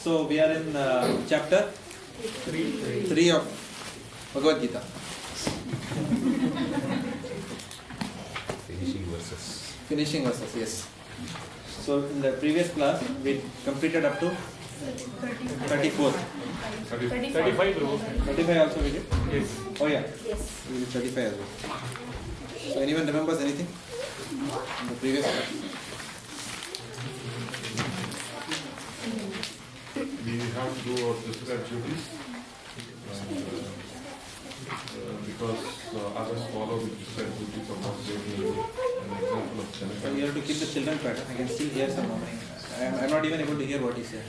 So we are in chapter 3 of Bhagavad Gita. Finishing verses, yes. So in the previous class we completed up to 34. 35 bro. 35 also we did? Yes. Oh yeah. Yes. We did 35 as well. So anyone remembers anything in the previous class? We have to do our prescribed duties because others follow the prescribed duties of what they do. An example of So Jagannath. you have to keep the children quiet. I can still hear some mumbling. I'm not even able to hear what he said.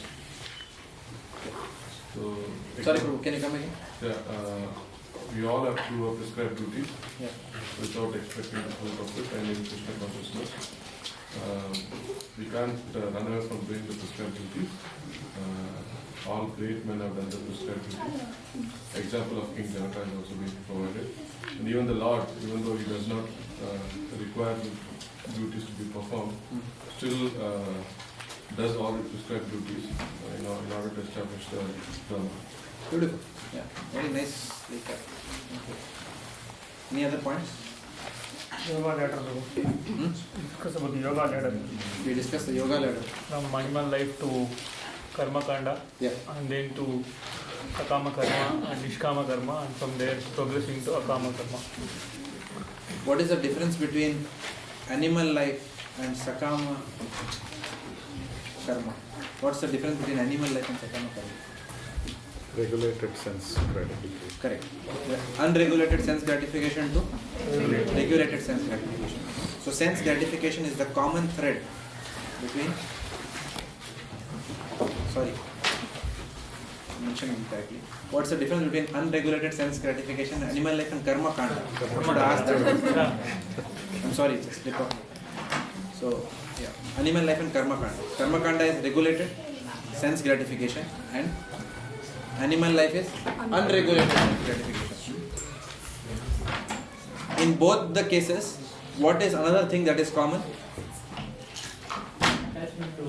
So, Sorry, Prabhu, can you come again? Yeah, we all have to do our prescribed duties Yeah. without expecting the fruit of it and in Krishna Consciousness. We can't run away from doing the prescribed duties. All great men have done the prescribed duties. Example of King Jagannath has also been provided. And even the Lord, even though he does not require the duties to be performed, still does all the prescribed duties in order to establish the Dharma. Beautiful. Yeah. Very nice. Okay. Any other points? Yoga ladder bro. Discuss about the yoga ladder. We discussed the yoga ladder. From animal life to karma kanda, Yeah. and then to akama karma and nishkama karma, and from there progressing to akama karma. What is the difference between animal life and sakama karma? What's the difference between animal life and sakama karma? Regulated sense gratification. Correct. The unregulated sense gratification to regulated sense gratification. So sense gratification is the common thread between. Sorry, I'm mentioning it correctly. What's the difference between unregulated sense gratification, animal life, and karma kanda? I should ask that. I'm sorry, it's a slip of. So yeah, animal life and karma kanda. Karma kanda is regulated sense gratification, and animal life is unregulated sense gratification. In both the cases, what is another thing that is common?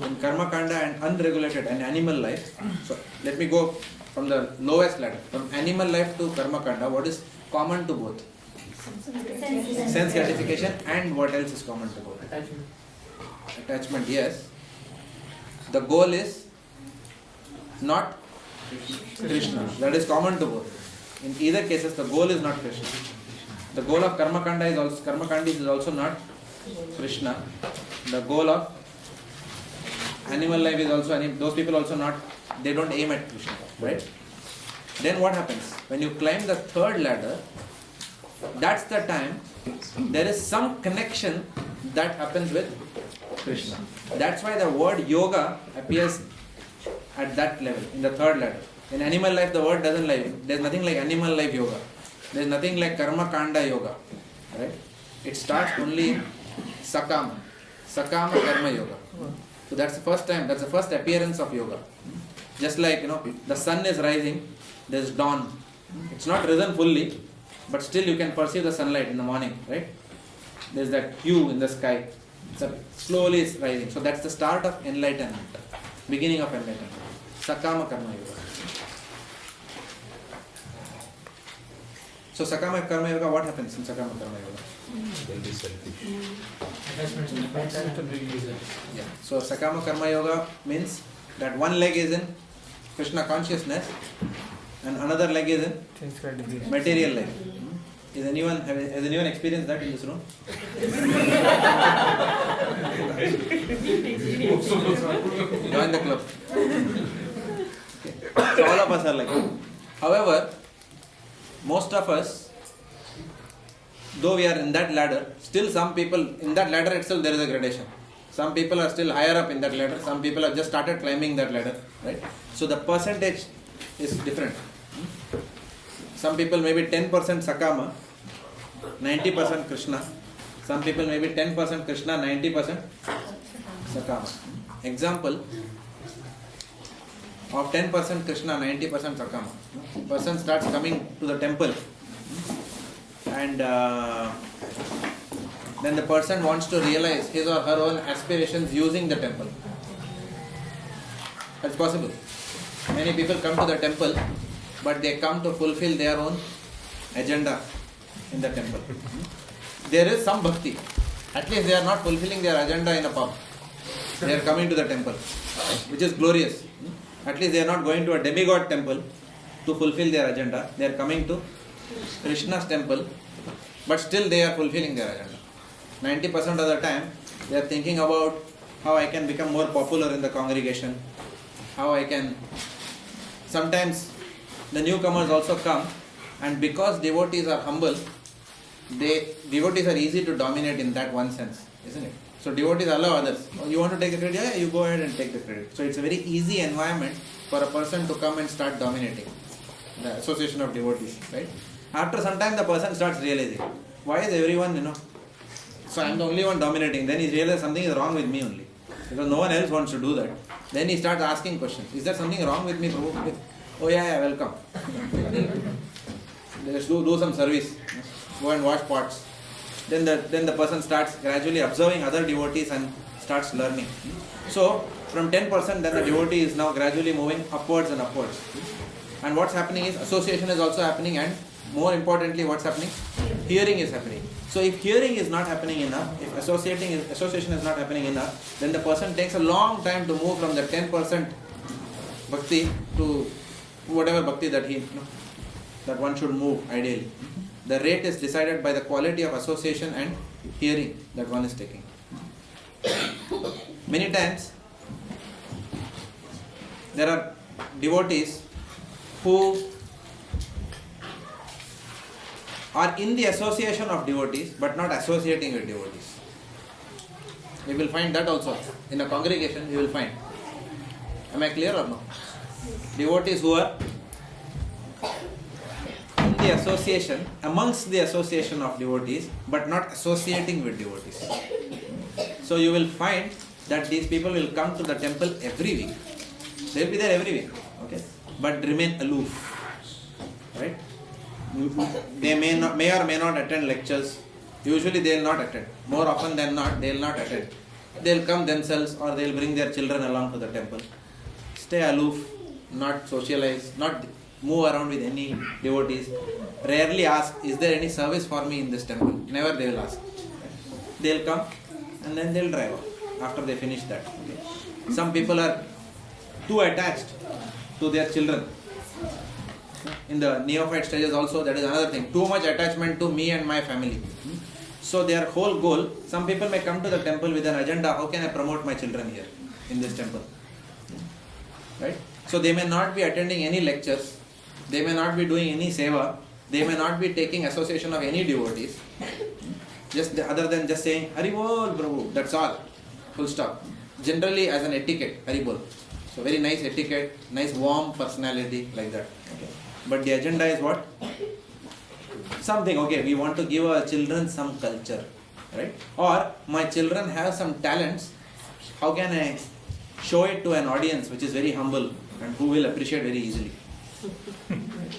In karma kanda and unregulated and animal life. So let me go from the lowest ladder. From animal life to karma kanda, what is common to both? Sense gratification, and what else is common to both? Attachment, yes. The goal is not Krishna. That is common to both. In either cases, the goal is not Krishna. The goal of karma kanda is also not Krishna. The goal of animal life is also, those people also not, they don't aim at Krishna, right? Then what happens? When you climb the third ladder, that's the time there is some connection that happens with Krishna. That's why the word yoga appears at that level, in the third ladder. In animal life, the word doesn't like, there's nothing like animal life yoga. There's nothing like karma kanda yoga, right? It starts only in sakama karma yoga. So that's the first time, that's the first appearance of yoga. Just like, the sun is rising, there's dawn. It's not risen fully, but still you can perceive the sunlight in the morning, right? There's that hue in the sky. Slowly it's rising. So that's the start of enlightenment, beginning of enlightenment. Sakama karma yoga. So sakama karma yoga, what happens in sakama karma yoga? They'll be selfish. Yeah. So sakama karma yoga means that one leg is in Krishna consciousness and another leg is in material life. Has anyone experienced that in this room? Join the club. Okay. So all of us are like that. However, most of us, though we are in that ladder, still some people, in that ladder itself there is a gradation. Some people are still higher up in that ladder, some people have just started climbing that ladder, right? So the percentage is different. Some people may be 10% sakama, 90% Krishna. Some people may be 10% Krishna, 90% sakama. Example of 10% Krishna, 90% sakama. Person starts coming to the temple and then the person wants to realize his or her own aspirations using the temple. That's possible. Many people come to the temple, but they come to fulfill their own agenda in the temple. There is some bhakti. At least they are not fulfilling their agenda in a pub. They are coming to the temple, which is glorious. At least they are not going to a demigod temple to fulfill their agenda. They are coming to Krishna's temple, but still they are fulfilling their agenda. 90% of the time, they are thinking about how I can become more popular in the congregation, how I can... Sometimes the newcomers also come, and because devotees are humble, devotees are easy to dominate in that one sense, isn't it? So devotees allow others. Oh, you want to take the credit? Yeah, you go ahead and take the credit. So it's a very easy environment for a person to come and start dominating the association of devotees, right? After some time, the person starts realizing, why is everyone, so I'm the only one dominating. Then he realizes something is wrong with me only, because no one else wants to do that. Then he starts asking questions. Is there something wrong with me, Prabhu? Oh yeah, welcome. Let's do some service. Go and wash pots. Then the person starts gradually observing other devotees and starts learning. So from 10%, then the devotee is now gradually moving upwards and upwards. And what's happening is association is also happening, and more importantly, what's happening? Hearing is happening. So if hearing is not happening enough, if association is not happening enough, then the person takes a long time to move from the 10% bhakti to whatever bhakti that one should move ideally. The rate is decided by the quality of association and hearing that one is taking. Many times, there are devotees who are in the association of devotees but not associating with devotees. We will find that also. In a congregation, you will find. Am I clear or no? Devotees who are in the association, amongst the association of devotees, but not associating with devotees. So you will find that these people will come to the temple every week. They will be there every week, okay? But remain aloof, right? They may or may not attend lectures. Usually they will not attend. More often than not, they will not attend. They will come themselves, or they will bring their children along to the temple. Stay aloof, not socialize, not move around with any devotees. Rarely ask, is there any service for me in this temple? Never they will ask. They will come and then they will drive off after they finish that. Okay? Some people are too attached to their children. In the neophyte stages also, that is another thing. Too much attachment to me and my family. So their whole goal, some people may come to the temple with an agenda, how can I promote my children here in this temple? Right? So they may not be attending any lectures, they may not be doing any seva, they may not be taking association of any devotees, just other than just saying Hari Bol Prabhu, that's all, full stop. Generally as an etiquette, Hari Bol. So very nice etiquette, nice warm personality like that. Okay. But the agenda is what? Something, okay, we want to give our children some culture, right? Or my children have some talents, how can I show it to an audience which is very humble and who will appreciate very easily?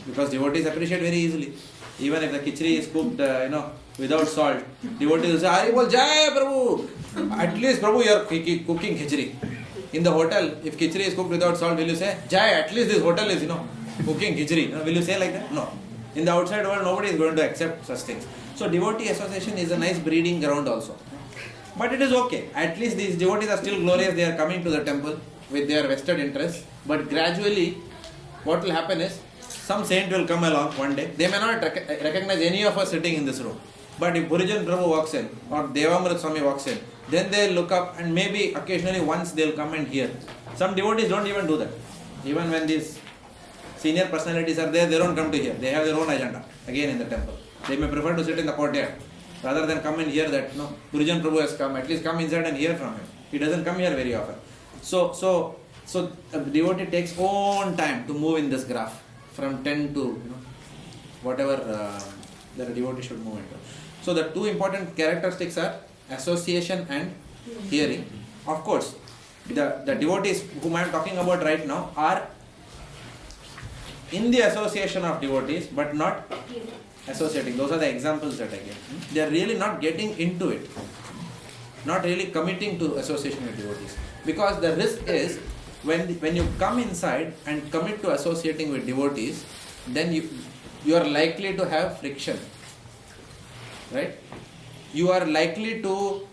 Because devotees appreciate very easily. Even if the khichdi is cooked, without salt, devotees will say, Hari Bol Jai Prabhu! At least Prabhu, you are cooking khichdi. In the hotel, if khichdi is cooked without salt, will you say, Jai, at least this hotel is, cooking khichdi? Will you say like that? No. In the outside world, nobody is going to accept such things. So devotee association is a nice breeding ground also. But it is okay. At least these devotees are still glorious. They are coming to the temple with their vested interests. But gradually, what will happen is, some saint will come along one day. They may not recognize any of us sitting in this room. But if Burijan Prabhu walks in, or Devamrit Swami walks in, then they will look up and maybe occasionally once they will come and hear. Some devotees don't even do that. Even when these senior personalities are there, they don't come to hear. They have their own agenda, again in the temple. They may prefer to sit in the courtyard, rather than come and hear that, Burijan Prabhu has come, at least come inside and hear from him. He doesn't come here very often. So a devotee takes own time to move in this graph, from 10 to, whatever the devotee should move into. So the two important characteristics are association and hearing. Of course, the devotees whom I am talking about right now are in the association of devotees, but not associating. Those are the examples that I gave. They are really not getting into it, not really committing to association with devotees. Because the risk is, when you come inside and commit to associating with devotees, then you are likely to have friction, right? You are likely to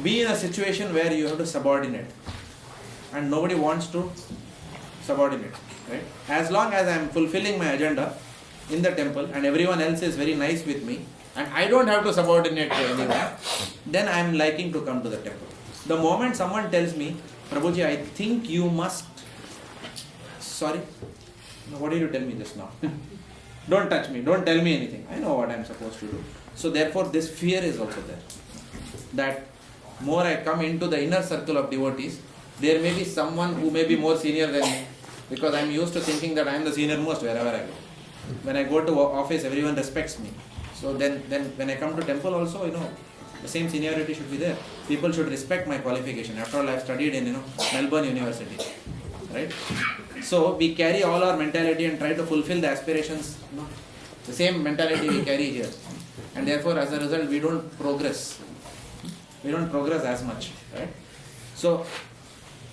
be in a situation where you have to subordinate, and nobody wants to subordinate, right? As long as I am fulfilling my agenda in the temple and everyone else is very nice with me and I don't have to subordinate to anyone, then I am liking to come to the temple. The moment someone tells me, Prabhuji, I think you must, sorry, what did you tell me just now? Don't touch me, don't tell me anything. I know what I am supposed to do. So therefore this fear is also there. That more I come into the inner circle of devotees, there may be someone who may be more senior than me, because I am used to thinking that I am the senior most wherever I go. When I go to office, everyone respects me. So then when I come to temple also, the same seniority should be there. People should respect my qualification. After all, I have studied in Melbourne University, right? So we carry all our mentality and try to fulfill the aspirations. The same mentality we carry here, and therefore as a result we don't progress. We don't progress as much, right? So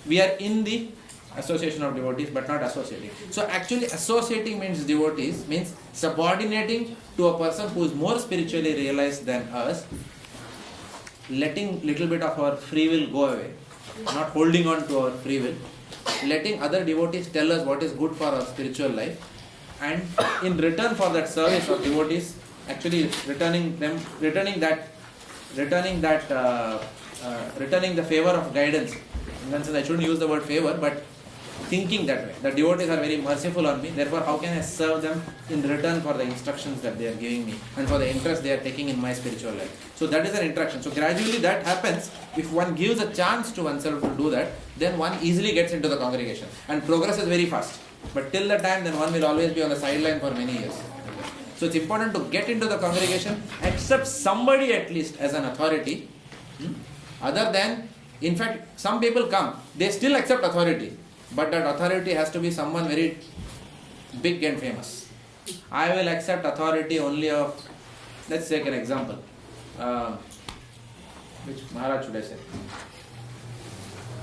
we are in the association of devotees but not associating. So actually associating means devotees, means subordinating to a person who is more spiritually realized than us, letting little bit of our free will go away, not holding on to our free will, letting other devotees tell us what is good for our spiritual life, and in return for that service of devotees, actually returning the favor of guidance. In one sense, I shouldn't use the word favor, but thinking that way. The devotees are very merciful on me, therefore how can I serve them in return for the instructions that they are giving me and for the interest they are taking in my spiritual life. So that is an interaction. So gradually that happens. If one gives a chance to oneself to do that, then one easily gets into the congregation and progress is very fast. But till the time, then one will always be on the sideline for many years. So it's important to get into the congregation, accept somebody at least as an authority, other than, in fact, some people come, they still accept authority, but that authority has to be someone very big and famous. I will accept authority only of, let's take an example. Which Maharaj should I say?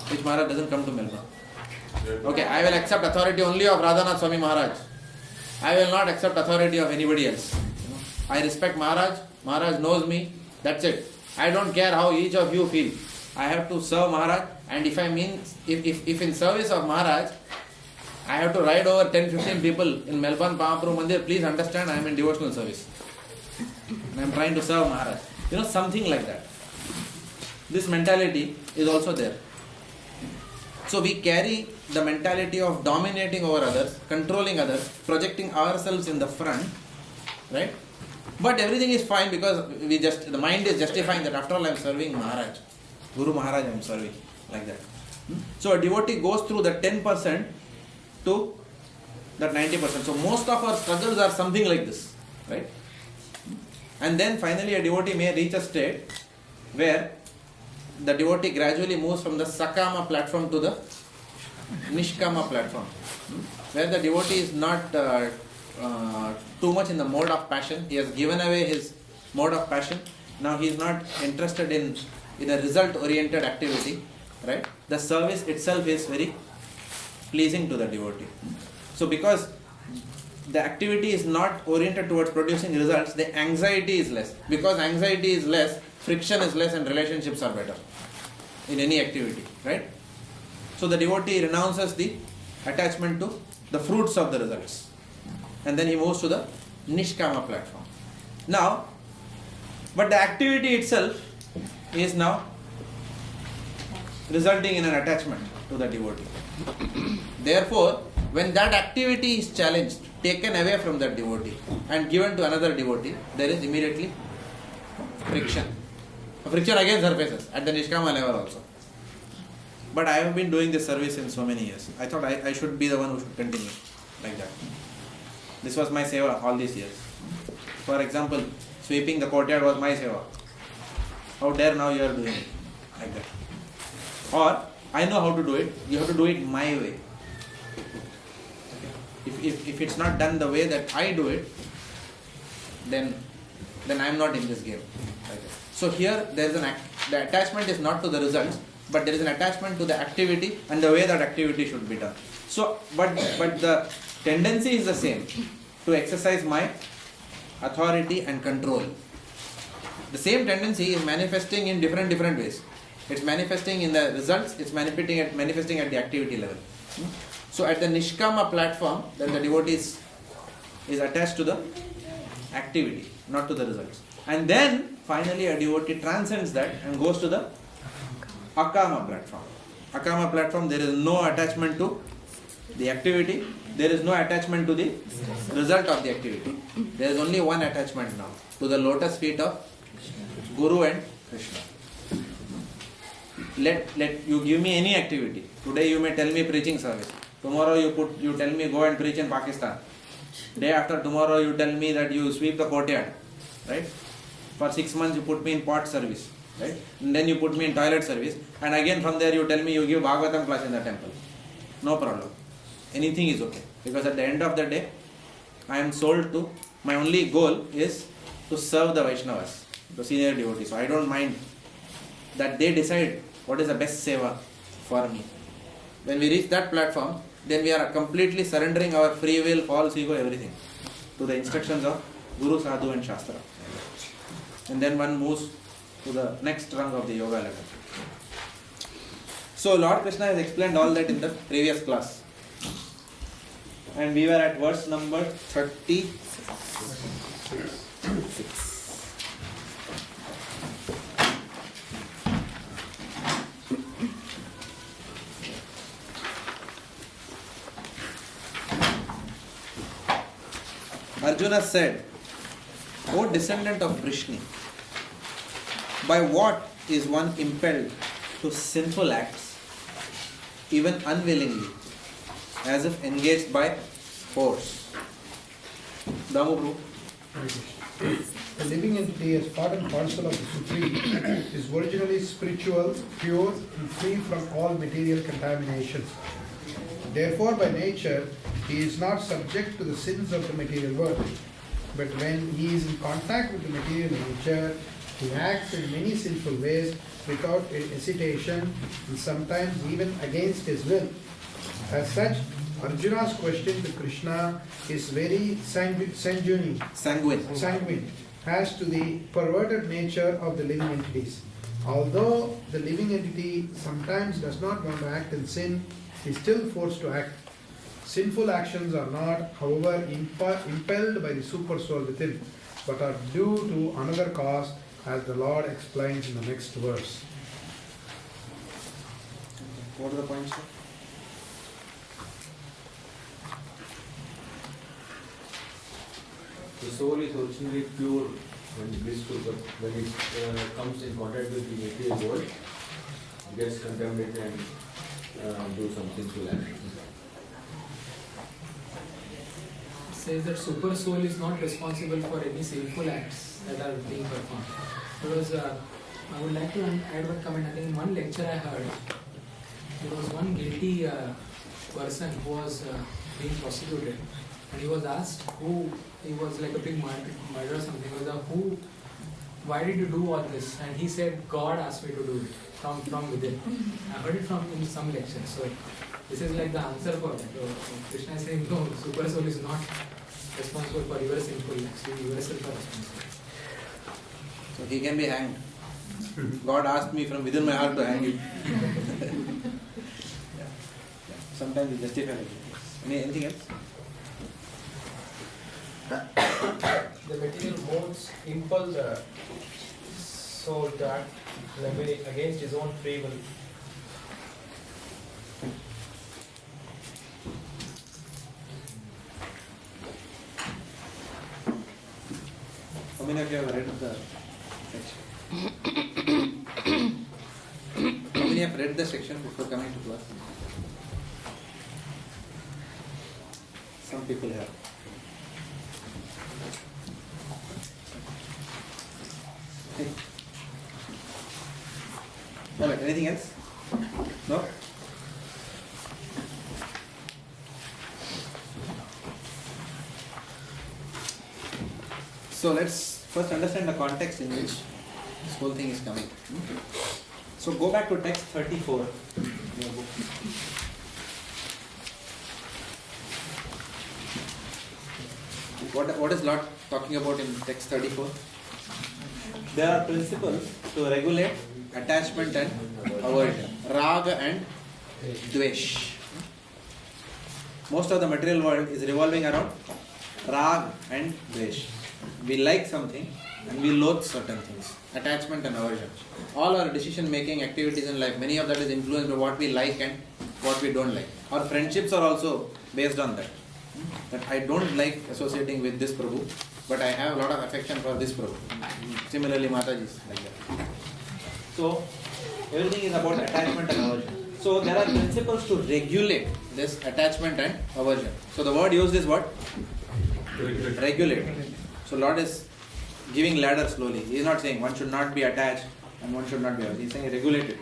Which Maharaj doesn't come to Melbourne? Okay, I will accept authority only of Radhanath Swami Maharaj. I will not accept authority of anybody else. I respect Maharaj. Maharaj knows me. That's it. I don't care how each of you feel. I have to serve Maharaj, and if in service of Maharaj, I have to ride over 10-15 people in Melbourne, Mahaprabhu Mandir, please understand I am in devotional service. And I am trying to serve Maharaj. Something like that. This mentality is also there. So we carry the mentality of dominating over others, controlling others, projecting ourselves in the front, right? But everything is fine because the mind is justifying that after all I am serving Maharaj. Guru Maharaj I am serving, like that. So a devotee goes through the 10% to that 90%. So most of our struggles are something like this, right? And then finally a devotee may reach a state where the devotee gradually moves from the Sakama platform to the Nishkama platform, where the devotee is not too much in the mode of passion. He has given away his mode of passion. Now he is not interested in a result-oriented activity, right? The service itself is very pleasing to the devotee. So because the activity is not oriented towards producing results, the anxiety is less. Because anxiety is less, friction is less and relationships are better in any activity, right? So the devotee renounces the attachment to the fruits of the results, and then he moves to the Nishkama platform. Now, but the activity itself is now resulting in an attachment to the devotee. Therefore, when that activity is challenged, taken away from that devotee and given to another devotee, there is immediately friction. Friction again surfaces at the Nishkama level also. But I have been doing this service in so many years. I thought I should be the one who should continue like that. This was my seva all these years. For example, sweeping the courtyard was my seva. How dare now you are doing it like that? Or, I know how to do it, you have to do it my way. If it's not done the way that I do it, then I am not in this game. Like that. So here, the attachment is not to the results, but there is an attachment to the activity and the way that activity should be done. So, but the tendency is the same, to exercise my authority and control. The same tendency is manifesting in different ways. It's manifesting in the results, it's manifesting at the activity level. So at the Nishkama platform, then the devotee is attached to the activity, not to the results. And then finally a devotee transcends that and goes to the Akama platform. Akama platform, there is no attachment to the activity, there is no attachment to the result of the activity. There is only one attachment now, to the lotus feet of Guru and Krishna. Let you give me any activity. Today you may tell me preaching service. Tomorrow you tell me go and preach in Pakistan. Day after tomorrow you tell me that you sweep the courtyard. Right? For 6 months you put me in pot service. Right? And then you put me in toilet service. And again from there you tell me you give Bhagavatam class in the temple. No problem. Anything is okay. Because at the end of the day, I am sold to, my only goal is to serve the Vaishnavas, the senior devotees. So I don't mind that they decide what is the best seva for me. When we reach that platform, then we are completely surrendering our free will, false ego, everything to the instructions of Guru, Sadhu and Shastra. And then one moves to the next rung of the yoga ladder. So Lord Krishna has explained all that in the previous class. And we were at verse number 36. Arjuna said, O descendant of Vrishni, by what is one impelled to sinful acts, even unwillingly, as if engaged by force? Mahaprabhu. The living entity as part and parcel of the Supreme is originally spiritual, pure and free from all material contaminations. Therefore, by nature, he is not subject to the sins of the material world. But when he is in contact with the material nature, he acts in many sinful ways without hesitation and sometimes even against his will. As such, Arjuna's question to Krishna is very sanguine as to the perverted nature of the living entities. Although the living entity sometimes does not want to act in sin, he is still forced to act. Sinful actions are not, however, impelled by the super soul within, but are due to another cause, as the Lord explains in the next verse. What are the points, sir? The soul is originally pure and blissful, but when it comes in contact with the material world, it gets contaminated and do some sinful actions. Says that super soul is not responsible for any sinful acts that are being performed. Because I would like to add one comment. I think in one lecture I heard, there was one guilty person who was being prosecuted, and he was asked who, he was like a big murderer or something. He was like, why did you do all this? And he said, God asked me to do it from within. I heard it from in some lecture. So this is like the answer for that. So Krishna is saying, no, super soul is not responsible for your sinful acts. You yourself are responsible. So he can be hanged. God asked me from within my heart to hang you. Yeah. Sometimes we justify it. Anything else? The material modes impel the soul to act against his own free will. How many of you have read the section? How many have read the section before coming to class? Some people have. Okay. Alright, anything else? No? So let's first understand the context in which this whole thing is coming. So go back to text 34. What is Lord talking about in text 34? There are principles to regulate attachment and aversion, raga and dvesh. Most of the material world is revolving around rag and dvesh. We like something and we loathe certain things, attachment and aversion. All our decision making activities in life, many of that is influenced by what we like and what we don't like. Our friendships are also based on that. That I don't like associating with this Prabhu, but I have a lot of affection for this Prabhu. Similarly, Mataji's like that. So, everything is about attachment and aversion. So, there are principles to regulate this attachment and aversion. So, the word used is what? Regulate. So, Lord is giving ladder slowly. He is not saying one should not be attached and one should not be aversion. He is saying regulate it.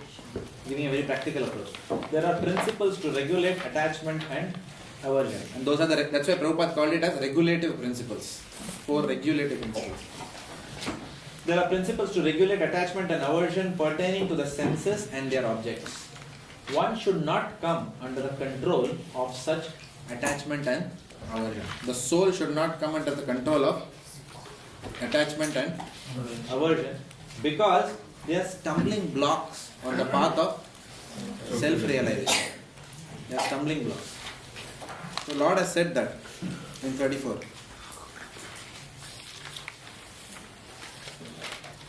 Giving a very practical approach. There are principles to regulate attachment and aversion. And those are that's why Prabhupada called it as regulative principles. 4 regulative principles. There are principles to regulate attachment and aversion pertaining to the senses and their objects. One should not come under the control of such attachment and aversion. The soul should not come under the control of attachment and aversion because they are stumbling blocks on the path of self-realization. They are stumbling blocks. So Lord has said that in 34.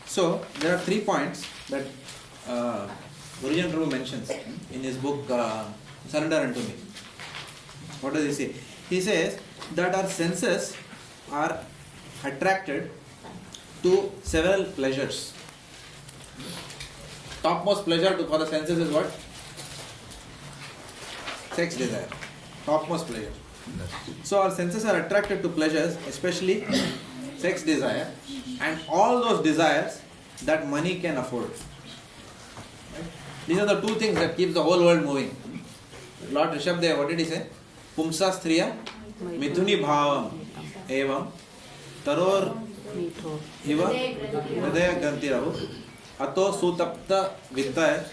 So there are 3 points that Original Prabhu mentions in his book Surrender Unto Me. What does he say? He says that our senses are attracted to several pleasures. Topmost pleasure for the senses is what? Sex desire. Topmost pleasure. So our senses are attracted to pleasures, especially sex desire, and all those desires that money can afford. Right? These are the 2 things that keeps the whole world moving. Lord Rishabdev, what did he say? Pumsa striya mithuni bhavam evam taror iva hridaya grantirahu ato sutapta vittaya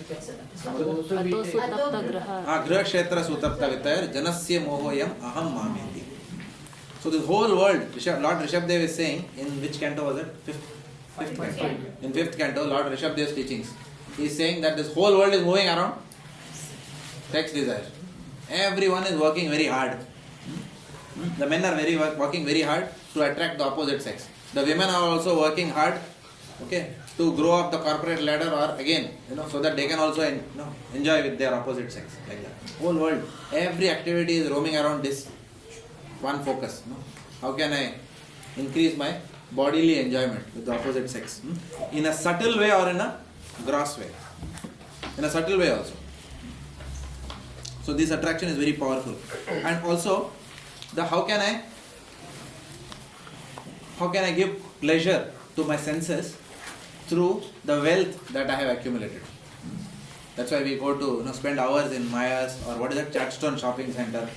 grah kshetra sutapta vittaya janasya mohoyam aham mameti. So this whole world, Lord Rishabdev is saying, in which canto was it? Fifth canto. In 5th canto, Lord Rishabdev's teachings. He is saying that this whole world is moving around sex desire. Everyone is working very hard. The men are working very hard to attract the opposite sex. The women are also working hard, okay, to grow up the corporate ladder, or again, so that they can also enjoy with their opposite sex, like that. Whole world, every activity is roaming around this one focus. How can I increase my bodily enjoyment with the opposite sex? In a subtle way or in a gross way? In a subtle way also. So this attraction is very powerful. And also, how can I give pleasure to my senses through the wealth that I have accumulated? That's why we go to spend hours in Maya's, or what is that, Chatstone shopping center,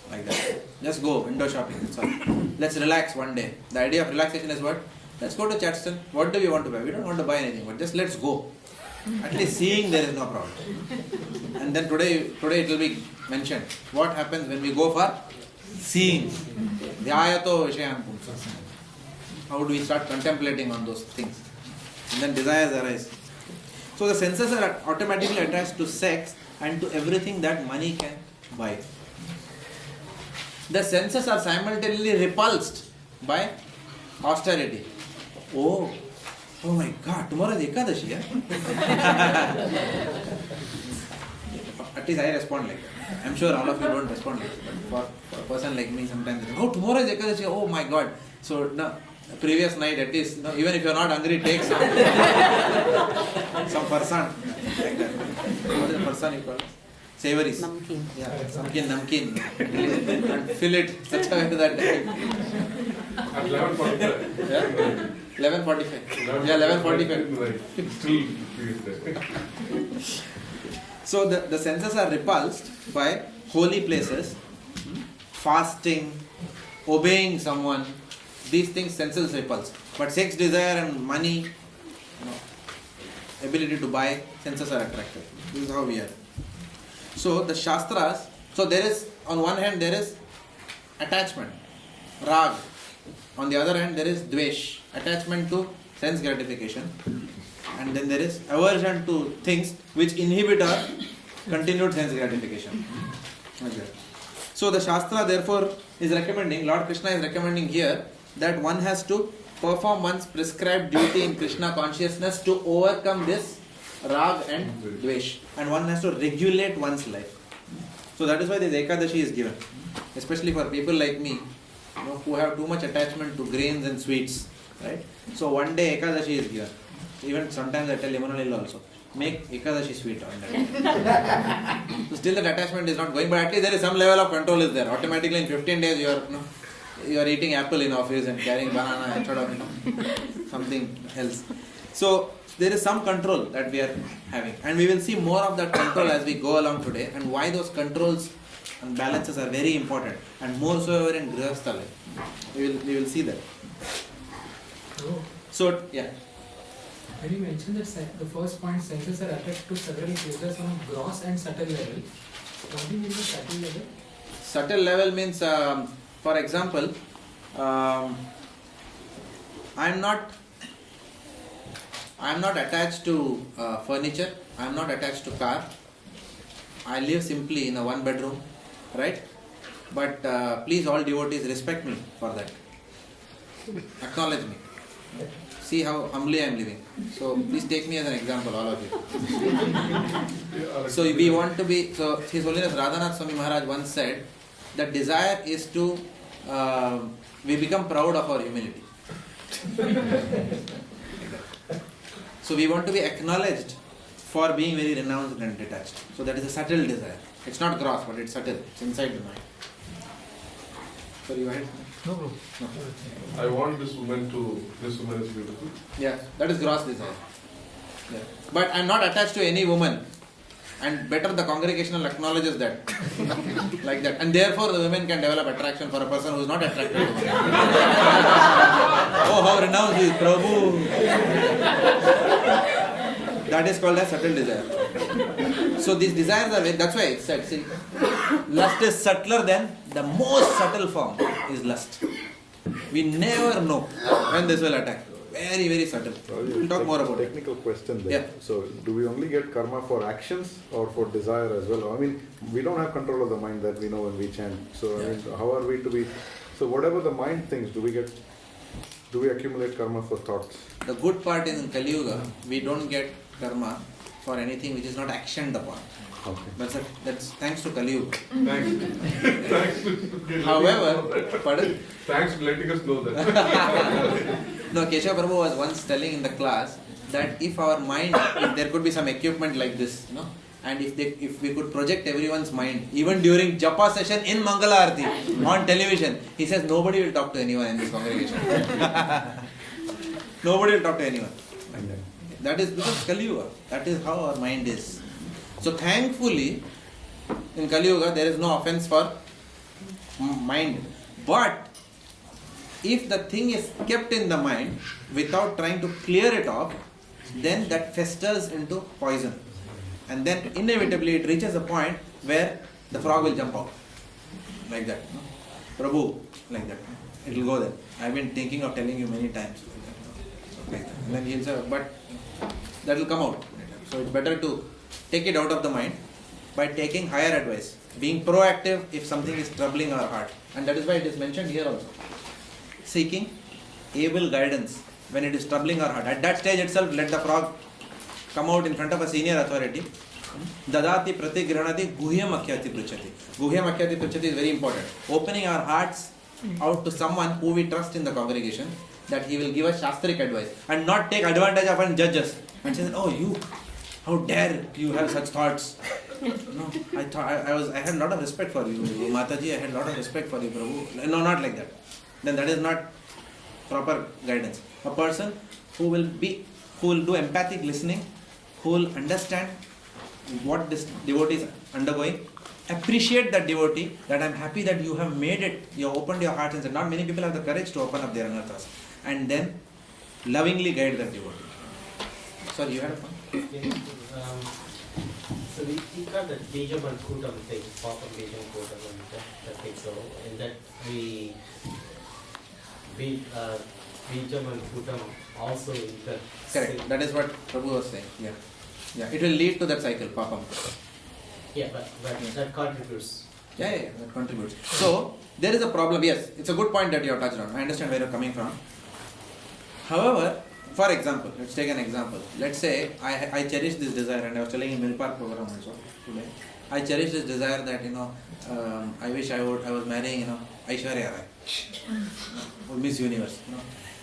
like that. Just go window shopping. That's all. Let's relax one day. The idea of relaxation is what? Let's go to Chatstone. What do we want to buy? We don't want to buy anything, but just let's go. At least seeing there is no problem. And then today it will be mentioned. What happens when we go for seeing? Dhyayato vishayan pumsa. How do we start contemplating on those things? And then desires arise. So the senses are automatically attached to sex and to everything that money can buy. The senses are simultaneously repulsed by austerity. Oh my God, tomorrow is Ekadashi, yeah? At least I respond like that. I'm sure all of you don't respond like that. But for a person like me, sometimes, tomorrow is Ekadashi, oh my God. So, previous night at least, even if you're not hungry, take some farsan, like that. What is the farsan you call it? Savories. Namkeen. Yeah, something namkeen. And fill it such a way that At 11:45. Yeah? 11:45. Yeah, 11:45. Still, So the senses are repulsed by holy places, fasting, obeying someone. These things senses repulse. But sex desire and money, ability to buy, senses are attracted. This is how we are. So the Shastras, so there is, on one hand there is attachment, rag. On the other hand there is dvesh, attachment to sense gratification. And then there is aversion to things which inhibit our continued sense gratification. Okay. So the Shastra therefore is recommending, Lord Krishna is recommending here that one has to perform one's prescribed duty in Krishna consciousness to overcome this rag and dvesh. And one has to regulate one's life. So that is why this Ekadashi is given. Especially for people like me, who have too much attachment to grains and sweets. Right? So one day Ekadashi is given. Even sometimes I tell Yamunalil also, make Ekadashi sweet on that. So still that attachment is not going, but at least there is some level of control is there. Automatically in 15 days you are eating apple in office and carrying banana instead of something else. So there is some control that we are having, and we will see more of that control as we go along today, and why those controls and balances are very important, and more so ever in Grihastha life. We will see that. So yeah. When you mentioned that the first point, senses are attached to several pleasures on a gross and subtle level, what do you mean by subtle level? Subtle level means, for example, I am not attached to furniture, I am not attached to car. I live simply in a one bedroom, right? But please all devotees respect me for that. Acknowledge me. See how humbly I am living. So please take me as an example, all of you. So we want to be, so His Holiness Radhanath Swami Maharaj once said that desire is to, we become proud of our humility. So we want to be acknowledged for being very renounced and detached. So that is a subtle desire. It's not gross, but it's subtle. It's inside the mind. So you had? No, bro. No. I want this woman is beautiful. Yeah, that is gross desire. Yeah. But I am not attached to any woman. And better the congregational acknowledges that. Like that. And therefore the women can develop attraction for a person who is not attracted to women. Oh, how renounced is Prabhu. That is called as subtle desire. So these desires are very, that's why it's said, see, lust is subtler than the most subtle form is lust. We never know when this will attack. Very, very subtle. We'll talk more about it. Technical question there. Yeah. So, do we only get karma for actions or for desire as well? I mean, we don't have control of the mind that we know when we chant. So, I mean, how are we to be? So, whatever the mind thinks, do we accumulate karma for thoughts? The good part is in Kali Yuga, we don't get karma for anything which is not actioned upon. Okay. That's thanks to Kali Yuga. Thanks. However, pardon? Thanks for letting us know that. No, Keshav Prabhu was once telling in the class that if our mind, if there could be some equipment like this, and if we could project everyone's mind, even during Japa session in Mangala Arati on television, he says nobody will talk to anyone in this congregation. Nobody will talk to anyone. That is because Kali Yuga. That is how our mind is. So thankfully, in Kali Yuga, there is no offense for mind. But if the thing is kept in the mind without trying to clear it off, then that festers into poison. And then inevitably it reaches a point where the frog will jump out. Like that. Prabhu, like that. It will go there. I've been thinking of telling you many times. Like that. And then he'll say, but that will come out. So it's better to take it out of the mind by taking higher advice. Being proactive if something is troubling our heart. And that is why it is mentioned here also. Seeking able guidance when it is troubling our heart. At that stage itself, let the frog come out in front of a senior authority. Dadati pratigranati guhyam akhyati pruchati. Guhyam akhyati pruchati is very important. Opening our hearts out to someone who we trust in the congregation, that he will give us shastric advice and not take advantage of and judge us and say, oh, you, how dare you have such thoughts. No, I had a lot of respect for you, Mataji, I had a lot of respect for you, Prabhu. No, not like that. Then that is not proper guidance. A person who will do empathic listening, who will understand what this devotee is undergoing, appreciate that devotee, that I am happy that you have made it, you have opened your heart and said, not many people have the courage to open up their anarthas, and then lovingly guide that devotee. Sorry, you had a point? So we got the Bijam and Kutam thing, Papa Bijam Kutam and that thing. So in that we Bijam and Kutam also in that. Correct. That is what Prabhu was saying. Yeah. Yeah. It will lead to that cycle, Papam. Yeah, but that contributes. Yeah, that contributes. So there is a problem. Yes, it's a good point that you have touched on. I understand where you're coming from. However, for example, let's take an example. Let's say I cherish this desire, and I was telling in Mill Park program also today. I cherish this desire that I wish I was marrying Aishwarya Rai, Miss Universe.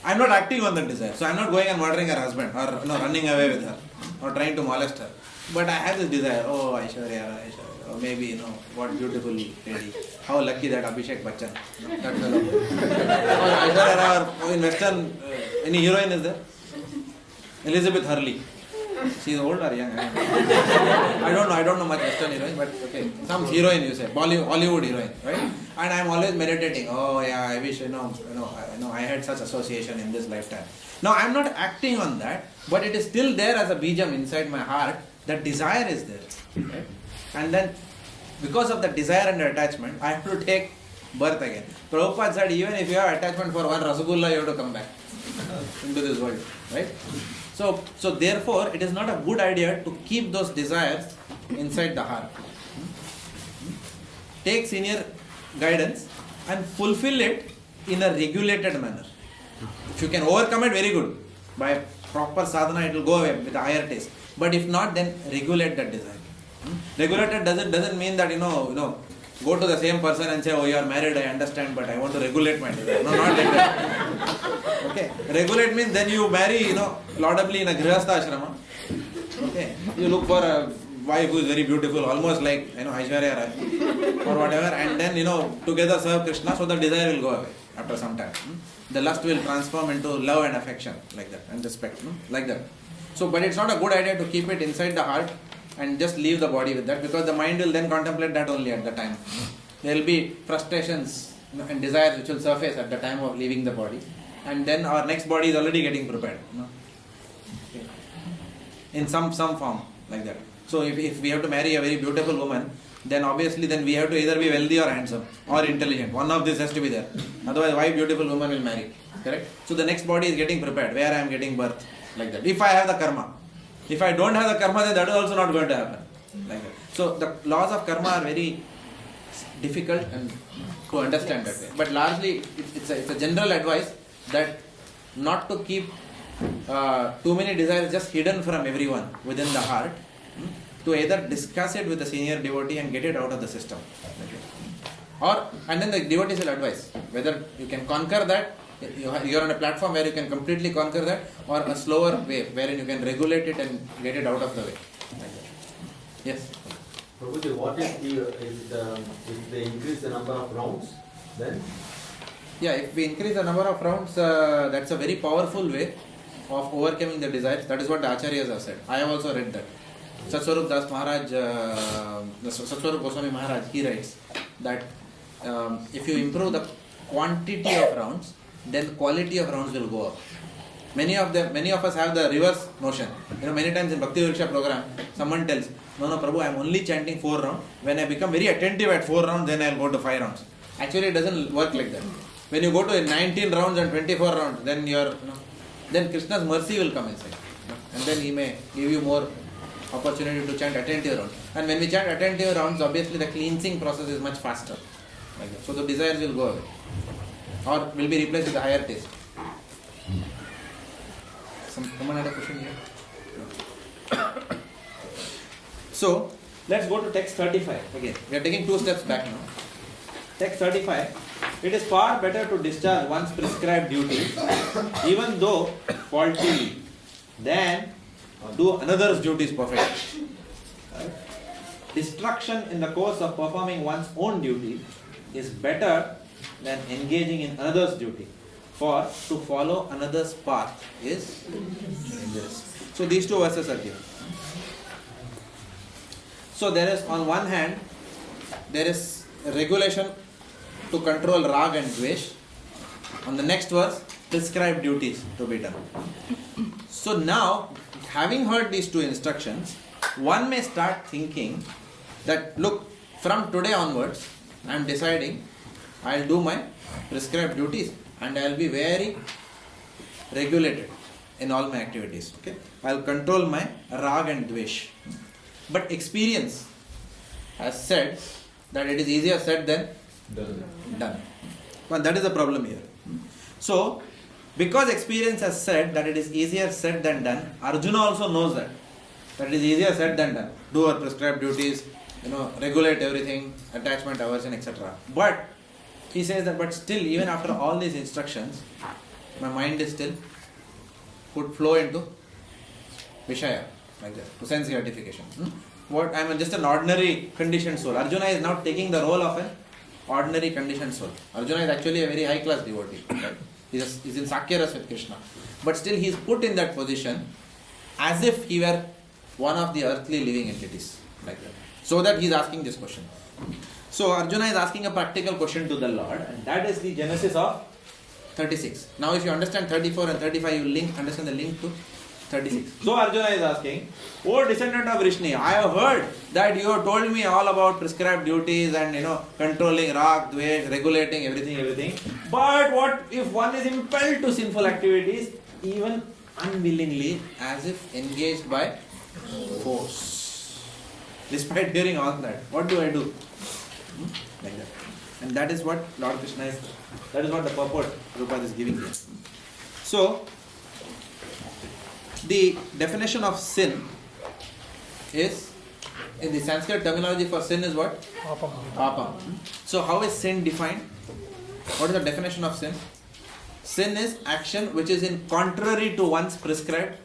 I'm not acting on that desire, so I'm not going and murdering her husband or running away with her or trying to molest her. But I have this desire. Oh, Aishwarya Rai, or maybe what beautiful lady. How lucky that Abhishek Bachchan, that fellow. Or Aishwarya Rai, or in Western, any heroine is there? Elizabeth Hurley. She is old or young? I don't know much Western heroine, but okay. Some heroine you say, Hollywood heroine, right? And I'm always meditating. Oh yeah, I wish I had such association in this lifetime. Now I'm not acting on that, but it is still there as a bijam inside my heart. That desire is there, right? And then because of the desire and attachment, I have to take birth again. Prabhupada said, even if you have attachment for one Rasagulla, you have to come back into this world, right? So therefore, it is not a good idea to keep those desires inside the heart. Take senior guidance and fulfill it in a regulated manner. If you can overcome it, very good. By proper sadhana, it will go away with a higher taste. But if not, then regulate that desire. Regulated doesn't mean that go to the same person and say, oh, you are married, I understand, but I want to regulate my desire. No, not like that. Okay. Regulate means then you marry, laudably in a grihastha ashrama. Okay. You look for a wife who is very beautiful, almost like Aishwarya Rai or whatever, and then together serve Krishna, so the desire will go away after some time. The lust will transform into love and affection, like that, and respect, like that. So, but it's not a good idea to keep it inside the heart and just leave the body with that, because the mind will then contemplate that only at the time. There will be frustrations and desires which will surface at the time of leaving the body, and then our next body is already getting prepared, in some form, like that. So if we have to marry a very beautiful woman, then obviously we have to either be wealthy or handsome or intelligent. One of this has to be there. Otherwise, why beautiful woman will marry? Correct? So the next body is getting prepared, where I am getting birth, like that. If I have the karma. If I don't have the karma, then that is also not going to happen, like that. So the laws of karma are very difficult and to understand that way. But largely, it's a general advice that not to keep too many desires just hidden from everyone within the heart, to either discuss it with the senior devotee and get it out of the system. And then the devotees will advise whether you can conquer that, you are on a platform where you can completely conquer that, or a slower way wherein you can regulate it and get it out of the way. Yes? Prabhuji, what if they increase the number of rounds, then? Yeah, if we increase the number of rounds, that's a very powerful way of overcoming the desires. That is what the Acharyas have said. I have also read that. Satswarup Das Maharaj, Satswarup Goswami Maharaj, he writes that if you improve the quantity of rounds, then the quality of rounds will go up. Many of us have the reverse notion. Many times in Bhakti Vriksha program, someone tells, no, Prabhu, I am only chanting 4 rounds. When I become very attentive at 4 rounds, then I will go to 5 rounds. Actually, it doesn't work like that. When you go to 19 rounds and 24 rounds, then then Krishna's mercy will come inside. And then he may give you more opportunity to chant attentive rounds. And when we chant attentive rounds, obviously the cleansing process is much faster. Like that. So the desires will go away. Or will be replaced with a higher taste. Someone had a question here? So, let's go to text 35 again. We are taking 2 steps back now. Text 35. It is far better to discharge one's prescribed duties, even though faultily, than do another's duties perfectly. Right? Distraction in the course of performing one's own duty is better than engaging in another's duty. For to follow another's path is dangerous. So these 2 verses are given. So there is, on one hand, there is a regulation to control rag and dvesh. On the next verse, prescribed duties to be done. So now, having heard these two instructions, one may start thinking that, look, from today onwards, I am deciding I will do my prescribed duties and I will be very regulated in all my activities. Okay, I will control my rag and dvesh. But experience has said that it is easier said than done. Well, that is the problem here. So, because experience has said that it is easier said than done, Arjuna also knows that it is easier said than done. Do our prescribed duties, regulate everything, attachment, aversion, etc. But he says that, but still, even after all these instructions, my mind is still could flow into Vishaya, like that, to sense gratification. What I am just an ordinary conditioned soul. Arjuna is now taking the role of an ordinary conditioned soul. Arjuna is actually a very high class devotee. Right? He is in Sakyaras with Krishna. But still he is put in that position as if he were one of the earthly living entities. Like that. So that he is asking this question. So Arjuna is asking a practical question to the Lord, and that is the genesis of 36. Now if you understand 34 and 35, you understand the link to 36. So Arjuna is asking, O descendant of Vrishni, I have heard that you have told me all about prescribed duties and controlling rag, dvesh, regulating everything. But what if one is impelled to sinful activities, even unwillingly, as if engaged by force? Despite hearing all that, what do I do? Like that. And that is what Lord Krishna is, that is what the purport Prabhupada is giving here. So, the definition of sin is, in the Sanskrit terminology for sin is what? Papa. So how is sin defined? What is the definition of sin? Sin is action which is in contrary to one's prescribed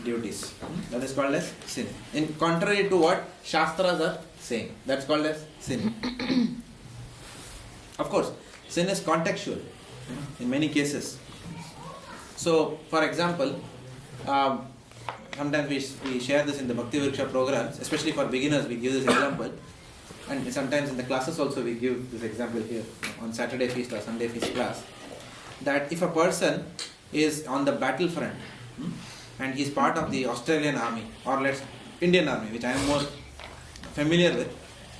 duties. That is called as sin. In contrary to what Shastras are saying. That's called as sin. Of course, sin is contextual in many cases. So, for example, sometimes we share this in the Bhakti Vriksha programs, especially for beginners, we give this example. And sometimes in the classes also we give this example here on Saturday feast or Sunday feast class. That if a person is on the battlefront and he is part of the Australian army or Indian army, which I am more familiar with.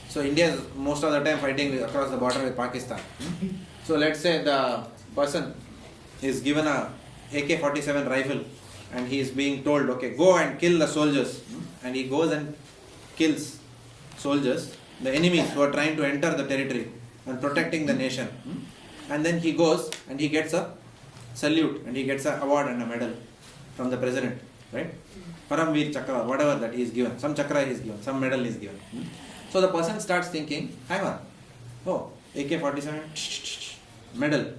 So India is most of the time fighting across the border with Pakistan. So let's say the person is given a AK-47 rifle and he is being told, okay, go and kill the soldiers. And he goes and kills soldiers, the enemies who are trying to enter the territory and protecting the nation. And then he goes and he gets a salute and he gets an award and a medal from the president, right? Paramveer Chakra, whatever that he is given. Some chakra he is given, some medal is given. So the person starts thinking, hang on, oh, AK-47, medal.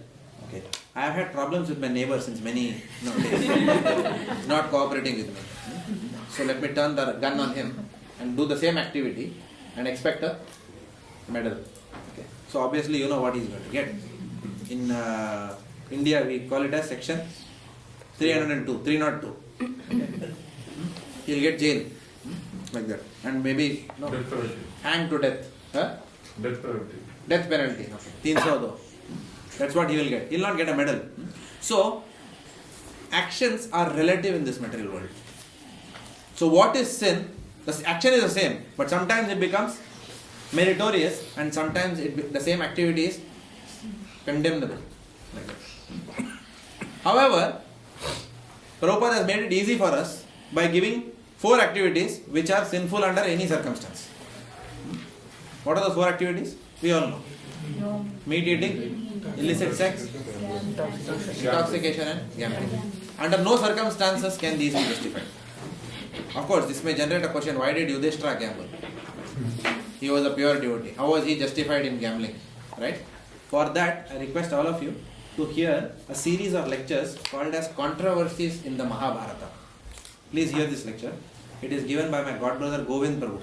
Okay, I have had problems with my neighbor since many days, not cooperating with me. So let me turn the gun on him and do the same activity and expect a medal. Okay. So obviously you know what he is going to get. In India we call it as section 302. Okay. He'll get jail like that, and maybe hanged to death. Huh? Death penalty. Okay. 302. That's what he will get. He will not get a medal. So, actions are relative in this material world. So, what is sin? The action is the same, but sometimes it becomes meritorious and sometimes the same activity is condemnable. Like that. However, Prabhupada has made it easy for us by giving 4 activities which are sinful under any circumstance. What are those 4 activities? We all know. Meat eating, illicit sex, intoxication and gambling. Under no circumstances can these be justified. Of course, this may generate a question, why did Yudhishthira gamble? He was a pure devotee. How was he justified in gambling? Right? For that, I request all of you to hear a series of lectures called as Controversies in the Mahabharata. Please hear this lecture. It is given by my godbrother Govind Prabhu.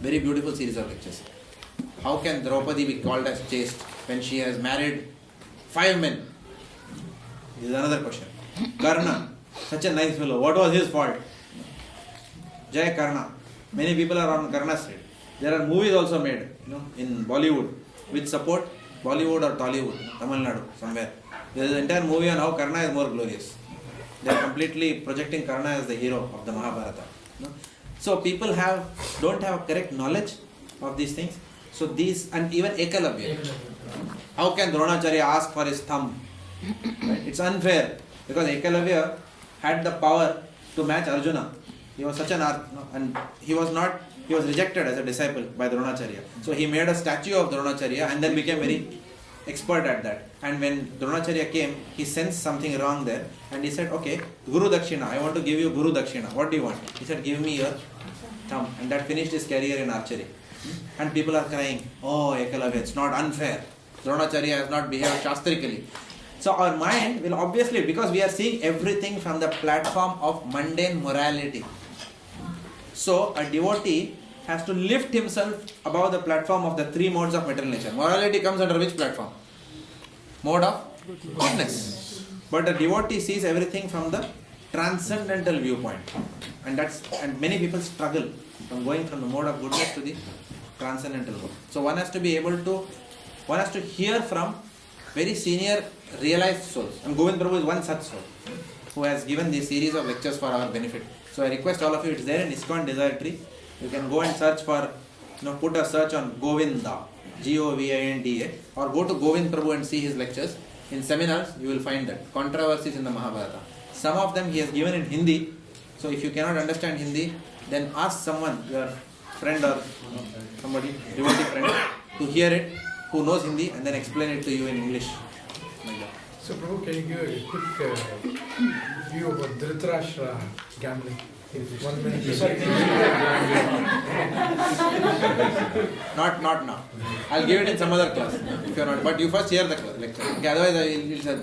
Very beautiful series of lectures. How can Draupadi be called as chaste when she has married 5 men? This is another question. Karna, such a nice fellow. What was his fault? Jai Karna. Many people are on Karna's side. There are movies also made, in Bollywood, which support Bollywood or Tollywood, Tamil Nadu, somewhere. There is an entire movie on how Karna is more glorious. They are completely projecting Karna as the hero of the Mahabharata. You know? So people don't have correct knowledge of these things. So these, and even Ekalavya. How can Dronacharya ask for his thumb? Right? It's unfair because Ekalavya had the power to match Arjuna. He was such an and he was rejected as a disciple by Dronacharya. So he made a statue of Dronacharya and then became very expert at that. And when Dronacharya came, he sensed something wrong there and he said, okay, Guru Dakshina, I want to give you Guru Dakshina. What do you want? He said, give me your thumb. And that finished his career in archery. And people are crying, oh Ekalavya, it's not unfair. Dronacharya has not behaved shastrically. So our mind will obviously, because we are seeing everything from the platform of mundane morality. So a devotee has to lift himself above the platform of the three modes of material nature. Morality comes under which platform? Mode of goodness. But a devotee sees everything from the transcendental viewpoint. And many people struggle from going from the mode of goodness to the transcendental mode. So one has to hear from very senior realized souls. And Govind Prabhu is one such soul who has given this series of lectures for our benefit. So I request all of you, it's there in ISKCON Desire Tree. You can go and search for, put a search on Govinda, Govinda, or go to Govind Prabhu and see his lectures. In seminars, you will find that. Controversies in the Mahabharata. Some of them he has given in Hindi. So if you cannot understand Hindi, then ask someone, your friend or somebody, devotee friend, to hear it, who knows Hindi, and then explain it to you in English. Like that. So Prabhu, can you give a quick view about Dhritarashtra gambling? In 1 minute. Not now. I'll give it in some other class. If you're not, but you first hear the lecture. Okay, otherwise,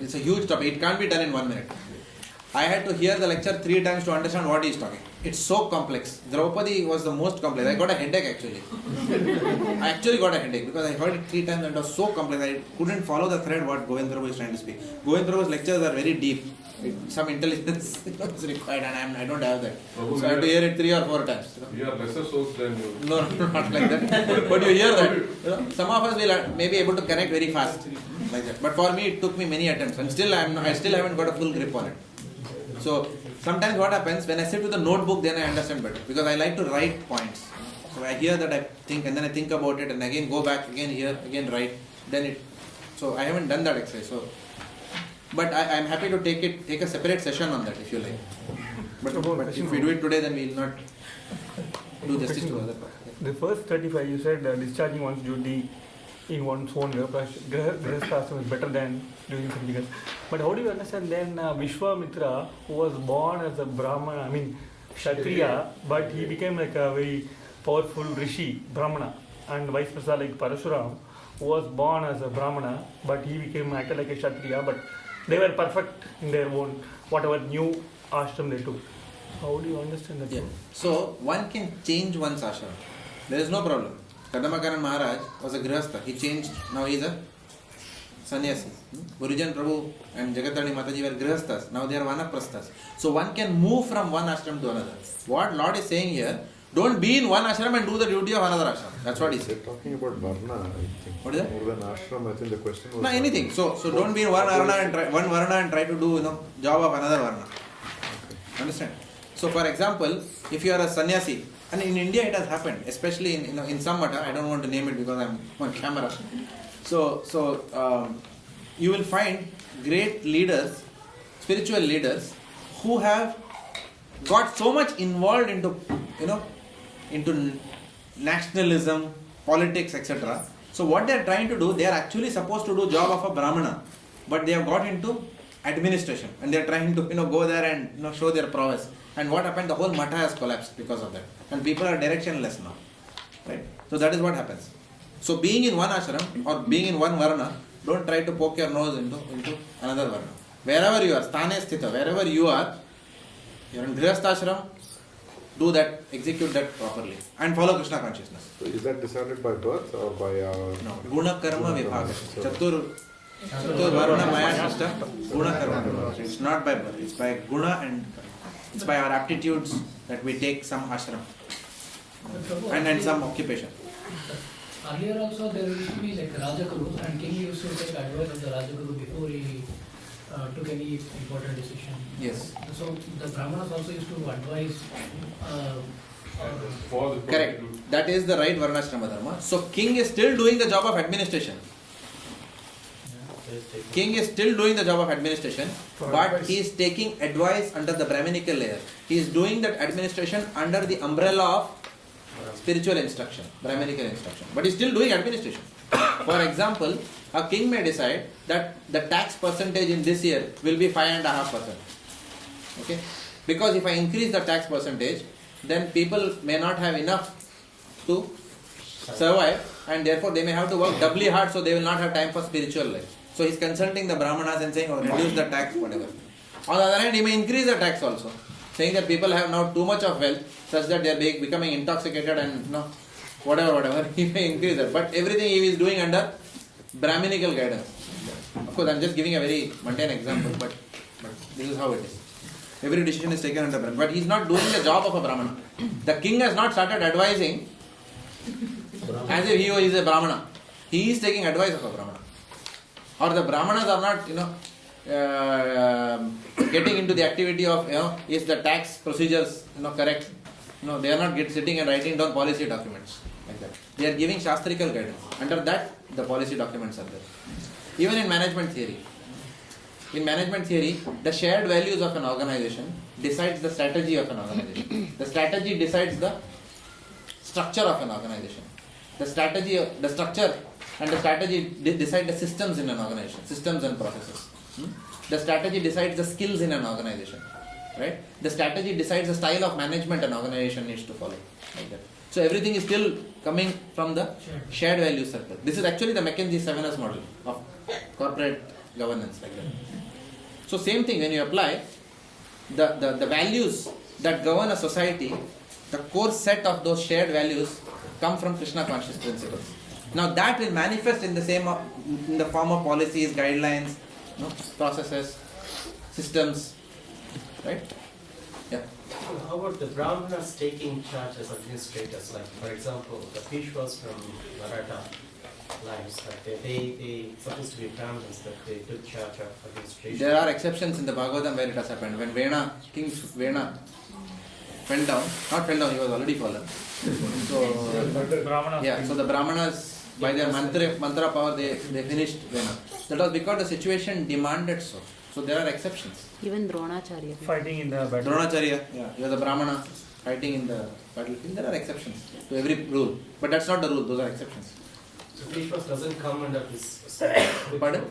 it's a huge topic. It can't be done in 1 minute. I had to hear the lecture 3 times to understand what he is talking. It's so complex. Draupadi was the most complex. I got a headache actually. I actually got a headache because I heard it 3 times and it was so complex. I couldn't follow the thread what Govind Prabhu is trying to speak. Govind Prabhu's lectures are very deep. Some intelligence is required and I don't have that. So I have to hear it 3 or 4 times. You are lesser souls than you. No, not like that. But you hear that. Some of us will may be able to connect very fast like that. But for me, it took me many attempts and I still haven't got a full grip on it. So sometimes what happens, when I sit with a notebook, then I understand better because I like to write points. So I hear that I think and then I think about it and again go back, again hear, again write. So I haven't done that exercise. So, but I am happy to take a separate session on that if you like. But if we do it today, then we will not do justice to the other part. The first 35 you said discharging one's duty in one's own grihastha is better than doing something else. But how do you understand then Vishwamitra, who was born as a Brahmana, Kshatriya, but he became like a very powerful Rishi, Brahmana, and vice versa like Parashuram, who was born as a Brahmana, but he acted like a Kshatriya, but they were perfect in their own, whatever new ashram they took. How do you understand that? Yeah. So one can change one's ashram. There is no problem. Kadambakaran Maharaj was a grihastha. He changed. Now he is a sannyasi. Gurujan Prabhu and Jagatani Mataji were grihasthas. Now they are vanaprasthas. So one can move from one ashram to another. What Lord is saying here, don't be in one ashram and do the duty of another ashram. That's what he said. They're talking about varna, I think. What is that? More than ashram, I think the question was... No, anything. So don't be in one varna and try to do job of another varna. Okay. Understand? So for example, if you are a sannyasi, and in India it has happened, especially in some matter, I don't want to name it because I'm on camera. So you will find great leaders, spiritual leaders, who have got so much involved into nationalism, politics, etc. So what they are trying to do, they are actually supposed to do job of a Brahmana, but they have got into administration and they are trying to go there and show their prowess. And what happened? The whole matha has collapsed because of that. And people are directionless now. Right? So that is what happens. So being in one ashram or being in one varna, don't try to poke your nose into another varna. Wherever you are, sthane sthita, wherever you are in grihastha ashram, do that, execute that properly. And follow Krishna consciousness. So is that decided by birth or by... No. Guna karma vibhaga. Chatur varuna maya shashta. Guna karma. It's not by birth. It's by guna and karma. It's by our aptitudes that we take some ashram and some occupation. Earlier also there used to be like Rajaguru and king used to take advice of the Rajaguru before he took any important decision. Yes. So the Brahmanas also used to advise. For the Correct. That is the right Varnashrama Dharma. So king is still doing the job of administration. King is still doing the job of administration, but he is taking advice under the Brahminical layer. He is doing that administration under the umbrella of spiritual instruction, Brahminical instruction. But he is still doing administration. For example, a king may decide that the tax percentage in this year will be 5.5%. Okay? Because if I increase the tax percentage, then people may not have enough to survive, and therefore they may have to work doubly hard, so they will not have time for spiritual life. So he is consulting the Brahmanas and saying, oh, reduce the tax, whatever. On the other hand, he may increase the tax also, saying that people have now too much of wealth, such that they are becoming intoxicated and whatever, he may increase that. But everything he is doing under Brahminical guidance. Of course, I am just giving a very mundane example, but this is how it is. Every decision is taken under Brahmana. But he is not doing the job of a Brahmana. The king has not started advising as if he is a Brahmana. He is taking advice of a Brahmana. Or the Brahmanas are not, getting into the activity of, is the tax procedures, correct? No, they are not sitting and writing down policy documents like that. They are giving shastrical guidance. Under that, the policy documents are there. Even in management theory. In management theory, the shared values of an organization decides the strategy of an organization. The strategy decides the structure of an organization. The structure and the strategy decide the systems in an organization, systems and processes. The strategy decides the skills in an organization. Right? The strategy decides the style of management an organization needs to follow. Like that. So everything is still coming from the shared value circle. This is actually the McKinsey 7S model of corporate governance like that. So same thing, when you apply the values that govern a society, the core set of those shared values come from Krishna conscious principles. Now that will manifest in the form of policies, guidelines, processes, systems, right? Yeah. How about the Brahmanas taking charge as administrators? Like, for example, the Peshwas from Maratha lines, like they supposed to be Brahmins, but they took charge of administration. There are exceptions in the Bhagavad where it has happened. When King Vena fell down, he was already fallen. So the Brahmanas, by their mantra power, they finished Vena. That was because the situation demanded so. So there are exceptions. Even Dronacharya. Fighting in the battle. Dronacharya, he was a Brahmana fighting in the battlefield. There are exceptions to every rule. But that's not the rule, those are exceptions. So Peshwas doesn't come under this. Pardon?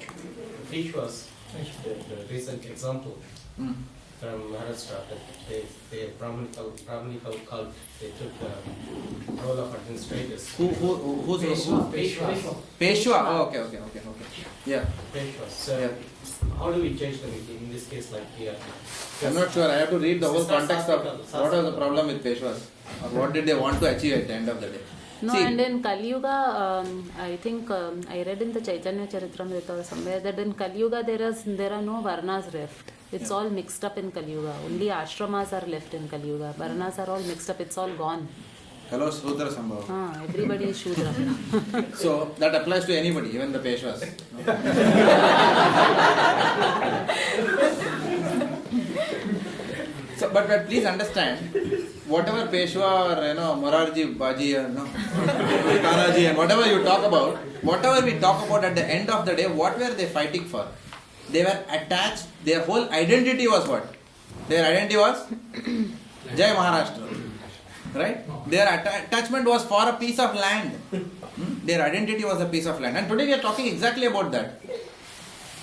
Peshwas, the recent example from Maharashtra, that they Brahminical cult, they took the role of administrators. Who's Peshwas. Peshwa. Oh, okay. Yeah. Peshwas. So how do we judge them in this case, like here? I'm not sure. I have to read the whole context of what was the problem with Peshwas, or what did they want to achieve at the end of the day. No, and in Kali Yuga, I think I read in the Chaitanya Charitamrita somewhere that in Kali Yuga there are no Varnas left. It's all mixed up in Kali Yuga. Only ashramas are left in Kali Yuga. Varnas are all mixed up. It's all gone. Hello, Shudra Sambhava. Everybody is Shudra. So that applies to anybody, even the Peshwas. So, but please understand, whatever Peshwa or Morarji, Baji or Tanaji and whatever you talk about, whatever we talk about at the end of the day, what were they fighting for? They were attached, their whole identity was what? Their identity was Jai Maharashtra. Right? Their attachment was for a piece of land. Their identity was a piece of land. And today we are talking exactly about that.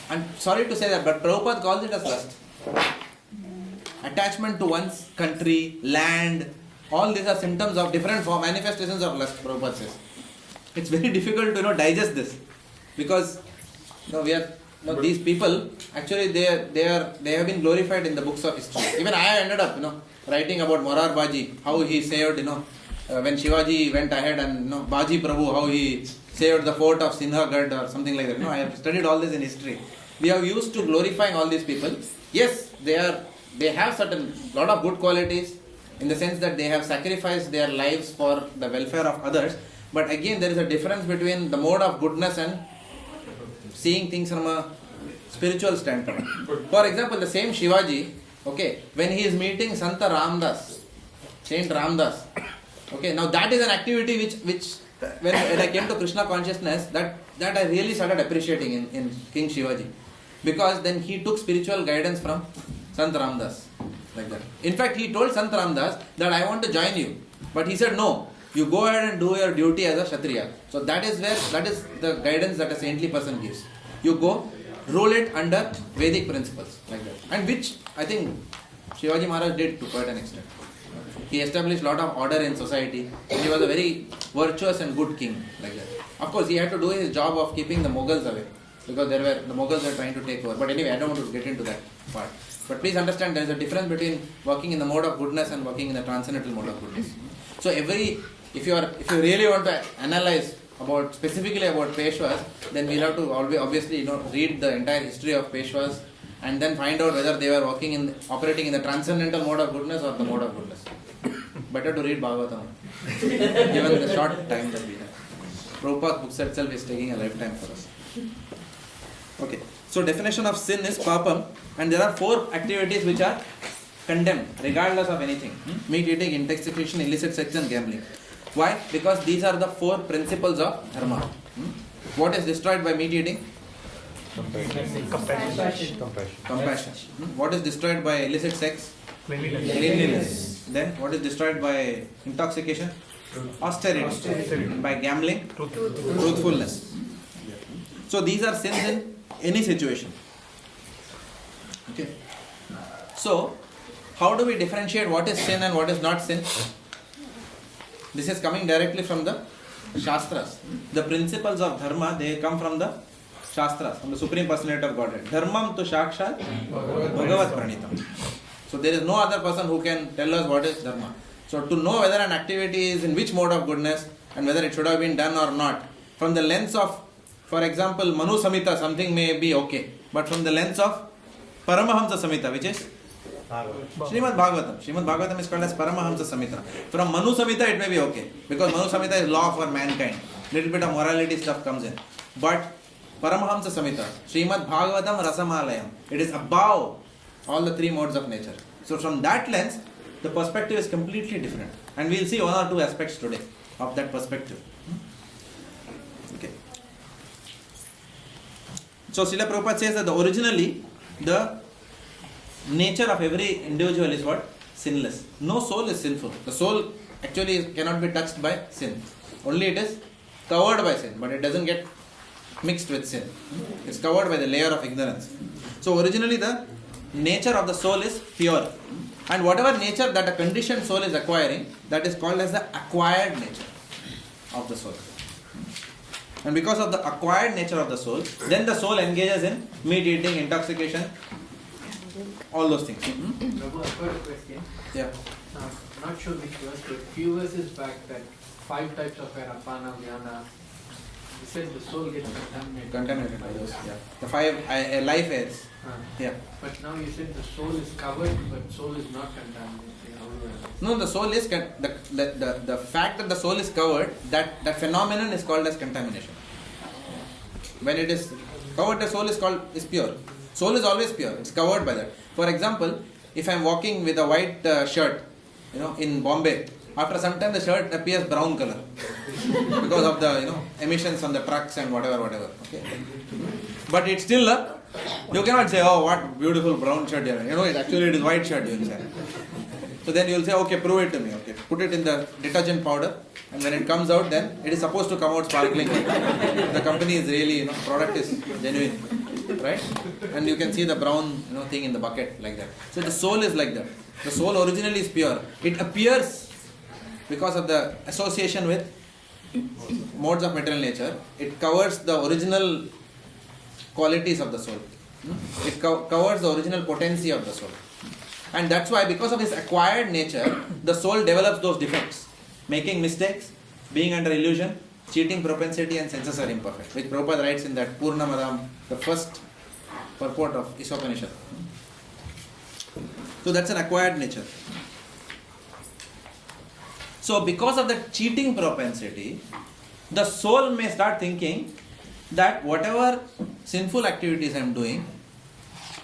And sorry to say that, but Prabhupada calls it as lust. Attachment to one's country, land, all these are symptoms of different manifestations of lust, Prabhupada says. It's very difficult to digest this. Because these people, actually they have been glorified in the books of history. Even I ended up, writing about Morar Baji, how he saved, when Shivaji went ahead and, Baji Prabhu, how he saved the fort of Sinhagad or something like that. I have studied all this in history. We are used to glorifying all these people. Yes, they have lot of good qualities in the sense that they have sacrificed their lives for the welfare of others. But again, there is a difference between the mode of goodness and seeing things from a spiritual standpoint. For example, the same Shivaji, okay, when he is meeting Santa Ramdas, Saint Ramdas, okay, now that is an activity which when I came to Krishna Consciousness, that I really started appreciating in King Shivaji. Because then he took spiritual guidance from Sant Ramdas. Like that. In fact, he told Sant Ramdas that I want to join you. But he said, no, you go ahead and do your duty as a Kshatriya. So that is the guidance that a saintly person gives. You go, rule it under Vedic principles. Like that. And which I think Shivaji Maharaj did to quite an extent. He established a lot of order in society. And he was a very virtuous and good king. Like that. Of course, he had to do his job of keeping the Mughals away. Because the Mughals were trying to take over. But anyway, I don't want to get into that part. But please understand there is a difference between working in the mode of goodness and working in the transcendental mode of goodness. So if you really want to analyze specifically about Peshwas, then we'll have to obviously read the entire history of Peshwas and then find out whether they were operating in the transcendental mode of goodness or the mode of goodness. Better to read Bhagavatam, given the short time that we have. Prabhupada's books itself is taking a lifetime for us. Okay, so definition of sin is papam, and there are 4 activities which are condemned regardless of anything. Meat eating, intoxication, illicit sex and gambling. Why? Because these are the 4 principles of dharma. What is destroyed by meat eating? Compassion. Compassion. What is destroyed by illicit sex? Cleanliness. Then what is destroyed by intoxication? Austerity. By gambling? Truthfulness. So these are sins in any situation. Okay. So, how do we differentiate what is sin and what is not sin? This is coming directly from the Shastras. The principles of dharma, they come from the Shastras, from the Supreme Personality of Godhead. Dharmam tu shakshat Bhagavad pranitam. So there is no other person who can tell us what is dharma. So to know whether an activity is in which mode of goodness and whether it should have been done or not, from the lens of, for example, Manu Samhita, something may be okay. But from the lens of Paramahamsa Samhita, which is Srimad Bhagavatam. Srimad Bhagavatam is called as Paramahamsa Samhita. From Manu Samhita it may be okay. Because Manu Samhita is law for mankind. Little bit of morality stuff comes in. But Paramahamsa Samhita, Srimad Bhagavatam Rasamalayam, it is above all the 3 modes of nature. So from that lens, the perspective is completely different. And we will see 1 or 2 aspects today of that perspective. Okay. So Srila Prabhupada says that originally the nature of every individual is what? Sinless. No soul is sinful. The soul actually cannot be touched by sin. Only it is covered by sin, but it doesn't get mixed with sin. It's covered by the layer of ignorance. So originally the nature of the soul is pure. And whatever nature that a conditioned soul is acquiring, that is called as the acquired nature of the soul. And because of the acquired nature of the soul, then the soul engages in meat eating, intoxication, all those things. Prabhu, I've got a question. Yeah. I'm not sure which verse, but few verses back that 5 types of air, apana, vyana, you said the soul gets contaminated. Contaminated by those, yeah. The 5 life airs. Yeah. But now you said the soul is covered, but soul is not contaminated. No, the soul is, the fact that the soul is covered, that phenomenon is called as contamination. When it is covered, the soul is pure. Soul is always pure, it's covered by that. For example, if I am walking with a white shirt, in Bombay, after some time the shirt appears brown color because of the emissions from the trucks and whatever. Okay. But it's still you cannot say, oh, what beautiful brown shirt here. It is white shirt, you will say. So then you will say, okay, prove it to me. Okay, put it in the detergent powder, and when it comes out, then it is supposed to come out sparkling. The company is really, product is genuine, right? And you can see the brown, thing in the bucket like that. So the soul is like that. The soul originally is pure. It appears because of the association with modes of material nature. It covers the original qualities of the soul. It covers the original potency of the soul. And that's why, because of this acquired nature, the soul develops those defects. Making mistakes, being under illusion, cheating propensity, and senses are imperfect. Which Prabhupada writes in that Purnamadam, the first purport of Isopanishad. So that's an acquired nature. So because of the cheating propensity, the soul may start thinking that whatever sinful activities I am doing,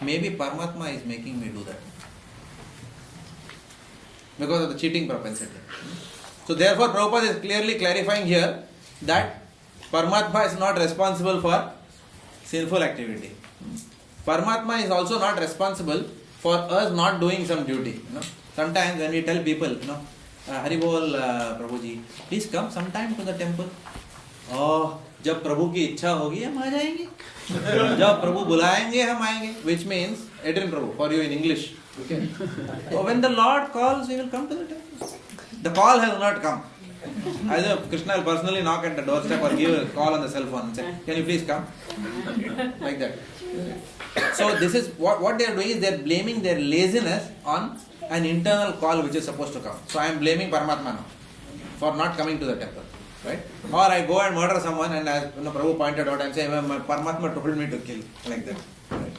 maybe Paramatma is making me do that. Because of the cheating propensity. So therefore Prabhupada is clearly clarifying here that Paramatma is not responsible for sinful activity. Paramatma is also not responsible for us not doing some duty. Sometimes when we tell people, Hari Bol Prabhuji, please come sometime to the temple. Oh, जब प्रभु की इच्छा होगी हम आ जाएंगे. जब प्रभु बुलाएंगे हम आएंगे. Which means, Adrian Prabhu, for you in English. Okay. Oh, when the Lord calls, we will come to the temple. The call has not come. Either Krishna will personally knock at the doorstep or give a call on the cell phone and say, can you please come? Like that. So this is what they are doing is they are blaming their laziness on an internal call which is supposed to come. So I am blaming Paramatma now for not coming to the temple. Right? Or I go and murder someone and as Prabhu pointed out, I am saying, Paramatma told me to kill. Like that. Right?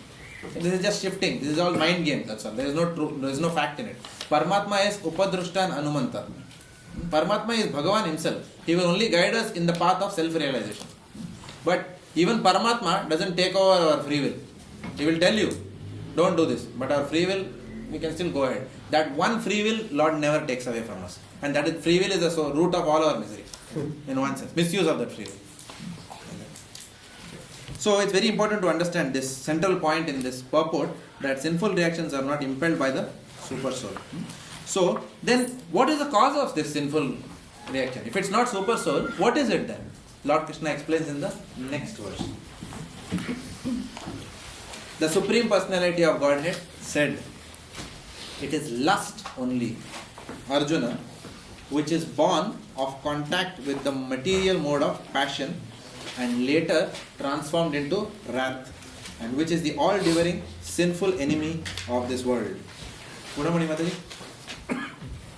This is just shifting. This is all mind game. That's all. There is no truth. There is no fact in it. Paramatma is Upadrushta and Anumanta. Paramatma is Bhagavan himself. He will only guide us in the path of self-realization. But even Paramatma doesn't take over our free will. He will tell you, don't do this. But our free will, we can still go ahead. That one free will, Lord never takes away from us. And that is, free will is the root of all our misery. In one sense. Misuse of that free will. So it's very important to understand this central point in this purport, that sinful reactions are not impelled by the super soul. So then what is the cause of this sinful reaction? If it's not super soul, what is it then? Lord Krishna explains in the next verse. The Supreme Personality of Godhead said, it is lust only, Arjuna, which is born of contact with the material mode of passion and later transformed into wrath, and which is the all-devouring sinful enemy of this world. Gunamani Mataji?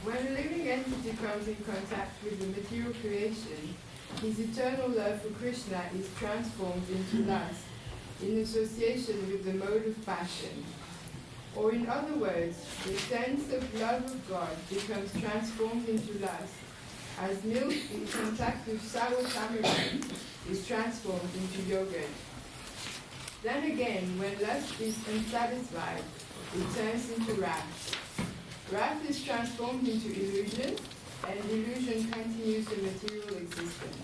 When a living entity comes in contact with the material creation, his eternal love for Krishna is transformed into lust in association with the mode of passion. Or in other words, the sense of love of God becomes transformed into lust, as milk in contact with sour tamarind is transformed into yogurt. Then again, when lust is unsatisfied, it turns into wrath. Wrath is transformed into illusion, and illusion continues the material existence.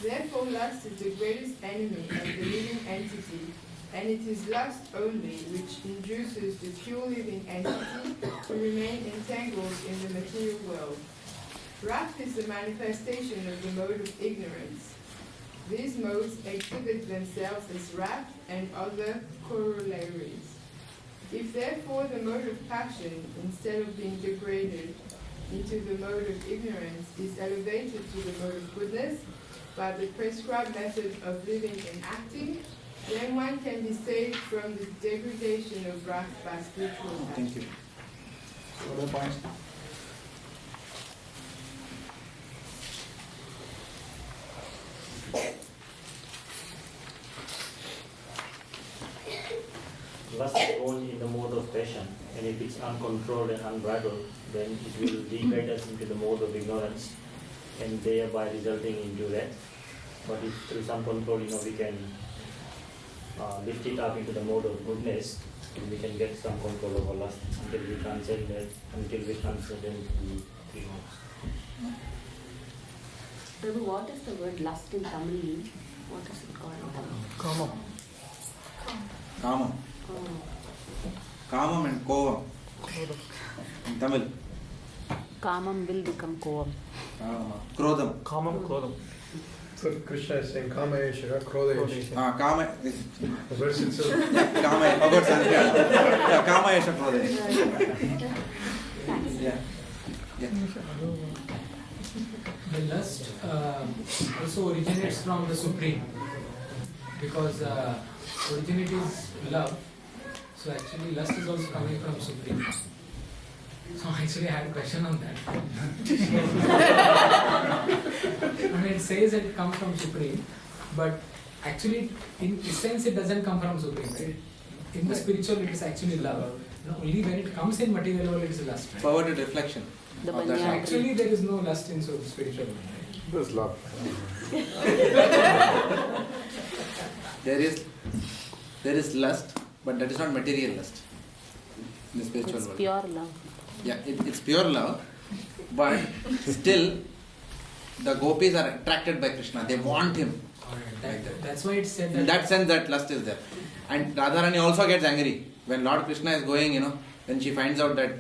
Therefore, lust is the greatest enemy of the living entity, and it is lust only which induces the pure living entity to remain entangled in the material world. Wrath is the manifestation of the mode of ignorance. These modes exhibit themselves as wrath and other corollaries. If therefore the mode of passion, instead of being degraded into the mode of ignorance, is elevated to the mode of goodness by the prescribed method of living and acting, then one can be saved from the degradation of wrath by spiritual passion. Thank you. Other points? Lust is born in the mode of passion, and if it's uncontrolled and unbridled, then it will degrade us into the mode of ignorance, and thereby resulting into wrath. But if through some control, we can lift it up into the mode of goodness, and we can get some control over lust until we transcend that, until we transcend the three modes. Prabhu, what is the word lust in Tamil? What is it called in Tamil? Kamam. Kamam and Kovam. In Tamil. Kamam will become Kovam. Krodam. Kamam, Krodam. So Krishna is saying Kama Yeshara, Krodha Yeshara. Kama. The verse itself. Kama. I forgot Sanskrit. Yeah, Kama Yesha Krodha. Yeah. Yeah. The lust also originates from the Supreme, because originate is love, so actually lust is also coming from Supreme. So actually I had a question on that. I mean, it says that it comes from Supreme, but actually in essence it doesn't come from Supreme, right? In the spiritual it is actually love. Only when it comes in material world it is lust, right? Perverted reflection. So actually there is no lust in spiritual world, right? There's love. there is lust, but that is not material lust in the spiritual It's world. pure love. Yeah, it's pure love, but still the gopis are attracted by Krishna. They want him. That's why it said that. In that sense, that lust is there. And Radharani also gets angry when Lord Krishna is going, when she finds out that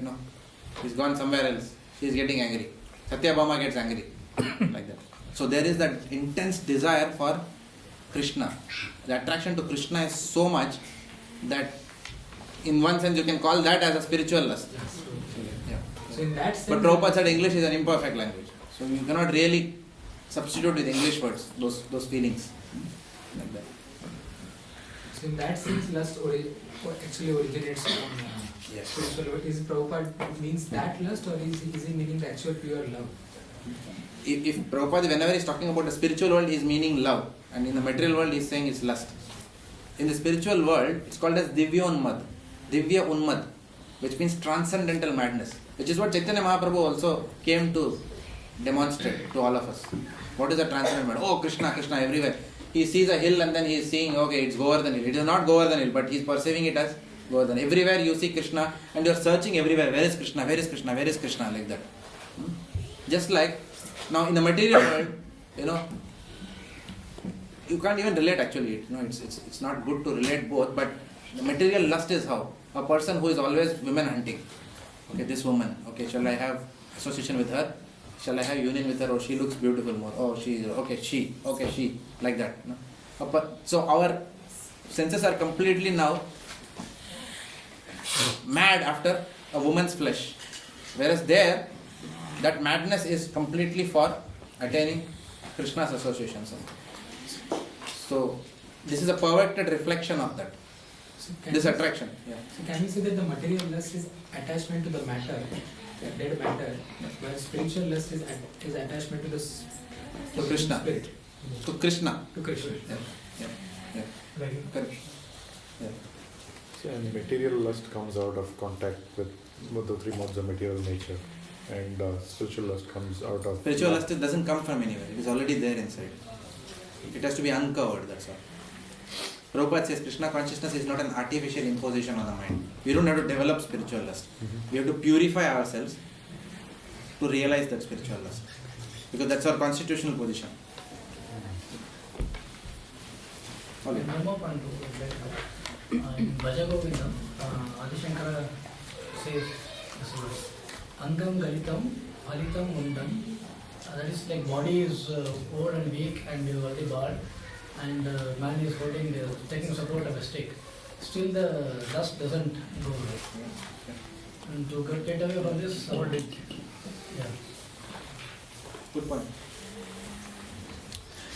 he's gone somewhere else, she is getting angry. Satyabhama gets angry, like that. So there is that intense desire for Krishna. The attraction to Krishna is so much that in one sense you can call that as a spiritual lust. Yeah. So in that sense. But Prabhupada said English is an imperfect language. So you cannot really substitute with English words those feelings. Like that. So in that sense, lust actually originates from spiritual world. Is Prabhupada means that lust, or is he meaning the actual pure love? If Prabhupada, whenever he is talking about the spiritual world, he is meaning love. And in the material world, he is saying it's lust. In the spiritual world, it's called as Divya Unmad, which means transcendental madness, which is what Chaitanya Mahaprabhu also came to demonstrate to all of us. What is the transcendental madness? Oh, Krishna, Krishna everywhere. He sees a hill and then he is seeing, okay, it's Govardhan hill. It is not Govardhan hill, but he is perceiving it as Govardhan. Everywhere you see Krishna and you are searching everywhere. Where is Krishna? Where is Krishna? Where is Krishna? Like that. Just like, now in the material world, you can't even relate actually. It's not good to relate both, but the material lust is how? A person who is always women hunting. Okay, this woman, okay, shall I have association with her? Shall I have union with her? Oh, she looks beautiful more. Oh, she, like that. So our senses are completely now mad after a woman's flesh. Whereas there, that madness is completely for attaining Krishna's association. So this is a perfected reflection of that. This attraction. Yeah. So can we say that the material lust is attachment to the matter, dead matter, while spiritual lust is attachment to the Krishna. Spirit. To Krishna. To Krishna. Yeah. Correct. Yeah. So, and material lust comes out of contact with the three modes of material nature, and spiritual lust comes out of... Spiritual lust doesn't come from anywhere. It is already there inside. It has to be uncovered, that's all. Prabhupada says Krishna consciousness is not an artificial imposition on the mind. We don't have to develop spiritual lust. We have to purify ourselves to realize that spiritual lust. Because that's our constitutional position. Okay. One more point in Bhajagovindam, Adishankara says, Angam Galitam, Halitam Mundam. That is like body is old and weak and very bald, and man is holding, taking support of a stick. Still the dust doesn't go away. And to get away from this, Good point.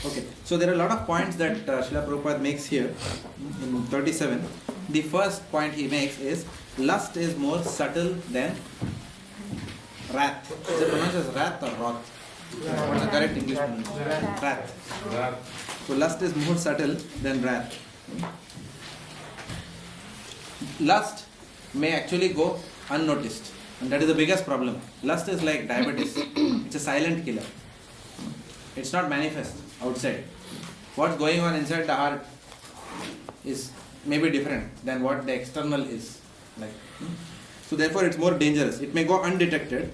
Okay, so there are a lot of points that Srila Prabhupada makes here in 37. The first point he makes is lust is more subtle than wrath. Is it pronounced as wrath or wrath? What's the correct English pronunciation? Wrath. So lust is more subtle than wrath. Lust may actually go unnoticed, and that is the biggest problem. Lust is like diabetes. It's a silent killer. It's not manifest outside. What's going on inside the heart is maybe different than what the external is like. So therefore it's more dangerous. It may go undetected.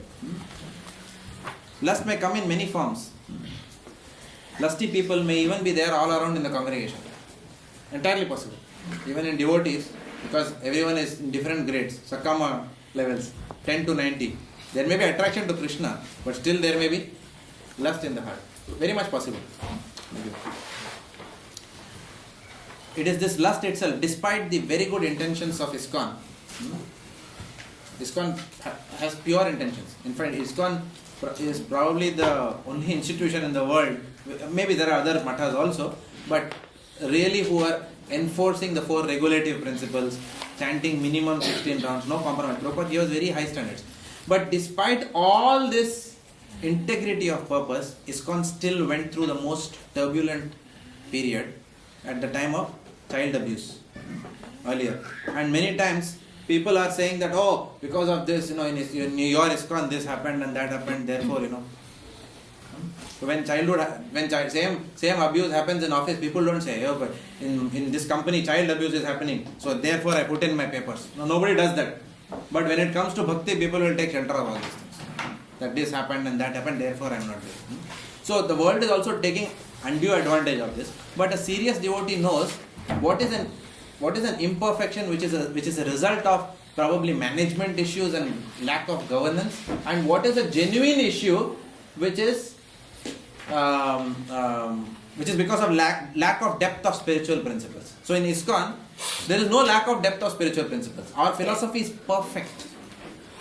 Lust may come in many forms. Lusty people may even be there all around in the congregation. Entirely possible. Even in devotees, because everyone is in different grades, Sakama levels, 10 to 90. There may be attraction to Krishna, but still there may be lust in the heart. Very much possible. It is this lust itself, despite the very good intentions of ISKCON. ISKCON has pure intentions. In fact, ISKCON is probably the only institution in the world, maybe there are other mathas also, but really who are enforcing the 4 regulative principles, chanting minimum 16 rounds, no compromise. Prabhupada gives very high standards. But despite all this integrity of purpose, ISKCON still went through the most turbulent period at the time of child abuse earlier. And many times people are saying that, oh, because of this, in your ISKCON this happened and that happened, therefore, So when same abuse happens in office, people don't say, oh, but in this company child abuse is happening, so therefore I put in my papers. No, nobody does that. But when it comes to bhakti, people will take shelter of all these things. That this happened and that happened, therefore I am not doing. So the world is also taking undue advantage of this. But a serious devotee knows what is an imperfection which is a result of probably management issues and lack of governance, and what is a genuine issue which is because of lack of depth of spiritual principles. So in ISKCON, there is no lack of depth of spiritual principles. Our philosophy is perfect.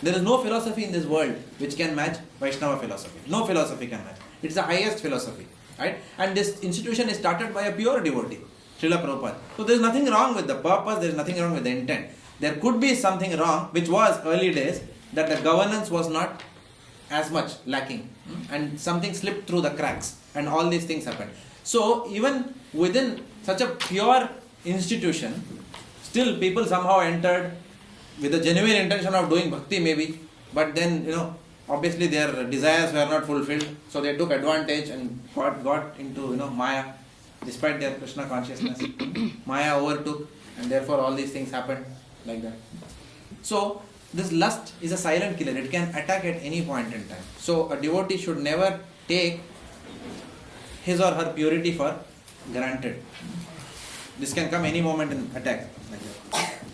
There is no philosophy in this world which can match Vaishnava philosophy. No philosophy can match. It's the highest philosophy, right? And this institution is started by a pure devotee, Srila Prabhupada. So there is nothing wrong with the purpose. There is nothing wrong with the intent. There could be something wrong, which was early days, that the governance was not as much lacking, and something slipped through the cracks, and all these things happened. So even within such a pure institution, still people somehow entered with a genuine intention of doing bhakti maybe, but then obviously their desires were not fulfilled, so they took advantage and got into Maya, despite their Krishna consciousness. Maya overtook, and therefore all these things happened like that. So this lust is a silent killer. It can attack at any point in time. So a devotee should never take his or her purity for granted. This can come any moment and attack like that.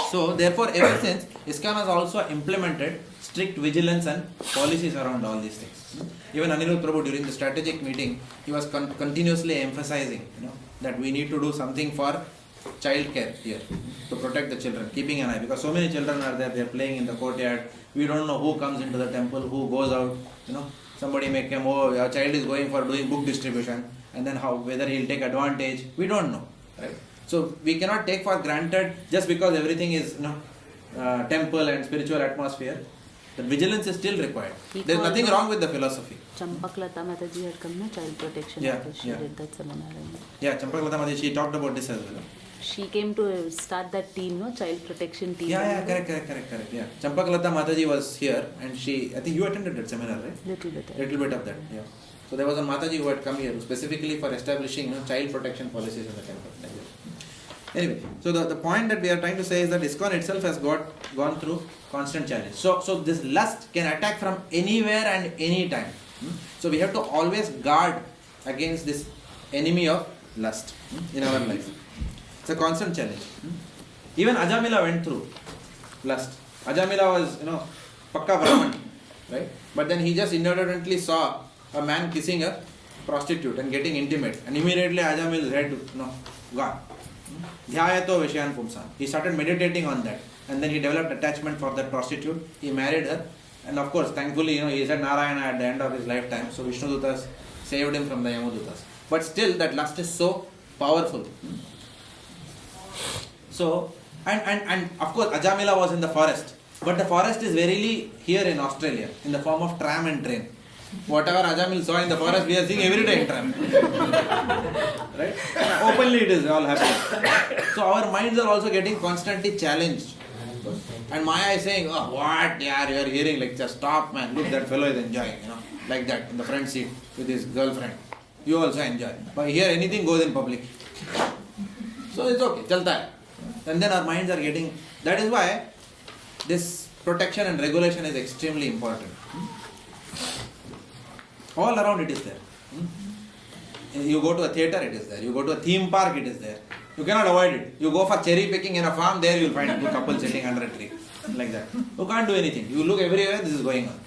So therefore, ever since, ISKCON has also implemented strict vigilance and policies around all these things. Even Anirudh Prabhu, during the strategic meeting, he was continuously emphasizing that we need to do something for child care here, to protect the children, keeping an eye, because so many children are there, they are playing in the courtyard. We don't know who comes into the temple, who goes out. Somebody may come, oh, your child is going for doing book distribution, and then whether he'll take advantage, we don't know, right? So we cannot take for granted just because everything is temple and spiritual atmosphere. The vigilance is still required. There is nothing wrong with the philosophy. Champaklata Mataji had come, child protection. She did that seminar. Yeah, Champaklata Mataji, she talked about this as well. She came to start that team, child protection team. Yeah, correct. Yeah, Champaklata Mataji was here, and I think you attended that seminar, right? Little bit of that, yeah. So there was a Mataji who had come here specifically for establishing child protection policies in the temple. Anyway, so the point that we are trying to say is that ISKCON itself has gone through constant challenge. So this lust can attack from anywhere and any time. So we have to always guard against this enemy of lust in our life. It's a constant challenge. Even Ajamila went through lust. Ajamila was, Pakka Brahman, right? But then he just inadvertently saw a man kissing a prostitute and getting intimate, and immediately Ajamil's head, gone. Dhyayato Vishyan Pumsan. He started meditating on that, and then he developed attachment for that prostitute. He married her, and of course, thankfully, he said Narayana at the end of his lifetime. So Vishnu Dutas saved him from the Yamadutas. But still, that lust is so powerful. So, and of course, Ajamila was in the forest, but the forest is verily here in Australia in the form of tram and train. Whatever Ajamil saw in the forest, we are seeing every day in tram. Right? Openly it is all happening. So our minds are also getting constantly challenged. And Maya is saying, oh, what? Yeah, you are hearing lecture. Stop, man. Look, that fellow is enjoying, like that, in the front seat with his girlfriend. You also enjoy. But here anything goes in public. So it's okay, chalta hai. And then our minds are getting... That is why this protection and regulation is extremely important. All around it is there. You go to a theatre, it is there. You go to a theme park, it is there. You cannot avoid it. You go for cherry picking in a farm, there you will find a couple sitting under a tree. Like that. You can't do anything. You look everywhere, this is going on.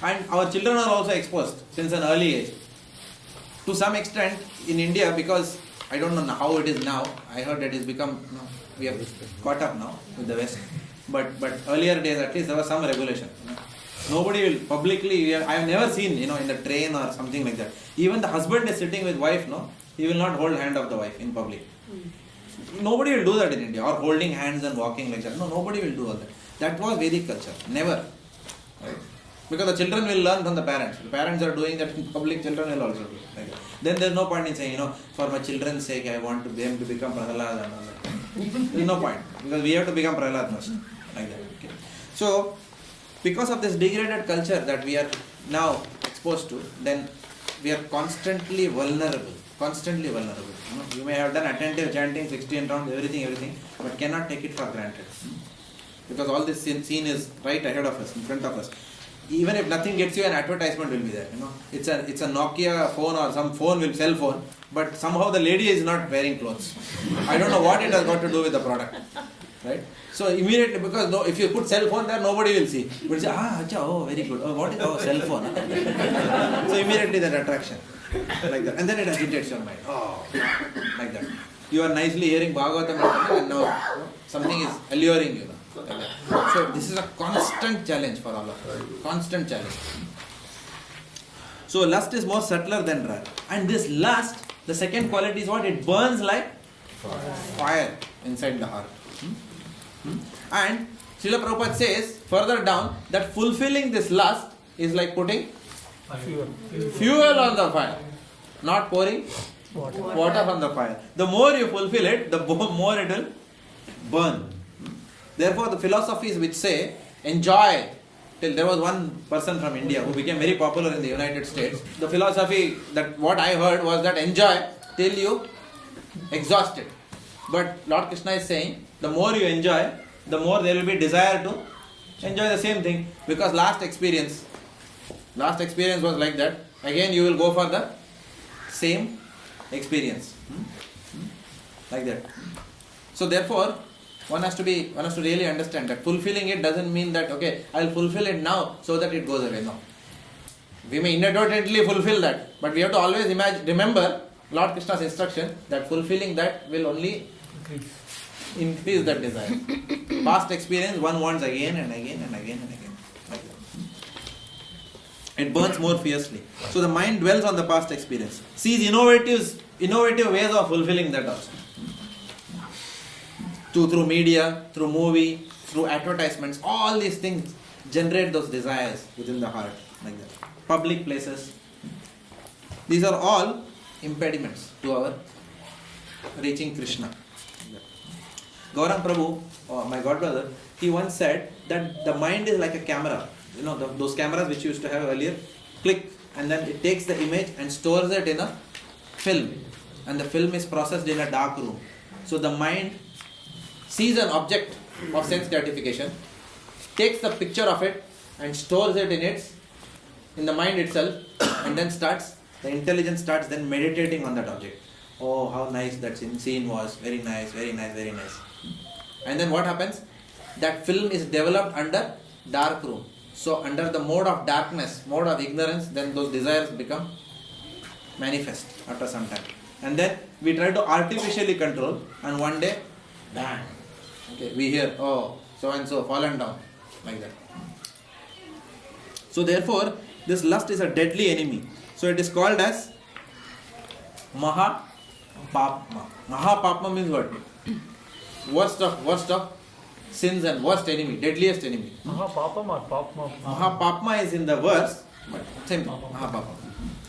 And our children are also exposed since an early age. To some extent, in India, because I don't know how it is now, I heard it has become, we have caught up now with the West. But earlier days, at least there was some regulation. Nobody will publicly, I have never seen, in the train or something like that. Even the husband is sitting with wife, he will not hold hand of the wife in public. Nobody will do that in India, or holding hands and walking like that. No, nobody will do all that. That was Vedic culture. Never. Right? Because the children will learn from the parents. The parents are doing that in public, children will also do it. Like that. Then there is no point in saying, for my children's sake, I want them to become Prahlad and all that. There is no point. Because we have to become Prahlad first. Like that. Okay. So, because of this degraded culture that we are now exposed to, then we are constantly vulnerable. Constantly vulnerable. You may have done attentive chanting, 16 rounds, everything, but cannot take it for granted. Because all this scene is right ahead of us, in front of us. Even if nothing gets you, an advertisement will be there. It's a Nokia phone or some cell phone, but somehow the lady is not wearing clothes. I don't know what it has got to do with the product, right? So immediately, because if you put cell phone there, nobody will see. But say, oh, very good. Oh, what is cell phone? So immediately that attraction, like that, and then it agitates your mind. Oh, like that. You are nicely hearing Bhagavatam, and now something is alluring you. So this is a constant challenge for all of us. Constant challenge. So lust is more subtler than rag. And this lust, the second quality is what? It burns like fire inside the heart. And Srila Prabhupada says further down that fulfilling this lust is like putting fuel on the fire, not pouring water on the fire. The more you fulfill it, the more it will burn. Therefore, the philosophies which say, enjoy, till there was one person from India who became very popular in the United States. The philosophy that what I heard was that enjoy till you exhaust it. But Lord Krishna is saying, the more you enjoy, the more there will be desire to enjoy the same thing. Because last experience was like that. Again you will go for the same experience. Like that. So therefore, one has to really understand that fulfilling it doesn't mean that, okay, I will fulfill it now so that it goes away. No. We may inadvertently fulfill that, but we have to always remember Lord Krishna's instruction that fulfilling that will only increase that desire. Past experience one wants again and again and again and again. Like that. It burns more fiercely. So the mind dwells on the past experience, sees innovative ways of fulfilling that also. Through media, through movie, through advertisements, all these things generate those desires within the heart, like that. Public places. These are all impediments to our reaching Krishna. Gaurang Prabhu, my godbrother, he once said that the mind is like a camera. Those cameras which you used to have earlier, click, and then it takes the image and stores it in a film. And the film is processed in a dark room. So the mind sees an object of sense gratification, takes the picture of it and stores it in the mind itself, and then the intelligence starts then meditating on that object. Oh, how nice that scene was, very nice, very nice, very nice. And then what happens? That film is developed under dark room. So under the mode of darkness, mode of ignorance, then those desires become manifest after some time. And then we try to artificially control, and one day, bang. Okay, we hear, oh, so and so fallen down, like that. So therefore, this lust is a deadly enemy. So it is called as Mahapapma. Mahapapma means what? Worst of sins and worst enemy, deadliest enemy. Mahapapma or Papma? Mahapapma is in the verse, but same thing. Mahapapma.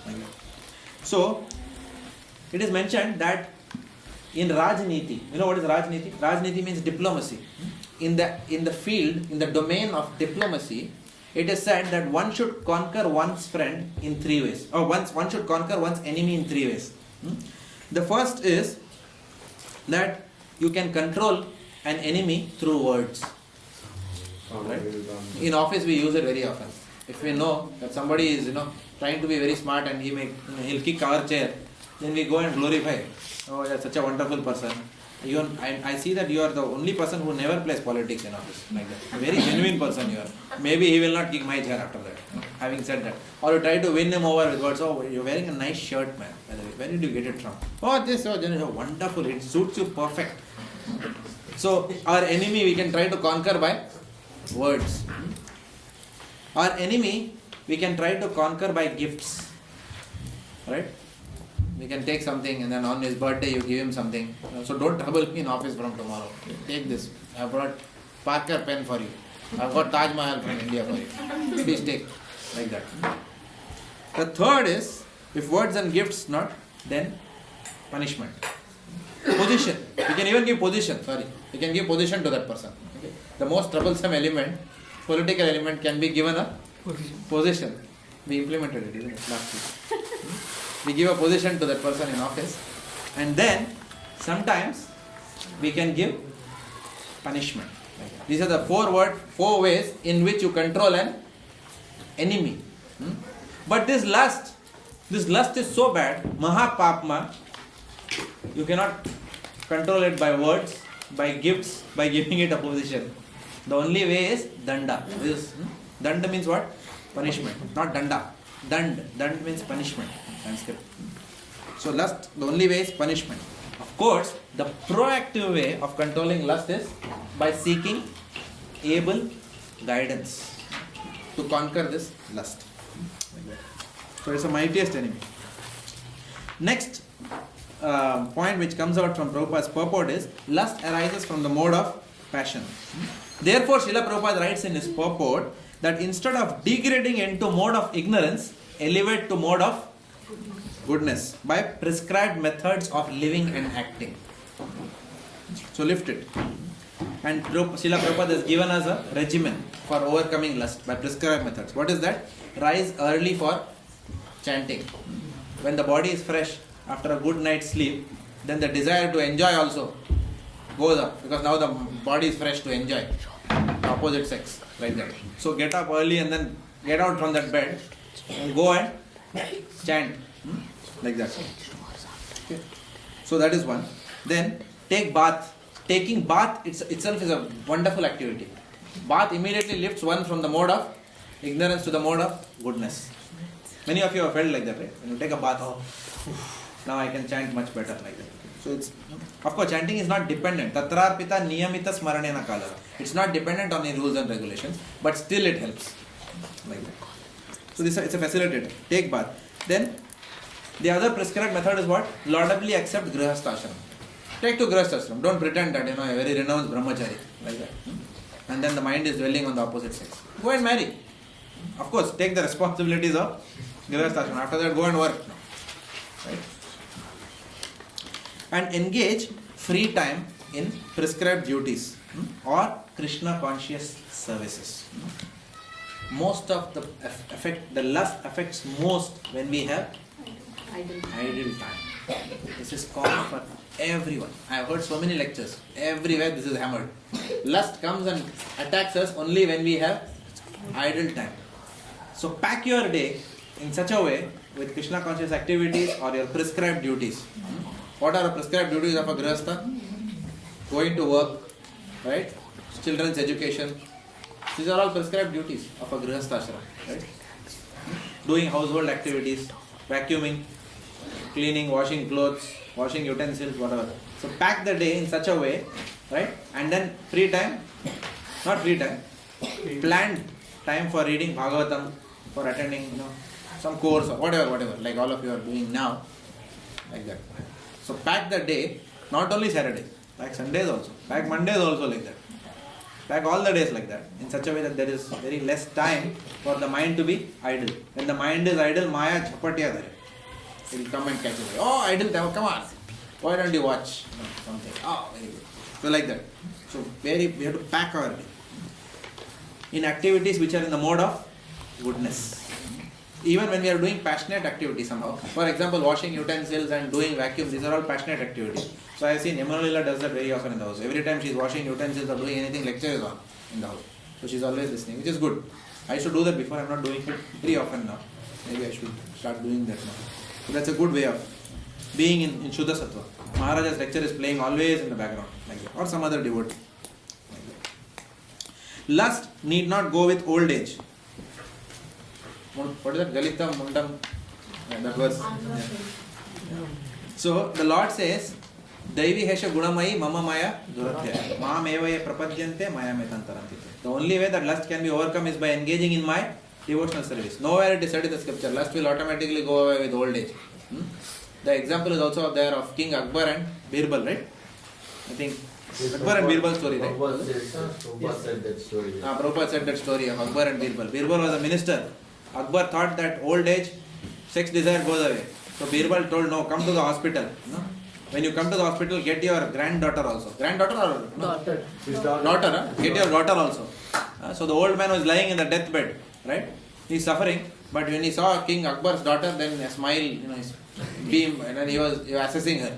Like that. So it is mentioned that in Rajniti, you know what is Rajniti? Rajniti means diplomacy. In the field, in the domain of diplomacy, it is said that one should conquer one's friend in 3 ways. Or one should conquer one's enemy in 3 ways. The first is that you can control an enemy through words. Right? In office we use it very often. If we know that somebody is trying to be very smart and he'll kick our chair, then we go and glorify. Oh, you're such a wonderful person. I see that you are the only person who never plays politics in office. Like that. A very genuine person you are. Maybe he will not kick my chair after that. Having said that. Or you try to win him over with words. Oh, you're wearing a nice shirt, man. By the way, where did you get it from? Oh, this, wonderful. It suits you perfect. So, our enemy we can try to conquer by words. Our enemy we can try to conquer by gifts. Right? We can take something and then on his birthday you give him something. So don't trouble me in office from tomorrow. Take this. I have brought Parker pen for you. I have got Taj Mahal from India for you. Please take. Like that. The third is, if words and gifts not, then punishment. Position. We can even give position. We can give position to that person. Okay. The most troublesome element, political element, can be given a position. We implemented it, isn't it, last week. we give a position to that person in office, and then sometimes we can give punishment. These are the four ways in which you control an enemy. But this lust is so bad, Mahapapma, you cannot control it by words, by gifts, by giving it a position. The only way is danda. Danda means what? Punishment, not danda. Dand means punishment. Sanskrit. So lust, the only way is punishment. Of course, the proactive way of controlling lust is by seeking able guidance to conquer this lust. So it's a mightiest enemy. Next point which comes out from Prabhupada's purport is lust arises from the mode of passion. Therefore, Srila Prabhupada writes in his purport that instead of degrading into mode of ignorance, elevate to mode of goodness by prescribed methods of living and acting. So lift it. And Srila Prabhupada has given us a regimen for overcoming lust by prescribed methods. What is that? Rise early for chanting. When the body is fresh after a good night's sleep, then the desire to enjoy also goes up, because now the body is fresh to enjoy the opposite sex, like that. So get up early and then get out from that bed and go and chant, like that. Okay. So that is one. Then take bath. Taking bath itself is a wonderful activity. Bath immediately lifts one from the mode of ignorance to the mode of goodness. Many of you have felt like that, right? When you take a bath, now I can chant much better, like that. So it's, of course, chanting is not dependent. Tatrarpita niyamita smaranena kala. It's not dependent on any rules and regulations, but still it helps, like that. So it's a facilitator. Take bath. Then the other prescribed method is what? Laudably accept grihastha ashram. Take to grihastha ashram. Don't pretend that a very renounced brahmachari, like that. And then the mind is dwelling on the opposite sex. Go and marry. Of course, take the responsibilities of grihastha ashram. After that, go and work. Right? And engage free time in prescribed duties or Krishna conscious services. Most of the lust affects most when we have idle time. This is common for everyone. I have heard so many lectures. Everywhere this is hammered. Lust comes and attacks us only when we have idle time. So pack your day in such a way with Krishna conscious activities or your prescribed duties. What are the prescribed duties of a grihastha? Going to work, right? Children's education. These are all prescribed duties of a grihastha ashram, right? Doing household activities, vacuuming, cleaning, washing clothes, washing utensils, whatever. So pack the day in such a way, right? And then free time, not free time, planned time for reading Bhagavatam, for attending, some course or whatever, like all of you are doing now, like that. So pack the day, not only Saturday, pack Sundays also, pack Mondays also, like that. Pack all the days like that, in such a way that there is very less time for the mind to be idle. When the mind is idle, Maya chapatya dhare. It will come and catch it. Oh, idle time, come on. Why don't you watch something? Oh, very good. So like that. So we have to pack our day in activities which are in the mode of goodness. Even when we are doing passionate activities somehow. For example, washing utensils and doing vacuum, these are all passionate activities. So I have seen Yamunalila does that very often in the house. Every time she is washing utensils or doing anything, lecture is on in the house. So she is always listening, which is good. I used to do that before, I am not doing it very often now. Maybe I should start doing that now. So that's a good way of being in Shuddha Sattva. Maharaja's lecture is playing always in the background, like that. Or some other devotee. Like that. Lust need not go with old age. What is that? Galitam, Mundam, that verse. Yeah. So the Lord says, Daivi Hesha Gunamayi Mama Maya Duratya. Maam Evaye Prapadyante Maya Metantaranti. The only way that lust can be overcome is by engaging in my devotional service. Nowhere it is said in the scripture, lust will automatically go away with old age. The example is also there of King Akbar and Birbal, right? I think Akbar and Birbal story, right? Prabhupada said that story. Prabhupada said that story of Akbar and Birbal. Birbal was a minister. Akbar thought that old age, sex desire goes away. So Birbal told, no, come to the hospital. When you come to the hospital, get your granddaughter also. Granddaughter or? No? Daughter. His daughter. Daughter, get your daughter also. So the old man was lying in the deathbed, right? He is suffering, but when he saw King Akbar's daughter, then a smile, his beam, and he was assessing her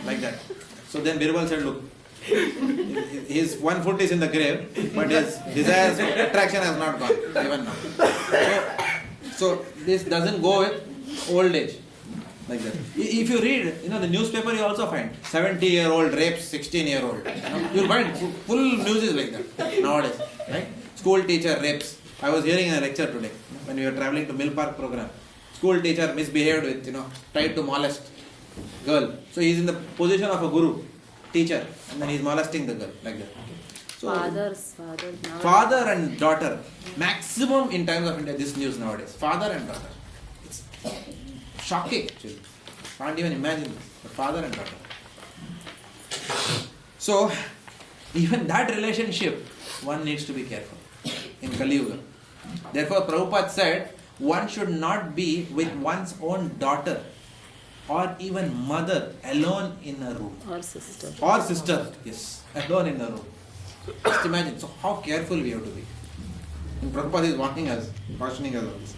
like that. So then Birbal said, look, his one foot is in the grave, but his desires for attraction has not gone, even now. So this doesn't go with old age, like that. If you read, the newspaper, you also find 70-year-old rapes 16-year-old. You'll find full news is like that nowadays, right? School teacher rapes. I was hearing a lecture today when we were traveling to Mill Park program. School teacher misbehaved with, tried to molest girl. So he's in the position of a guru, teacher, and then he's molesting the girl, like that. So father and daughter, maximum in times of India, this news nowadays. Father and daughter. It's shocking, actually. Can't even imagine this. But father and daughter. So, even that relationship, one needs to be careful in Kali Yuga. Therefore, Prabhupada said, one should not be with one's own daughter or even mother alone in a room. Or sister. Or sister, yes, alone in a room. Just imagine, so how careful we have to be. And Prabhupada is warning us, cautioning us on this.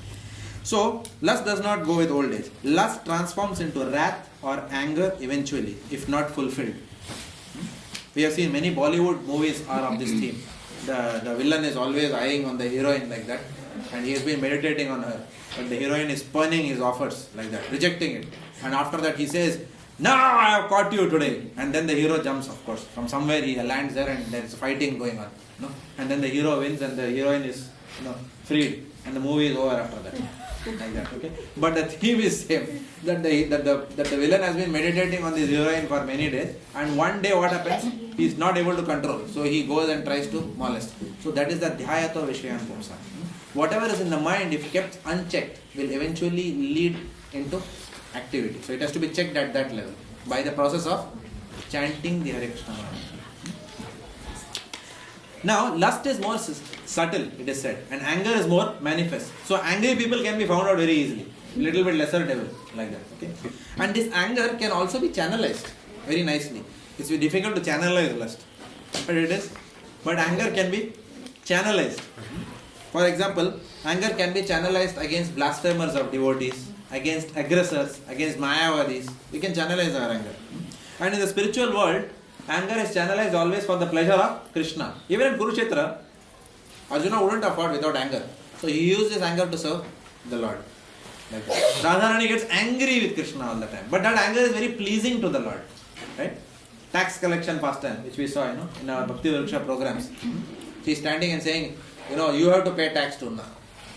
So, lust does not go with old age. Lust transforms into wrath or anger eventually, if not fulfilled. We have seen many Bollywood movies are of this theme. The villain is always eyeing on the heroine like that, and he has been meditating on her. But the heroine is spurning his offers like that, rejecting it. And after that he says, "Now I have caught you today." And then the hero jumps, of course. From somewhere he lands there and there is fighting going on. And then the hero wins and the heroine is freed. And the movie is over after that. Like that, okay? But the theme is same. That the villain has been meditating on this heroine for many days. And one day what happens? He is not able to control. So he goes and tries to molest. So that is the dhyato vishyan pumsa. Whatever is in the mind, if kept unchecked, will eventually lead into activity. So it has to be checked at that level by the process of chanting the Hare Krishna mantra. Now, lust is more subtle, it is said, and anger is more manifest. So angry people can be found out very easily. Little bit lesser devil, like that. Okay. And this anger can also be channelized very nicely. It's difficult to channelize lust, but anger can be channelized. For example, anger can be channelized against blasphemers of devotees, against aggressors, against Mayavadis. We can channelize our anger. And in the spiritual world, anger is channelized always for the pleasure of Krishna. Even in Kurukshetra, Arjuna wouldn't have fought without anger. So he used his anger to serve the Lord. Like Radharani gets angry with Krishna all the time. But that anger is very pleasing to the Lord. Right? Tax collection pastime, which we saw in our Bhaktivedanta programs. She's standing and saying, you have to pay tax to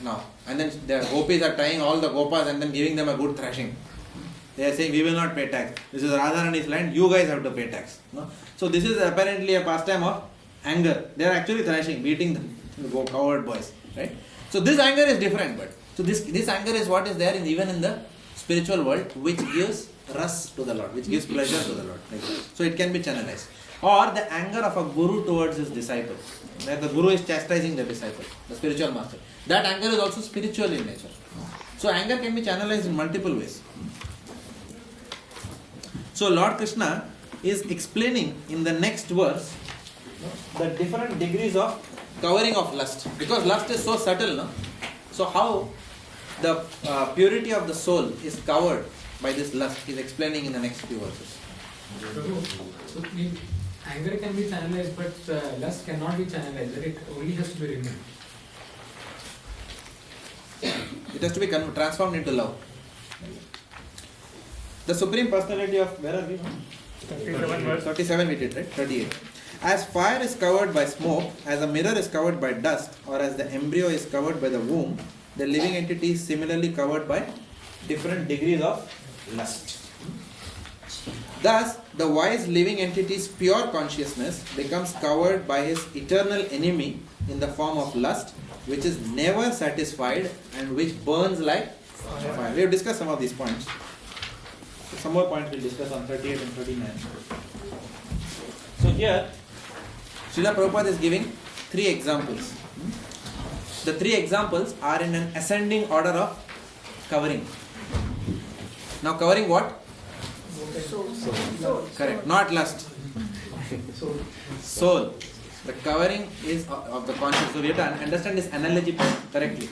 now. And then the gopis are tying all the gopas and then giving them a good thrashing. They are saying, we will not pay tax. This is Radharani's land, you guys have to pay tax. So this is apparently a pastime of anger. They are actually thrashing, beating the coward boys. Right? So this anger is different. So this anger is what is there even in the spiritual world, which gives ras to the Lord, which gives pleasure to the Lord. So it can be channelized. Or the anger of a guru towards his disciple. Where the guru is chastising the disciple, the spiritual master. That anger is also spiritual in nature. So anger can be channelized in multiple ways. So Lord Krishna is explaining in the next verse the different degrees of covering of lust. Because lust is so subtle, no? So how the purity of the soul is covered by this lust, he is explaining in the next few verses. So anger can be channelized, but lust cannot be channelized. It only has to be removed. It has to be transformed into love. The Supreme Personality of, where are we now? 37 we did, right? 38. As fire is covered by smoke, as a mirror is covered by dust, or as the embryo is covered by the womb, the living entity is similarly covered by different degrees of lust. Thus, the wise living entity's pure consciousness becomes covered by his eternal enemy in the form of lust, which is never satisfied and which burns like fire. We have discussed some of these points. So some more points we'll discuss on 38 and 39. So here, Srila Prabhupada is giving 3 examples. The 3 examples are in an ascending order of covering. Now covering what? Soul. Correct. Not lust. Soul. The covering is of the consciousness. So we have to understand this analogy correctly.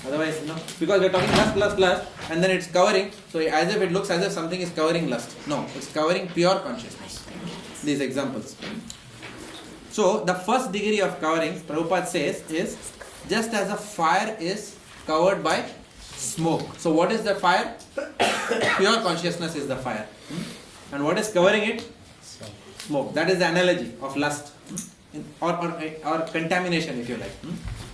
Otherwise, because we're talking lust, and then it's covering, so as if it looks as if something is covering lust. No, it's covering pure consciousness. These examples. So, the first degree of covering, Prabhupada says, is just as a fire is covered by smoke. So, what is the fire? Pure consciousness is the fire. And what is covering it? Smoke. That is the analogy of lust. Or contamination, if you like.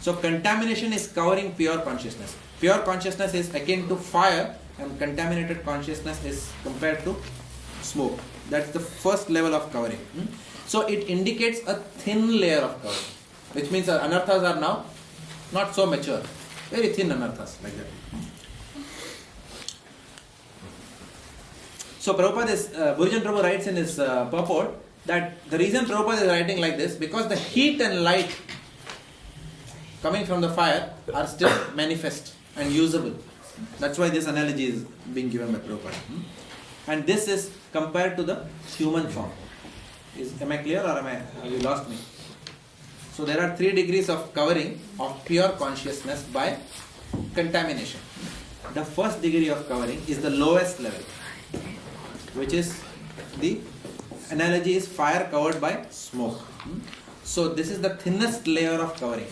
So contamination is covering pure consciousness. Pure consciousness is akin to fire, and contaminated consciousness is compared to smoke. That's the first level of covering. So it indicates a thin layer of covering, which means anarthas are now not so mature. Very thin anarthas, like that. So Prabhupada Bhujan Prabhu writes in his purport that the reason Prabhupada is writing like this, because the heat and light coming from the fire are still manifest and usable. That's why this analogy is being given by Prabhupada. And this is compared to the human form. Am I clear, or have you lost me? So there are 3 degrees of covering of pure consciousness by contamination. The first degree of covering is the lowest level, which is the analogy is fire covered by smoke. So this is the thinnest layer of covering.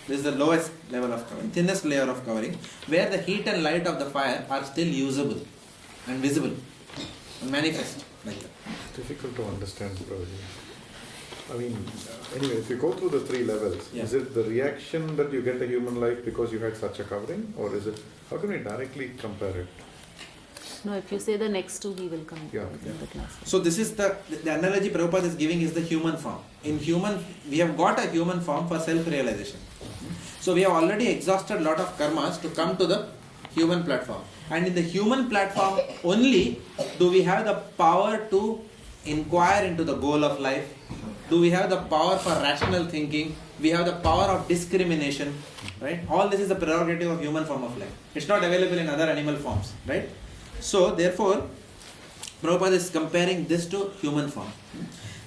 This is the lowest level of covering, thinnest layer of covering, where the heat and light of the fire are still usable and visible and manifest like that. Difficult to understand, Prabhuji. I mean, anyway, if you go through the 3 levels, is it the reaction that you get a human life because you had such a covering, or is it, how can we directly compare it? No, if you say the next 2, we will come in the class. So this is the analogy Prabhupada is giving is the human form. In human, we have got a human form for self-realization. So we have already exhausted a lot of karmas to come to the human platform. And in the human platform only do we have the power to inquire into the goal of life. Do we have the power for rational thinking? We have the power of discrimination, right? All this is the prerogative of human form of life. It's not available in other animal forms, right? So therefore, Prabhupada is comparing this to human form.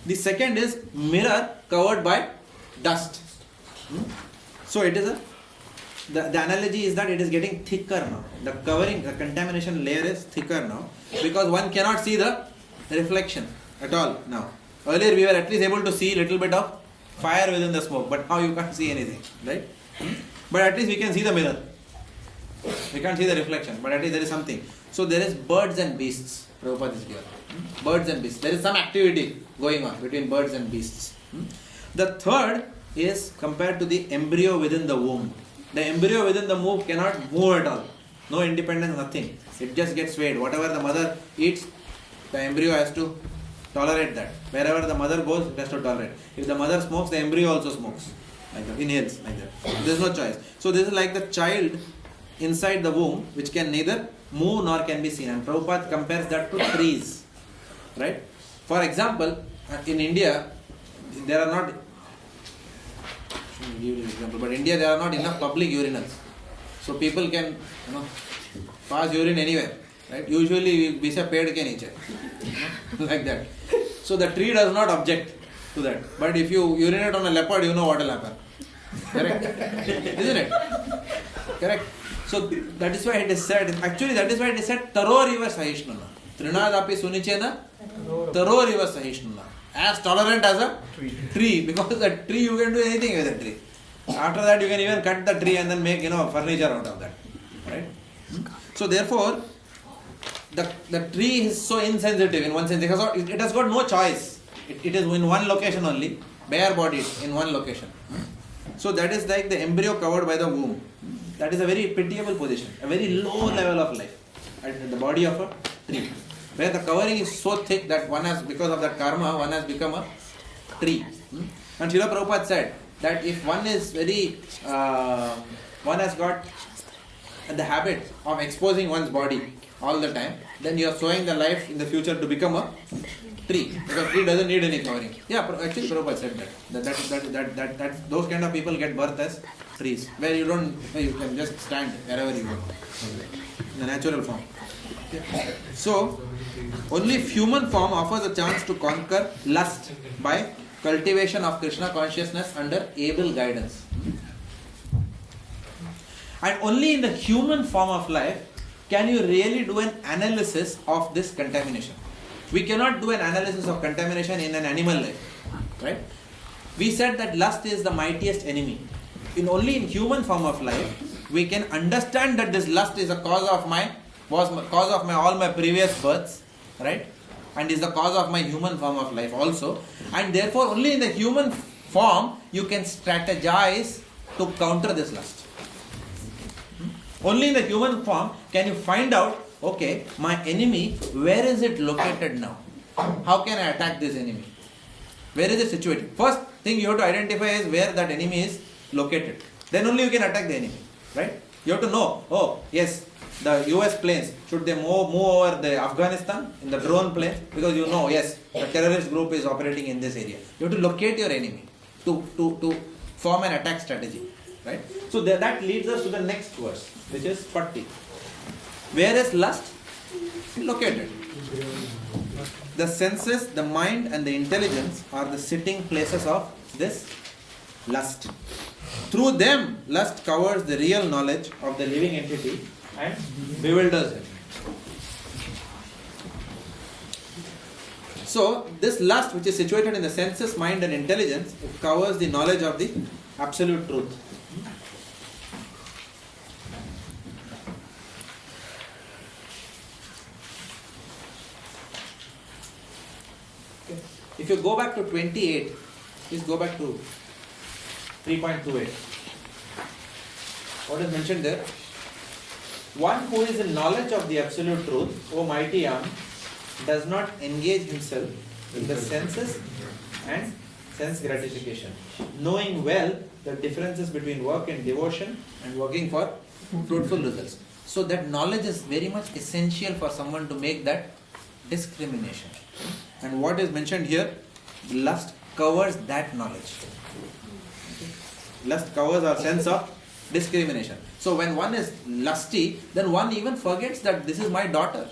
The second is mirror covered by dust. So it is the analogy is that it is getting thicker now. The covering, the contamination layer is thicker now, because one cannot see the reflection at all now. Earlier we were at least able to see a little bit of fire within the smoke, but now you can't see anything, right? But at least we can see the mirror. We can't see the reflection, but at least there is something. So there is birds and beasts. Prabhupada is here. Birds and beasts. There is some activity going on between birds and beasts. The third is compared to the embryo within the womb. The embryo within the womb cannot move at all. No independence, nothing. It just gets swayed. Whatever the mother eats, the embryo has to tolerate that. Wherever the mother goes, it has to tolerate. If the mother smokes, the embryo also smokes. Like that. Inhales. Like that. There is no choice. So this is like the child inside the womb, which can neither move nor can be seen. And Prabhupada compares that to trees. Right? For example, in India, there are not, give you an example, but in India there are not enough public urinals. So people can, pass urine anywhere. Right? Usually we say paid ke niche. Like that. So the tree does not object to that. But if you urinate on a leopard, you know what will happen. Correct? Isn't it? Correct? So that is why it is said, actually that is why it is said, Taroriva Sahishnuna. Trinadapi Sunichena, Taroriva Sahishnuna. As tolerant as a tree. Because a tree, you can do anything with a tree. After that, you can even cut the tree and then make, furniture out of that. Right? So therefore, the tree is so insensitive in one sense. It has got no choice. It is in one location only, bare bodied in one location. So that is like the embryo covered by the womb. That is a very pitiable position, a very low level of life at the body of a tree, where the covering is so thick that one has, because of that karma, one has become a tree. And Srila Prabhupada said that if one is very, one has got the habit of exposing one's body all the time, then you are sowing the life in the future to become a tree, because tree doesn't need any covering. Yeah, actually Prabhupada said that those kind of people get birth as trees, where you can just stand wherever you go, in the natural form. So only human form offers a chance to conquer lust by cultivation of Krishna consciousness under able guidance. And only in the human form of life can you really do an analysis of this contamination. We cannot do an analysis of contamination in an animal life, right? We said that lust is the mightiest enemy. Only in human form of life we can understand that this lust is a cause of all my previous births, right? And is the cause of my human form of life also. And therefore only in the human form you can strategize to counter this lust. Only in the human form can you find out, okay, my enemy, where is it located now? How can I attack this enemy? Where is it situated? First thing you have to identify is where that enemy is located. Then only you can attack the enemy, right? You have to know, oh yes, the US planes, should they move over the Afghanistan in the drone planes? Because you know, yes, the terrorist group is operating in this area. You have to locate your enemy to form an attack strategy, right? So that leads us to the next verse, which is 40. Where is lust located? The senses, the mind and the intelligence are the sitting places of this lust. Through them, lust covers the real knowledge of the living entity and bewilders him. So, this lust which is situated in the senses, mind and intelligence, it covers the knowledge of the absolute truth. If you go back to 28, please go back to 3.28. What is mentioned there? One who is in knowledge of the absolute truth, O mighty arm, does not engage himself in the senses and sense gratification, knowing well the differences between work and devotion and working for fruitful results. So that knowledge is very much essential for someone to make that discrimination. And what is mentioned here, lust covers that knowledge. Lust covers our sense of discrimination. So when one is lusty, then one even forgets that this is my daughter.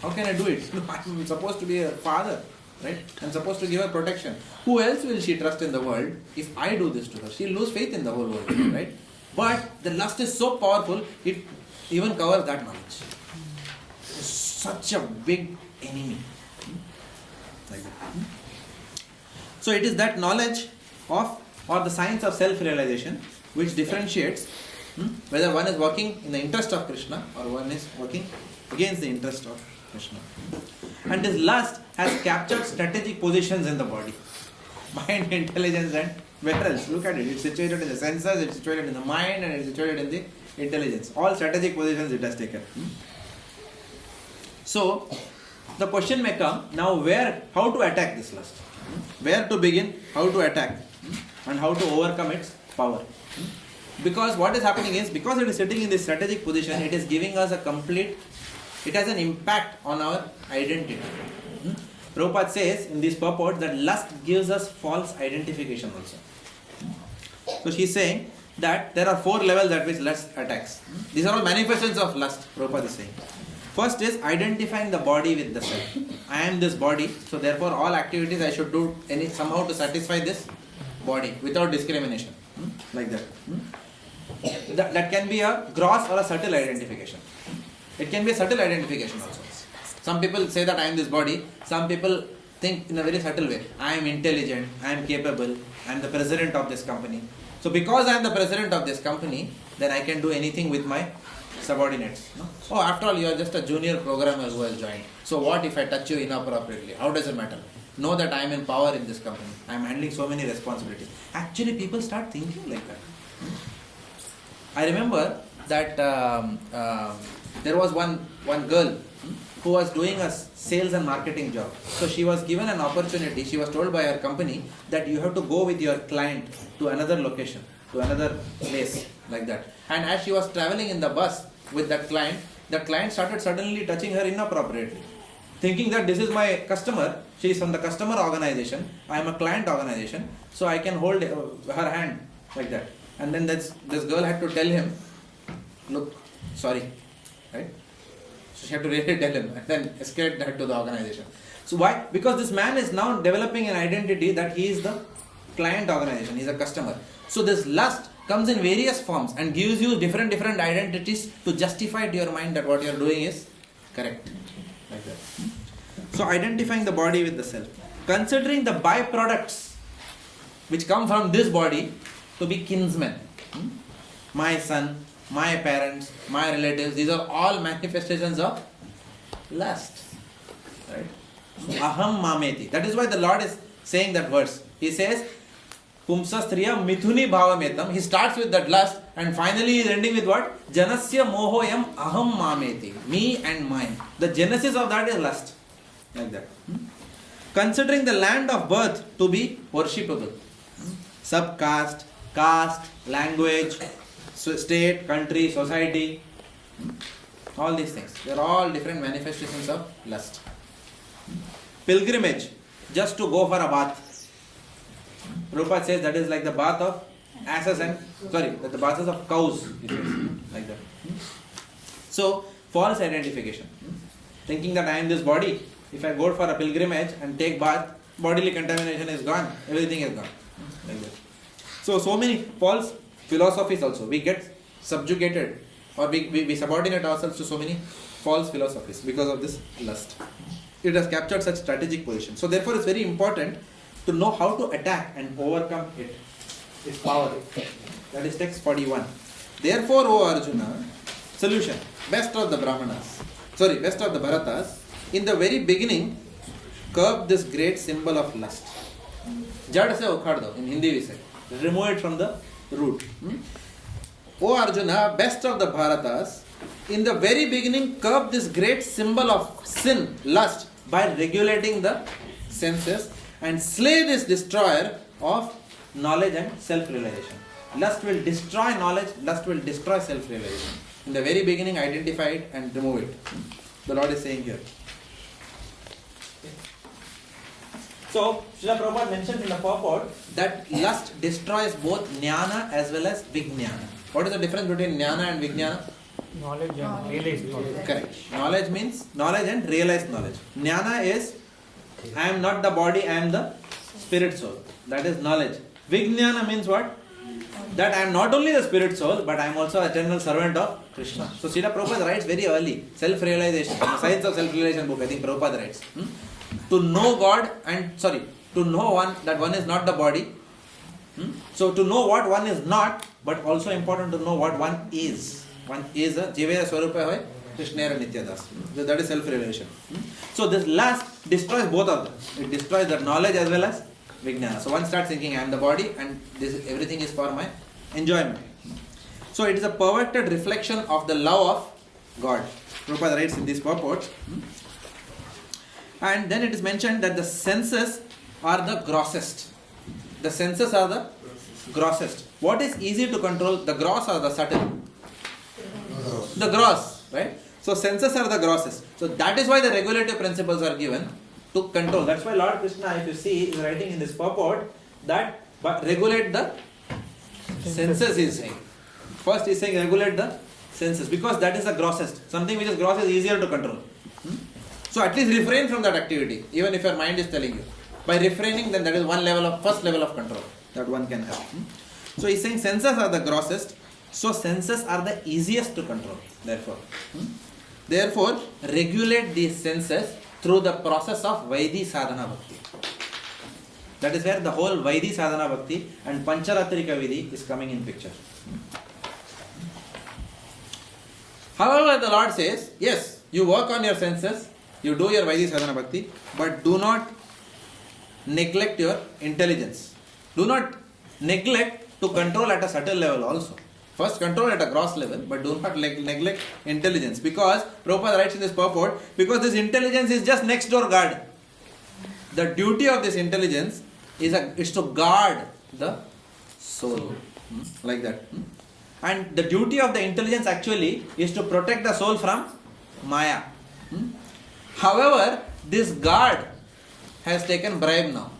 How can I do it? I'm supposed to be a father, right? I'm supposed to give her protection. Who else will she trust in the world if I do this to her? She'll lose faith in the whole world, right? But the lust is so powerful, it even covers that knowledge. It's such a big enemy. Like that. So it is that knowledge of, or the science of self-realization, which differentiates whether one is working in the interest of Krishna or one is working against the interest of Krishna. And this lust has captured strategic positions in the body. Mind, intelligence and where else? Look at it. It's situated in the senses, it's situated in the mind and it's situated in the intelligence. All strategic positions it has taken. So, the question may come, now how to attack this lust? Where to begin, how to attack and how to overcome its power. Because what is happening is, because it is sitting in this strategic position, it is giving us it has an impact on our identity. Prabhupada says in these purports that lust gives us false identification also. So she is saying that there are 4 levels at which lust attacks. These are all manifestations of lust, Prabhupada is saying. First is identifying the body with the self. I am this body, so therefore all activities I should do somehow to satisfy this body without discrimination. Like that. That can be a gross or a subtle identification. It can be a subtle identification also. Some people say that I am this body. Some people think in a very subtle way. I am intelligent, I am capable, I am the president of this company. So because I am the president of this company, then I can do anything with my subordinates. No? Oh, after all, you are just a junior programmer who has joined. So what if I touch you inappropriately? How does it matter? Know that I am in power in this company. I am handling so many responsibilities. Actually, people start thinking like that. I remember that there was one girl who was doing a sales and marketing job. So she was given an opportunity. She was told by her company that you have to go with your client to another location, to another place, like that. And as she was traveling in the bus with that client started suddenly touching her inappropriately. Thinking that this is my customer, she is from the customer organization, I am a client organization, so I can hold her hand like that. And then this girl had to tell him, look, sorry, right? So she had to really tell him and then escalate that to the organization. So why? Because this man is now developing an identity that he is the client organization, he is a customer. So this lust comes in various forms and gives you different identities to justify to your mind that what you are doing is correct. Like that. So identifying the body with the self. Considering the byproducts which come from this body to be kinsmen. My son, my parents, my relatives, these are all manifestations of lust. Right? Aham mameti. That is why the Lord is saying that verse. He says, Pumsastriya mithuni bhavametam. He starts with that lust and finally he is ending with what? Janasya mohoyam aham mameti. Me and mine. The genesis of that is lust. Like that. Considering the land of birth to be worshipable. Subcaste, caste, language, state, country, society. All these things. They are all different manifestations of lust. Pilgrimage. Just to go for a bath. Prabhupada says that is like the bath of asses and, the baths of cows. Like that. So, false identification. Thinking that I am this body. If I go for a pilgrimage and take bath, bodily contamination is gone. Everything is gone. Like that. So many false philosophies also. We get subjugated or we subordinate ourselves to so many false philosophies because of this lust. It has captured such strategic position. So therefore it's very important to know how to attack and overcome it. Its power. That is text 41. Therefore, O Arjuna, solution. Best of the Bharatas, in the very beginning, curb this great symbol of lust. Jad se ukhad do, in Hindi we say. Remove it from the root. O Arjuna, best of the Bharatas, in the very beginning, curb this great symbol of sin, lust, by regulating the senses and slay this destroyer of knowledge and self-realization. Lust will destroy knowledge, lust will destroy self-realization. In the very beginning, identify it and remove it. The Lord is saying here. So, Srila Prabhupada mentioned in the purport that lust destroys both jnana as well as vijnana. What is the difference between jnana and vijnana? Knowledge and realized knowledge. Correct. Knowledge means knowledge and realized knowledge. Jnana is, I am not the body, I am the spirit soul. That is knowledge. Vijnana means what? That I am not only the spirit soul, but I am also an eternal servant of Krishna. So Srila Prabhupada writes very early, self-realization. The Science of Self-Realization book, I think Prabhupada writes. To know God and, to know that one is not the body. So to know what one is not, but also important to know what one is. One is a Jivaya Swarupa Hoy, Krishnera Nityadas. That is self-revelation. So this last destroys both of them. It destroys the knowledge as well as Vijnana. So one starts thinking I am the body and everything is for my enjoyment. So it is a perverted reflection of the love of God. Prabhupada writes in this purport. And then it is mentioned that the senses are the grossest. The senses are the grossest. What is easy to control, the gross or the subtle? The gross, right? So senses are the grossest. So that is why the regulative principles are given to control. That's why Lord Krishna, if you see, is writing in this purport that regulate the senses, he is saying. First he is saying regulate the senses because that is the grossest. Something which is gross is easier to control. So at least refrain from that activity, even if your mind is telling you. By refraining, then that is first level of control that one can have. So he is saying senses are the grossest. So senses are the easiest to control. Therefore, regulate these senses through the process of Vaidhi Sadhana Bhakti. That is where the whole Vaidhi Sadhana Bhakti and Pancharatrika Vidhi is coming in picture. However, the Lord says, yes, you work on your senses, you do your Vaidhi Sadhana Bhakti, but do not neglect your intelligence. Do not neglect to control at a subtle level also. First control at a gross level, but do not neglect intelligence. Because, Prabhupada writes in this purport, because this intelligence is just next door guard. The duty of this intelligence is to guard the soul. Like that. And the duty of the intelligence actually is to protect the soul from Maya. However, this guard has taken bribe now.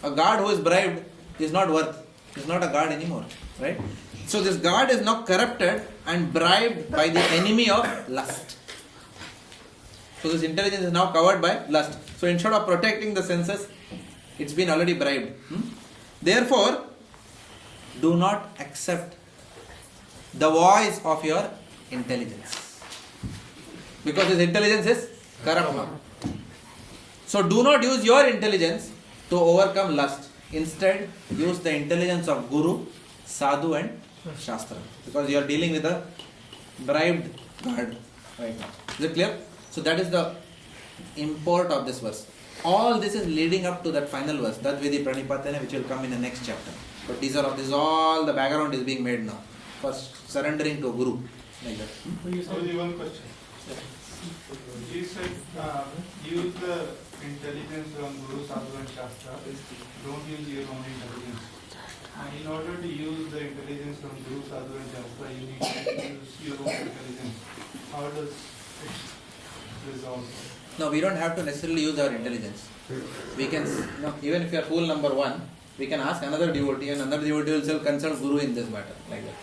A guard who is bribed is not a guard anymore. Right? So this guard is now corrupted and bribed by the enemy of lust. So this intelligence is now covered by lust. So instead of protecting the senses, it's been already bribed. Therefore, do not accept the voice of your intelligence. Because this intelligence is karma. So do not use your intelligence to overcome lust. Instead, use the intelligence of Guru, Sadhu and Shastra. Because you are dealing with a bribed god right now. Is it clear? So that is the import of this verse. All this is leading up to that final verse, Tad Vidhi Pranipatena, which will come in the next chapter. But this is all the background is being made now. First, surrendering to a Guru. Like that. Only one question. You said use the intelligence from Guru, Sadhu and Shastra. Don't use your own intelligence. In order to use the intelligence from Guru, Sadhu and Shastra, you need to use your own intelligence. How does it resolve? No, we don't have to necessarily use our intelligence. We can, even if you are fool number one, we can ask another devotee and another devotee will consult Guru in this matter. Like that.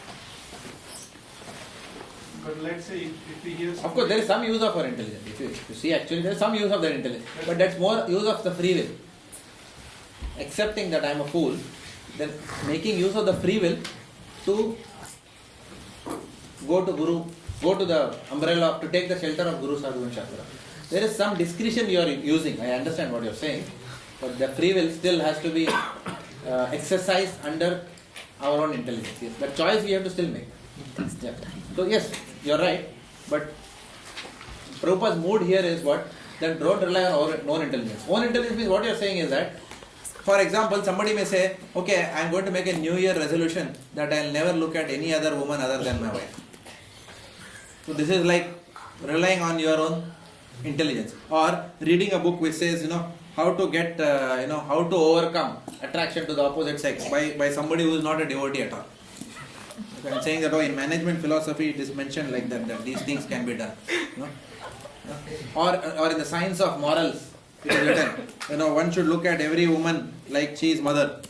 But let's say if we hear... Of course, there is some use of our intelligence. If you see, actually, there is some use of that intelligence. But that's more use of the free will. Accepting that I am a fool, then making use of the free will to go to Guru, go to the umbrella, to take the shelter of Guru, Sadhu and Shastra. There is some discretion you are using. I understand what you are saying. But the free will still has to be exercised under our own intelligence. Yes. That choice we have to still make. Yeah. So yes, you are right. But Prabhupada's mood here is what? That don't rely on our own intelligence. Own intelligence means what you are saying is that, for example, somebody may say, okay, I am going to make a New Year resolution that I will never look at any other woman other than my wife. So this is like relying on your own intelligence. Or reading a book which says, how to get, how to overcome attraction to the opposite sex by somebody who is not a devotee at all. I am saying that in management philosophy it is mentioned like that these things can be done. Or in the science of morals, it is written, one should look at every woman like she is mother.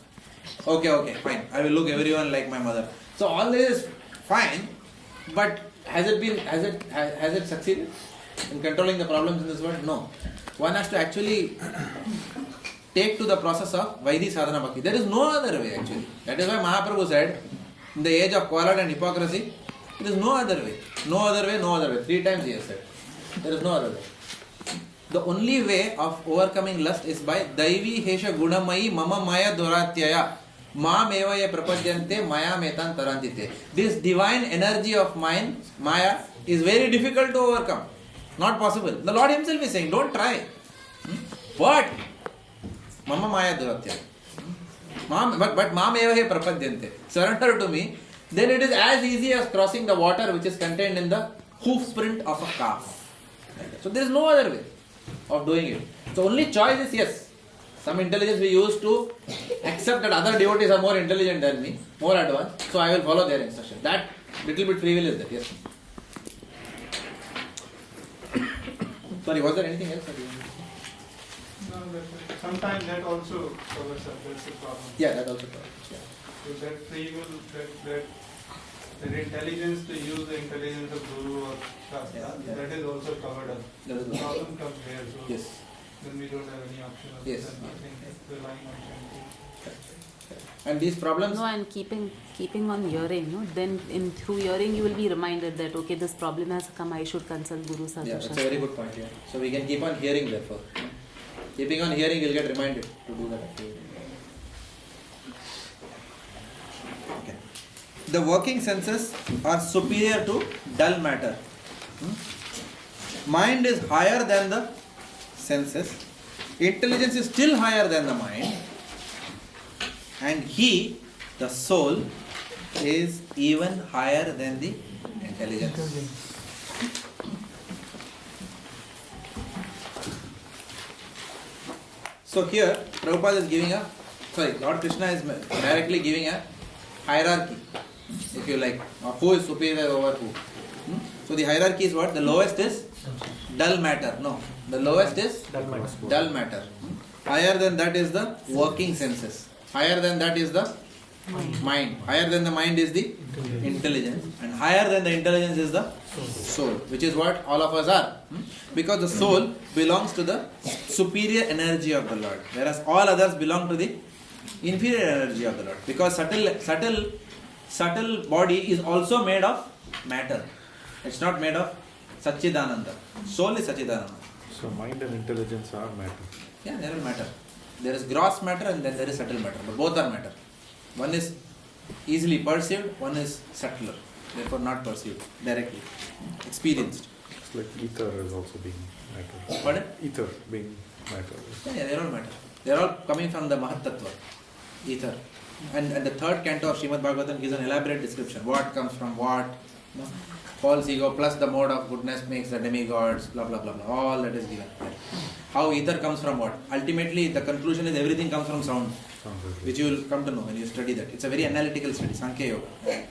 Okay, fine. I will look everyone like my mother. So all this is fine, but has it succeeded in controlling the problems in this world? No. One has to actually take to the process of Vaidhi Sadhana Bhakti. There is no other way actually. That is why Mahaprabhu said, in the age of quarrel and hypocrisy, there is no other way. No other way, no other way. 3 times he has said. There is no other way. The only way of overcoming lust is by Daivi Hesha Gunamayi Mama Maya Duratyaya Ma Mevaye Prapadyante Maya Metan Tarantite. This divine energy of mine, Maya, is very difficult to overcome. Not possible. The Lord Himself is saying, don't try. But Mama Maya Duratyaya. But Ma Mevaye Prapadyante. Surrender to me. Then it is as easy as crossing the water which is contained in the hoof print of a calf. So there is no other way of doing it. So only choice is yes. Some intelligence we use to accept that other devotees are more intelligent than me, more advanced, so I will follow their instruction. That little bit free will is there, yes. Sorry, was there anything else? No, sometimes that also covers up, that's the problem. Yeah, that also covers. Yeah. So that free will, that intelligence to use the intelligence of Guru or Shastra, that is also covered up. The problem comes there, so yes. Then we don't have any option of nothing, relying on chanting. And these problems... No, and keeping on hearing, no? Then through hearing you will be reminded that, okay, this problem has come, I should consult Guru Sadhu. Yeah, that's a very good point, yeah. So we can keep on hearing therefore. Keeping on hearing, you'll get reminded to do that activity. Okay. The working senses are superior to dull matter. Mind is higher than the senses. Intelligence is still higher than the mind. And he, the soul, is even higher than the intelligence. So here, Prabhupada is giving Lord Krishna is directly giving a hierarchy, if you like, of who is superior over who. So the hierarchy is what? The lowest is dull matter. No, the lowest is dull matter. Higher than that is the working senses. Higher than that is the mind. Higher than the mind is the intelligence. And higher than the intelligence is the soul, which is what all of us are. Because the soul belongs to the superior energy of the Lord, whereas all others belong to the inferior energy of the Lord. Because subtle body is also made of matter. It's not made of Satchidananda. Soul is Satchidananda. So mind and intelligence are matter. Yeah, they are matter. There is gross matter and then there is subtle matter. But both are matter. One is easily perceived, one is subtler. Therefore not perceived directly. Experienced. It's like ether is also being matter. Pardon? Ether being matter. Yeah, they are all matter. They are all coming from the Mahat Tattva, ether. And the third canto of Srimad Bhagavatam gives an elaborate description. What comes from what. You know? False ego plus the mode of goodness makes the demigods, blah blah blah blah. All that is given there. How ether comes from what? Ultimately, the conclusion is everything comes from sound, which you will come to know when you study that. It's a very analytical study, Sankhya Yoga. Okay.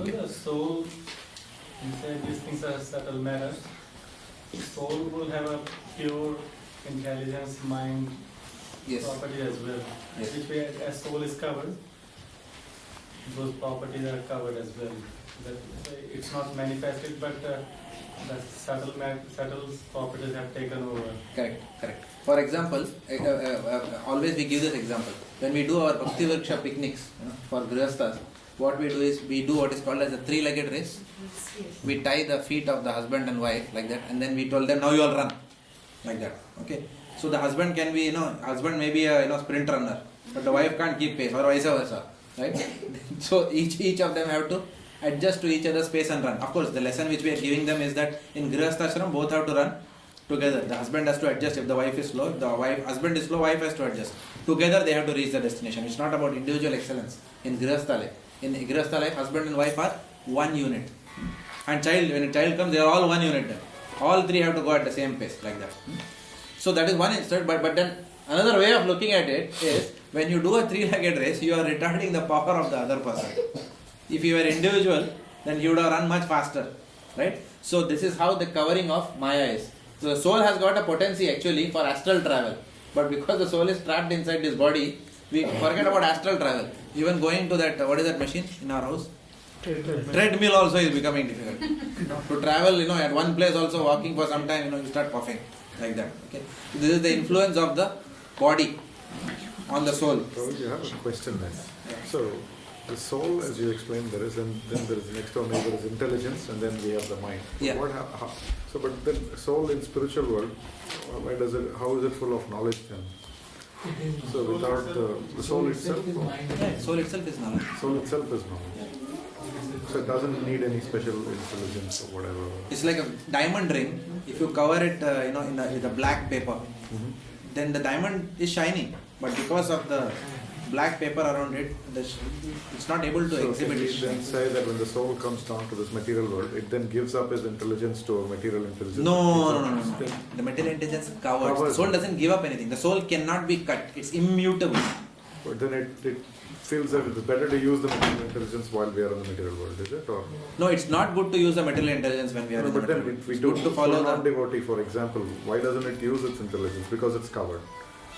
The soul, you say these things are subtle matters. Soul will have a pure intelligence, mind property as well. Yes. Which way, as soul is covered, those properties are covered as well. That it's not manifested, but the subtle properties have taken over. Correct. For example, always we give this example. When we do our Bhakti Workshop picnics for Grihasthas, what we do is we do what is called as a three-legged race. We tie the feet of the husband and wife like that, and then we told them, now you all run like that. Okay. So the husband can be, husband may be a sprint runner, but the wife can't keep pace, or vice versa, right? So each of them have to adjust to each other's pace and run. Of course, the lesson which we are giving them is that in Grihasthashram, both have to run together. The husband has to adjust if the wife is slow. If the husband is slow, wife has to adjust. Together they have to reach the destination. It's not about individual excellence in Grihastha life. In Grihastha life, husband and wife are one unit. And when a child comes, they are all one unit then. All three have to go at the same pace, like that. So that is one instance, but then another way of looking at it is, when you do a three-legged race, you are retarding the power of the other person. If you were individual, then you would have run much faster, right? So this is how the covering of Maya is. So the soul has got a potency actually for astral travel, but because the soul is trapped inside this body, we forget about astral travel. Even going to that, what is that machine in our house? Treadmill also is becoming difficult. To travel, at one place also walking for some time, you start puffing like that. Okay. So this is the influence of the body on the soul. So you have a question then. So the soul, as you explained, there is, and then there is next door there is intelligence, and then we have the mind. Yeah. So, but then soul in spiritual world, how is it full of knowledge then? So without the soul itself, soul itself is knowledge. Soul itself is knowledge. So it doesn't need any special intelligence or whatever. It's like a diamond ring. If you cover it, with a black paper, then the diamond is shining. But because of the black paper around it, it's not able to exhibit it. So then say that when the soul comes down to this material world, it then gives up its intelligence to material intelligence. No. The material intelligence covers. The soul doesn't give up anything. The soul cannot be cut. It's immutable. But then it feels that it's better to use the material intelligence while we are in the material world, is it? Or no, it's not good to use the material intelligence when we are in the material world. But then if we do follow non-devotee, for example, why doesn't it use its intelligence? Because it's covered.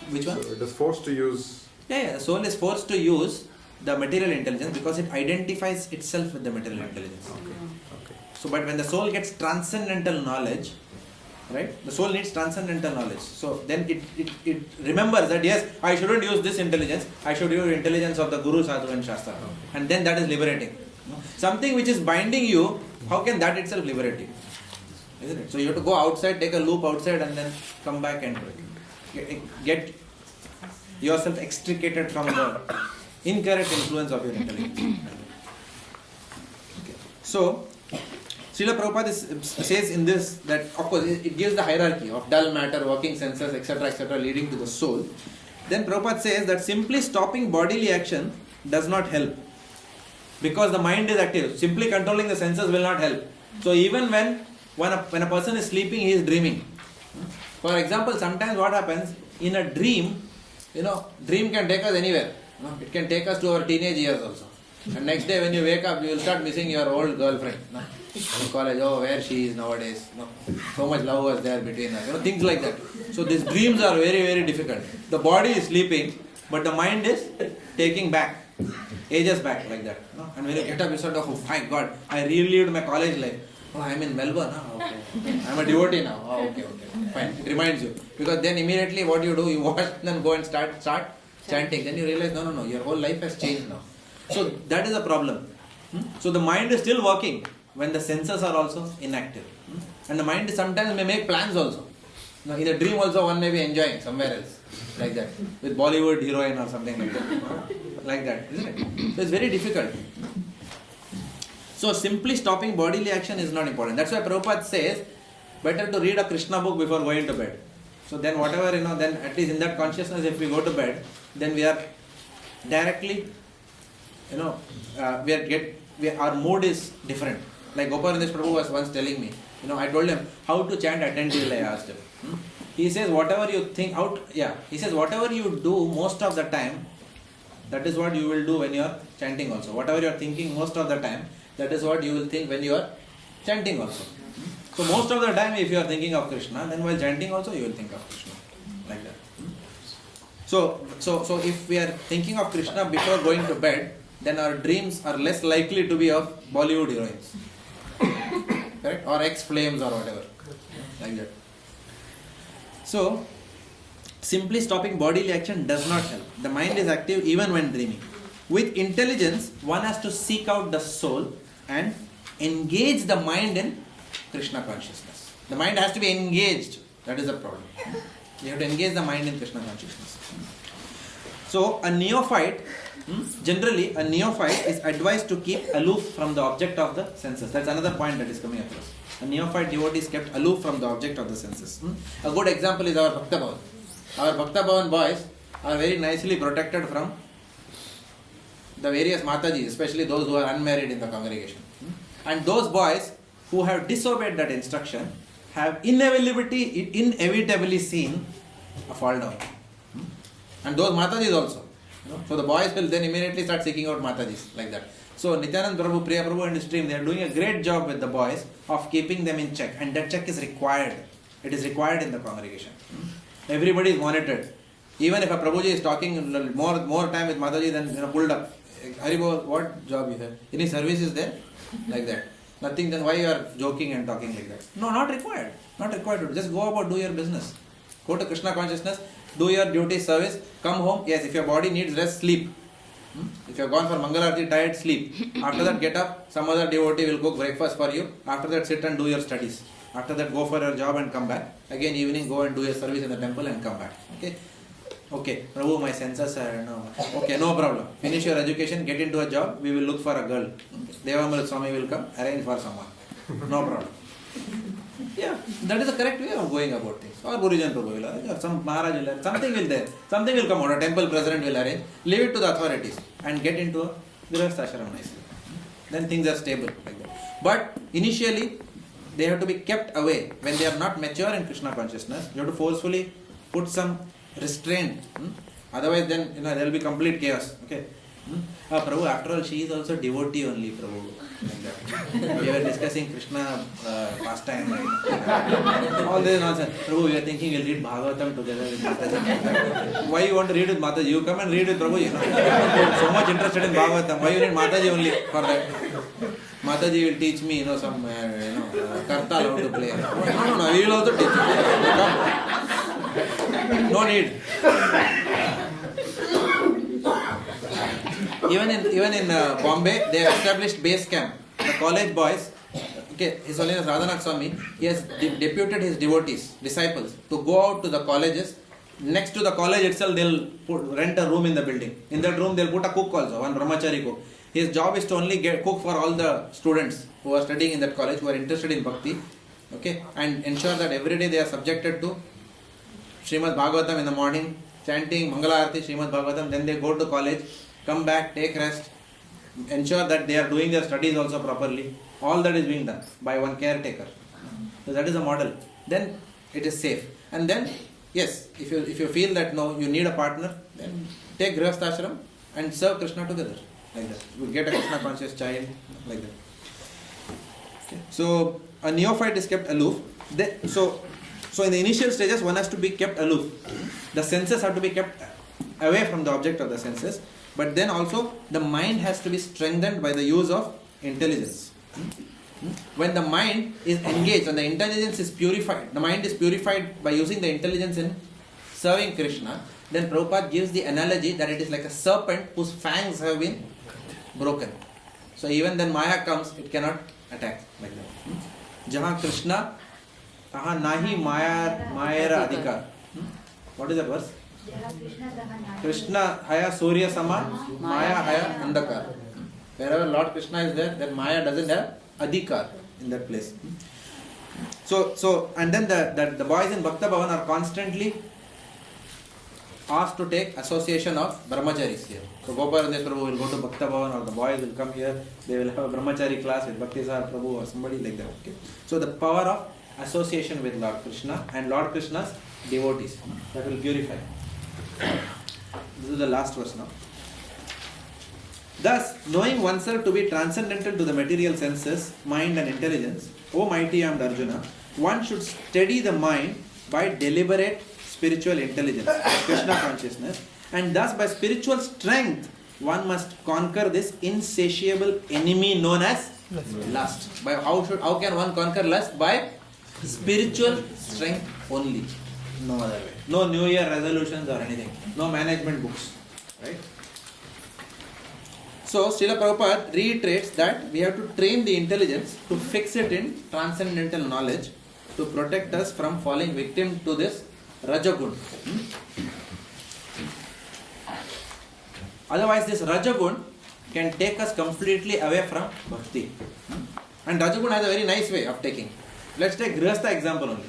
Which one? So it is forced to use. Yeah, the soul is forced to use the material intelligence because it identifies itself with the material intelligence. Okay. So, but when the soul gets transcendental knowledge, right? The soul needs transcendental knowledge. So then it remembers that yes, I shouldn't use this intelligence. I should use intelligence of the Guru, Sadhu and Shastra. And then that is liberating. Something which is binding you, how can that itself liberate you? Isn't it? So you have to go outside, take a loop outside and then come back and get yourself extricated from the incorrect influence of your intelligence. Okay. So, Srila Prabhupada says in this that, of course, it gives the hierarchy of dull matter, working senses, etc., leading to the soul. Then Prabhupada says that simply stopping bodily action does not help because the mind is active. Simply controlling the senses will not help. So even when a person is sleeping, he is dreaming. For example, sometimes what happens in a dream, dream can take us anywhere. It can take us to our teenage years also. And next day when you wake up, you will start missing your old girlfriend. In college, where she is nowadays. So much love was there between us. Things like that. So these dreams are very, very difficult. The body is sleeping, but the mind is taking back, ages back like that. And when you get up, you start, oh my God, I relived my college life. Oh, I'm in Melbourne. Okay. I'm a devotee now. Oh, okay. Fine. It reminds you. Because then immediately what you do, you wash and then go and start chanting, then you realize, no, your whole life has changed now. So that is a problem. So the mind is still working when the senses are also inactive. And the mind sometimes may make plans also. Now, in a dream also one may be enjoying somewhere else, like that, with Bollywood heroine or something like that. Like that, isn't it? So it's very difficult. So simply stopping bodily action is not important. That's why Prabhupada says, better to read a Krishna book before going to bed. So then whatever, then at least in that consciousness, if we go to bed, then we are directly, our mood is different. Like Gopalandesh Prabhu was once telling me, I told him how to chant attentively, I asked him. He says, whatever you think he says, whatever you do most of the time, that is what you will do when you are chanting also. Whatever you are thinking most of the time, that is what you will think when you are chanting also. So most of the time, if you are thinking of Krishna, then while chanting also you will think of Krishna. Like that. So if we are thinking of Krishna before going to bed, then our dreams are less likely to be of Bollywood heroines. Correct? Or ex-flames or whatever. Like that. So, simply stopping bodily action does not help. The mind is active even when dreaming. With intelligence, one has to seek out the soul and engage the mind in Krishna consciousness. The mind has to be engaged. That is the problem. You have to engage the mind in Krishna consciousness. So, a neophyte, generally a neophyte is advised to keep aloof from the object of the senses. That's another point that is coming across. A neophyte devotee is kept aloof from the object of the senses. A good example is our Bhakta Bhavan. Our Bhakta Bhavan boys are very nicely protected from the various Matajis, especially those who are unmarried in the congregation. And those boys who have disobeyed that instruction have inevitably seen a fall down. And those Matajis also. So the boys will then immediately start seeking out Matajis like that. So Nityananda Prabhu, Priya Prabhu and his team, they are doing a great job with the boys of keeping them in check. And that check is required. It is required in the congregation. Everybody is monitored. Even if a Prabhuji is talking more time with Mataji than pulled up. Haribo, what job you have? Any service is there? Like that. Nothing, then why you are joking and talking like that? No, not required. Not required. Just go about, do your business. Go to Krishna consciousness, do your duty, service, come home. Yes, if your body needs rest, sleep. If you have gone for Mangalarti, tired, sleep. After that, get up, some other devotee will cook breakfast for you. After that, sit and do your studies. After that, go for your job and come back. Again, evening, go and do your service in the temple and come back. Okay, Prabhu, my senses are okay, no problem. Finish your education, get into a job, we will look for a girl. Devamrit Swami will come, arrange for someone. No problem. Yeah, that is the correct way of going about things. Or Gurujan Prabhu will arrange, or some Maharaj will arrange, something will there. Something will come out, a temple president will arrange. Leave it to the authorities and get into a Grihastha ashram nicely. Then things are stable like that. But initially, they have to be kept away. When they are not mature in Krishna consciousness, you have to forcefully put some restraint. Otherwise, then there will be complete chaos. Okay. Prabhu, after all, she is also devotee only, Prabhu. Like that. We were discussing Krishna pastime. All this nonsense. Prabhu, we are thinking we'll read Bhagavatam together with Mataji. Why you want to read with Mataji? You come and read with Prabhu. So much interested in Bhagavatam. Why you need Mataji only for that? Mataji will teach me, some, kartal how to play. No, we will also teach you. No need. Even in Bombay, they have established base camp. The college boys, His Holiness Radhanath Swami, he has deputed his devotees, disciples, to go out to the colleges. Next to the college itself, they'll rent a room in the building. In that room, they'll put a cook also, one brahmachari cook. His job is to only cook for all the students who are studying in that college, who are interested in bhakti, and ensure that every day they are subjected to Srimad Bhagavatam in the morning, chanting Mangala Arati, Srimad Bhagavatam, then they go to college, come back, take rest, ensure that they are doing their studies also properly. All that is being done by one caretaker. So that is a model. Then it is safe. And then, yes, if you feel that no, you need a partner, then take Grihastha ashram and serve Krishna together. Like that. You get a Krishna conscious child, like that. So a neophyte is kept aloof. So in the initial stages, one has to be kept aloof. The senses have to be kept away from the object of the senses. But then also the mind has to be strengthened by the use of intelligence. When the mind is engaged, when the intelligence is purified, the mind is purified by using the intelligence in serving Krishna, then Prabhupada gives the analogy that it is like a serpent whose fangs have been broken. So even then Maya comes, it cannot attack like that. Jahan Krishna, tahan nahi Mayara adhikar. What is that verse? Krishna haya Surya sama, Maya haya Andakar. Wherever Lord Krishna is there, then Maya doesn't have adhikar in that place. So and then the boys in Bhakta Bhavan are constantly asked to take association of brahmacharis here. So Goparandesh Prabhu will go to Bhakta Bhavan, or the boys will come here, they will have a brahmachari class with Bhakti Sastri Prabhu or somebody like that. Okay. So the power of association with Lord Krishna and Lord Krishna's devotees, that will purify. This is the last verse now. Thus, knowing oneself to be transcendental to the material senses, mind and intelligence, O mighty armed Arjuna, one should steady the mind by deliberate spiritual intelligence, Krishna consciousness, and thus by spiritual strength, one must conquer this insatiable enemy known as lust. By how can one conquer lust? By spiritual strength only. No other way. No New Year resolutions or anything. No management books. Right? So, Srila Prabhupada reiterates that we have to train the intelligence to fix it in transcendental knowledge to protect us from falling victim to this Rajagun. Otherwise, this Rajagun can take us completely away from Bhakti. And Rajagun has a very nice way of taking. Let's take Grihastha example only.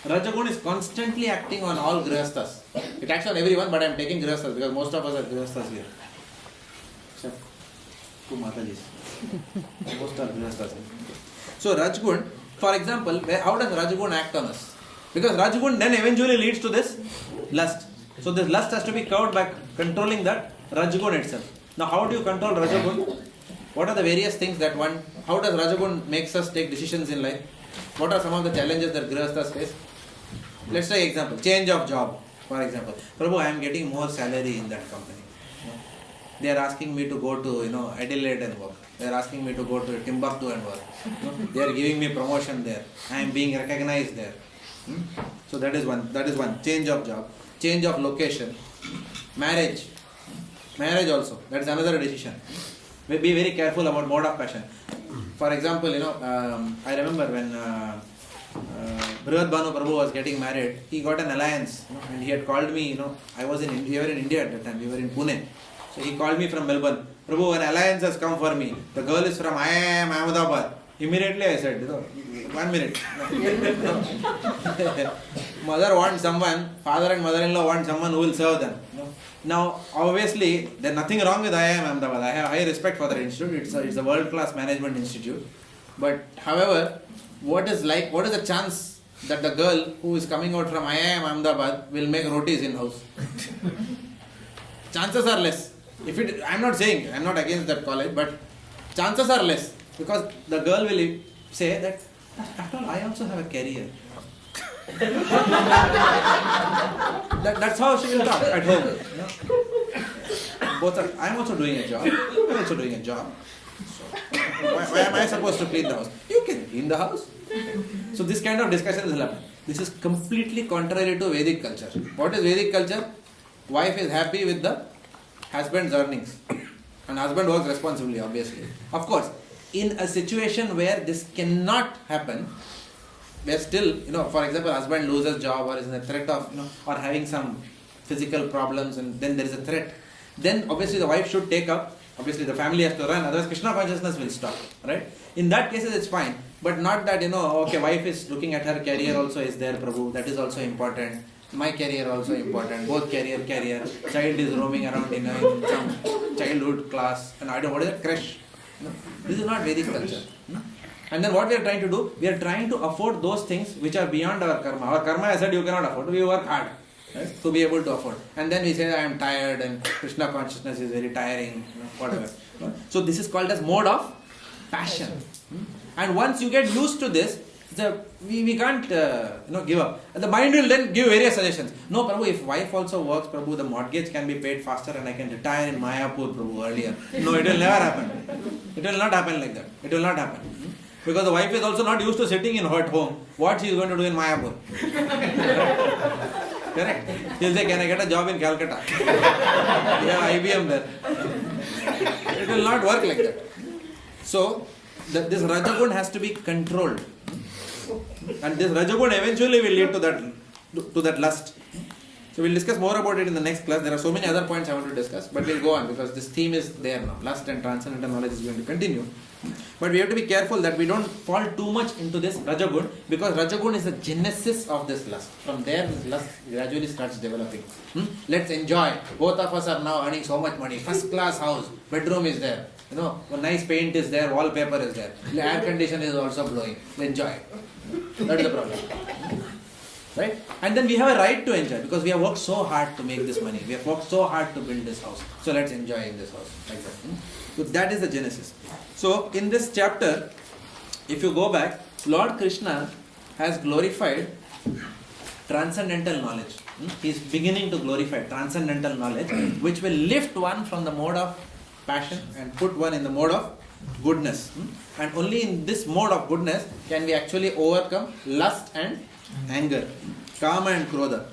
Rajagun is constantly acting on all Grihasthas. It acts on everyone, but I am taking Grihasthas because most of us are Grihasthas here. Except two Matajis. Most are Grihasthas. So Rajagun, for example, how does Rajagun act on us? Because Rajagun then eventually leads to this lust. So this lust has to be curbed by controlling that Rajagun itself. Now how do you control Rajagun? What are the various things that how does Rajagun makes us take decisions in life? What are some of the challenges that Grihasthas face? Let's take example, change of job, for example. Prabhu, I am getting more salary in that company. They are asking me to go to Adelaide and work. They are asking me to go to Timbuktu and work. They are giving me promotion there. I am being recognized there. So that is one. Change of job, change of location, marriage also. That is another decision. Be very careful about mode of passion. For example, I remember when Brihad Bhanu Prabhu was getting married, he got an alliance, and he had called me. We were in India at that time. We were in Pune. So he called me from Melbourne. Prabhu, an alliance has come for me. The girl is from Ahmedabad. Immediately I said, 1 minute. Mother wants someone, father and mother-in-law want someone who will serve them. Now, obviously, there is nothing wrong with IIM Ahmedabad. I have high respect for that institute. It's a world-class management institute. But, however, what is the chance that the girl who is coming out from IIM Ahmedabad will make rotis in house? Chances are less. I'm not saying, I'm not against that college, but chances are less. Because the girl will say that, after all, I also have a career. That's how she will talk at home. I'm also doing a job. So, why am I supposed to clean the house? You can clean the house. So this kind of discussion will happen. This is completely contrary to Vedic culture. What is Vedic culture? Wife is happy with the husband's earnings. And husband works responsibly, obviously. Of course, in a situation where this cannot happen, where still, for example, husband loses job or is in a threat of, or having some physical problems, and then there is a threat, then obviously the wife should take up, obviously the family has to run, otherwise Krishna consciousness will stop, right? In that cases it's fine, but not that, okay, wife is looking at her career also is there, Prabhu, that is also important, my career also important, both career, child is roaming around in some childhood class, and what is that, crash? This is not Vedic culture. And then what we are trying to do, we are trying to afford those things which are beyond our karma. Our karma, I said, you cannot afford. We work hard, right, to be able to afford. And then we say, I am tired and Krishna consciousness is very tiring, whatever. So this is called as mode of passion. And once you get used to this, we can't give up. And the mind will then give various suggestions. No, Prabhu, if wife also works, Prabhu, the mortgage can be paid faster and I can retire in Mayapur, Prabhu, earlier. No, it will never happen. It will not happen like that. It will not happen. Because the wife is also not used to sitting in her home. What she is going to do in Mayapur? Correct? He'll say, can I get a job in Calcutta? Yeah, IBM there. It will not work like that. So, this Rajagun has to be controlled. And this Rajagun eventually will lead to that lust. So we'll discuss more about it in the next class. There are so many other points I want to discuss, but we'll go on because this theme is there now. Lust and transcendental knowledge is going to continue. But we have to be careful that we don't fall too much into this Rajagun, because Rajagun is the genesis of this lust. From there, this lust gradually starts developing. Let's enjoy. Both of us are now earning so much money. First class house, bedroom is there. You know, a nice paint is there, wallpaper is there. The air condition is also blowing. Enjoy. That is the problem. Right? And then we have a right to enjoy because we have worked so hard to make this money. We have worked so hard to build this house. So let's enjoy in this house. Like that. So that is the genesis. So in this chapter, if you go back, Lord Krishna has glorified transcendental knowledge. He is beginning to glorify transcendental knowledge, which will lift one from the mode of passion and put one in the mode of goodness. And only in this mode of goodness can we actually overcome lust and anger, kama and krodha.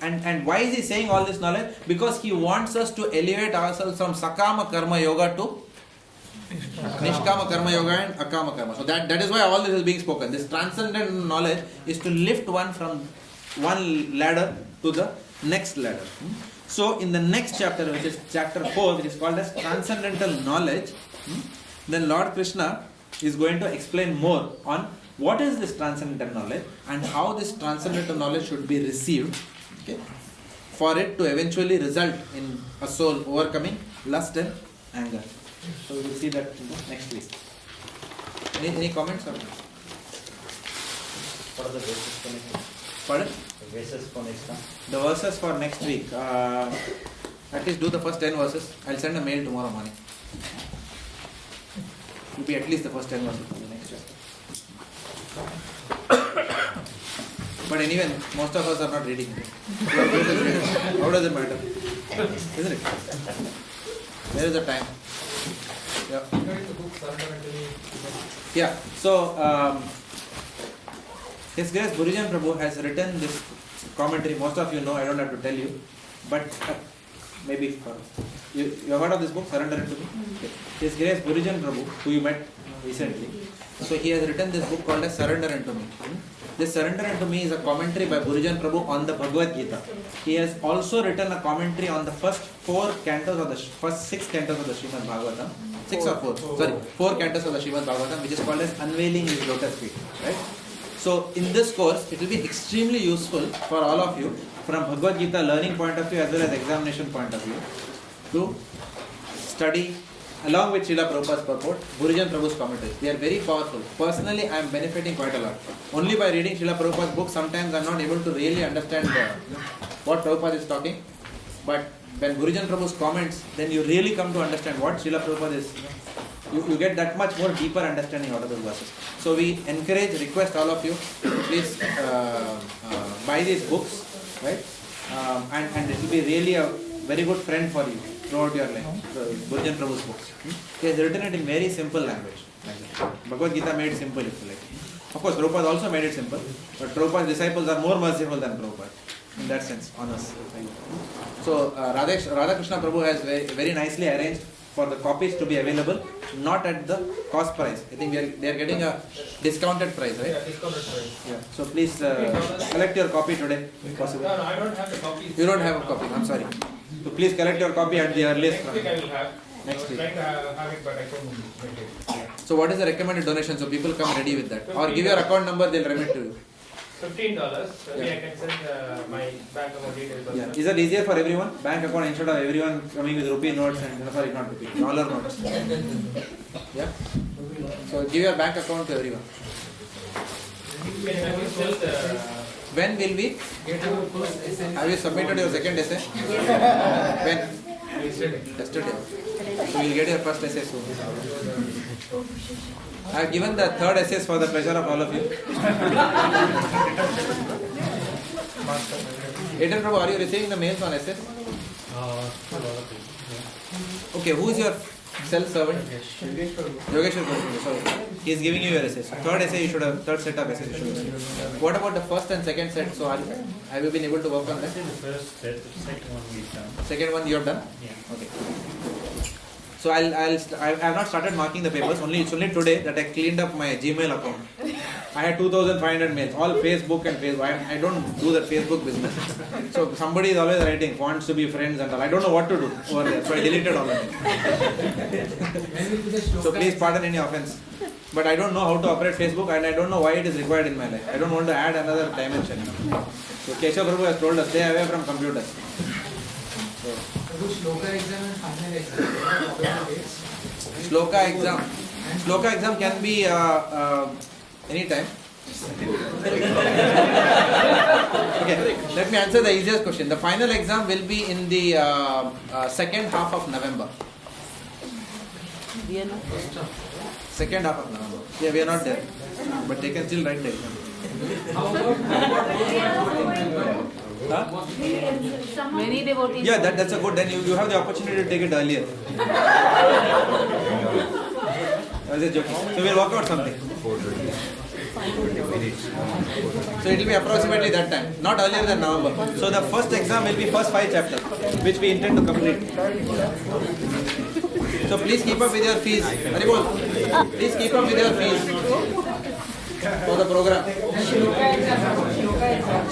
And why is he saying all this knowledge? Because he wants us to elevate ourselves from sakama karma yoga to nishkama karma yoga and akama karma. So that is why all this is being spoken. This transcendental knowledge is to lift one from one ladder to the next ladder. So in the next chapter, which is chapter 4, which is called as transcendental knowledge, then Lord Krishna is going to explain more on what is this transcendental knowledge and how this transcendental knowledge should be received, okay, for it to eventually result in a soul overcoming lust and anger. So we will see that next week. Any comments on that? What are the verses for next week? Pardon? The verses for next time? The verses for next week. At least do the first 10 verses. I'll send a mail tomorrow morning. It will be at least the first 10 verses for the next chapter. But anyway, most of us are not reading it. How does it matter? Isn't it? There is the time. Yeah. So, His Grace Gurujan Prabhu has written this commentary. Most of you know, I don't have to tell you. But maybe you have heard of this book, Surrender Into Me? His Grace Gurujan Prabhu, who you met recently. So he has written this book called as Surrender Into Me. This Surrender Into Me is a commentary by Gurujan Prabhu on the Bhagavad Gita. He has also written a commentary on the first 4 cantos of the first 6 cantos of the Srimad Bhagavatam. 6 or 4? Sorry, 4 cantos of the Srimad Bhagavatam, which is called as Unveiling His Lotus Feet. Right? So in this course, it will be extremely useful for all of you from Bhagavad Gita learning point of view as well as examination point of view to study along with Srila Prabhupada's purport, Gurujan Prabhu's commentaries. They are very powerful. Personally, I am benefiting quite a lot. Only by reading Srila Prabhupada's book, sometimes I am not able to really understand what Prabhupada is talking. But when Gurujan Prabhu's comments, then you really come to understand what Srila Prabhupada is. You get that much more deeper understanding out of those verses. So we encourage, request all of you, please buy these books, right? And it will be really a very good friend for you throughout your life. Gurujan Prabhu's books. He has written it in very simple language. Bhagavad Gita made simple, if you like. Of course, Prabhupada also made it simple, but Prabhupada's disciples are more merciful than Prabhupada. In that sense, on us. So Radhakrishna Prabhu has very nicely arranged for the copies to be available, not at the cost price. I think they are getting a discounted price, right? Yeah, discounted price. Yeah. So please collect your copy today, if possible. No, I don't have the copy. You don't have a copy. I'm sorry. So please collect your copy at the earliest. Next week I will have. Next week. I was trying to have it, but I couldn't make it. So what is the recommended donation? So people come ready with that. Or give your account number, they'll remit to you. $15. Maybe I can send my bank account details. Yeah. Is that easier for everyone? Bank account instead of everyone coming with rupee notes and sorry, not rupee, dollar notes. Yeah. So give your bank account to everyone. When will we? Have you submitted your second essay? When? Yesterday. So you'll get your first essay soon. I have given the third essays for the pleasure of all of you. Aiden Prabhu, are you receiving the mails on essays? Okay, who is your self-servant. Yogeshwar Guru. So he is giving you your essays. Third essay you should have, third set of essays you should have. What about the first and second set? So have you been able to work on that? The first set, the second one we've done. Second one you have done? Yeah. Okay. So I have not started marking the papers. It's only today that I cleaned up my Gmail account. I had 2,500 mails, all Facebook and Facebook. I don't do that Facebook business. So somebody is always writing wants to be friends and all. I don't know what to do over there. So I deleted all of it. So please pardon any offense. But I don't know how to operate Facebook and I don't know why it is required in my life. I don't want to add another dimension. So Keshav Prabhu has told us, stay away from computers. So, Shloka exam and final exam. Shloka exam can be anytime. Okay, let me answer the easiest question. The final exam will be in the second half of November. We are not. Second half of November. Yeah, we are not there. But they can still write the exam. Huh? Many devotees. Yeah, that's a good. Then you have the opportunity to take it earlier. I was just joking. So we'll work out something. So it will be approximately that time, not earlier than November. So the first exam will be first 5 chapters, which we intend to complete. So please keep up with your fees. Haribol, please keep up with your fees for the program.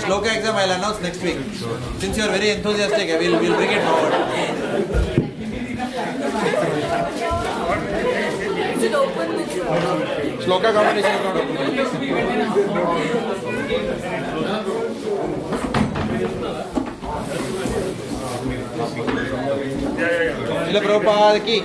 Shloka exam I will announce next week. Since you are very enthusiastic, we'll bring it forward. Is it open? Shloka competition is not open. Srila Prabhupada ki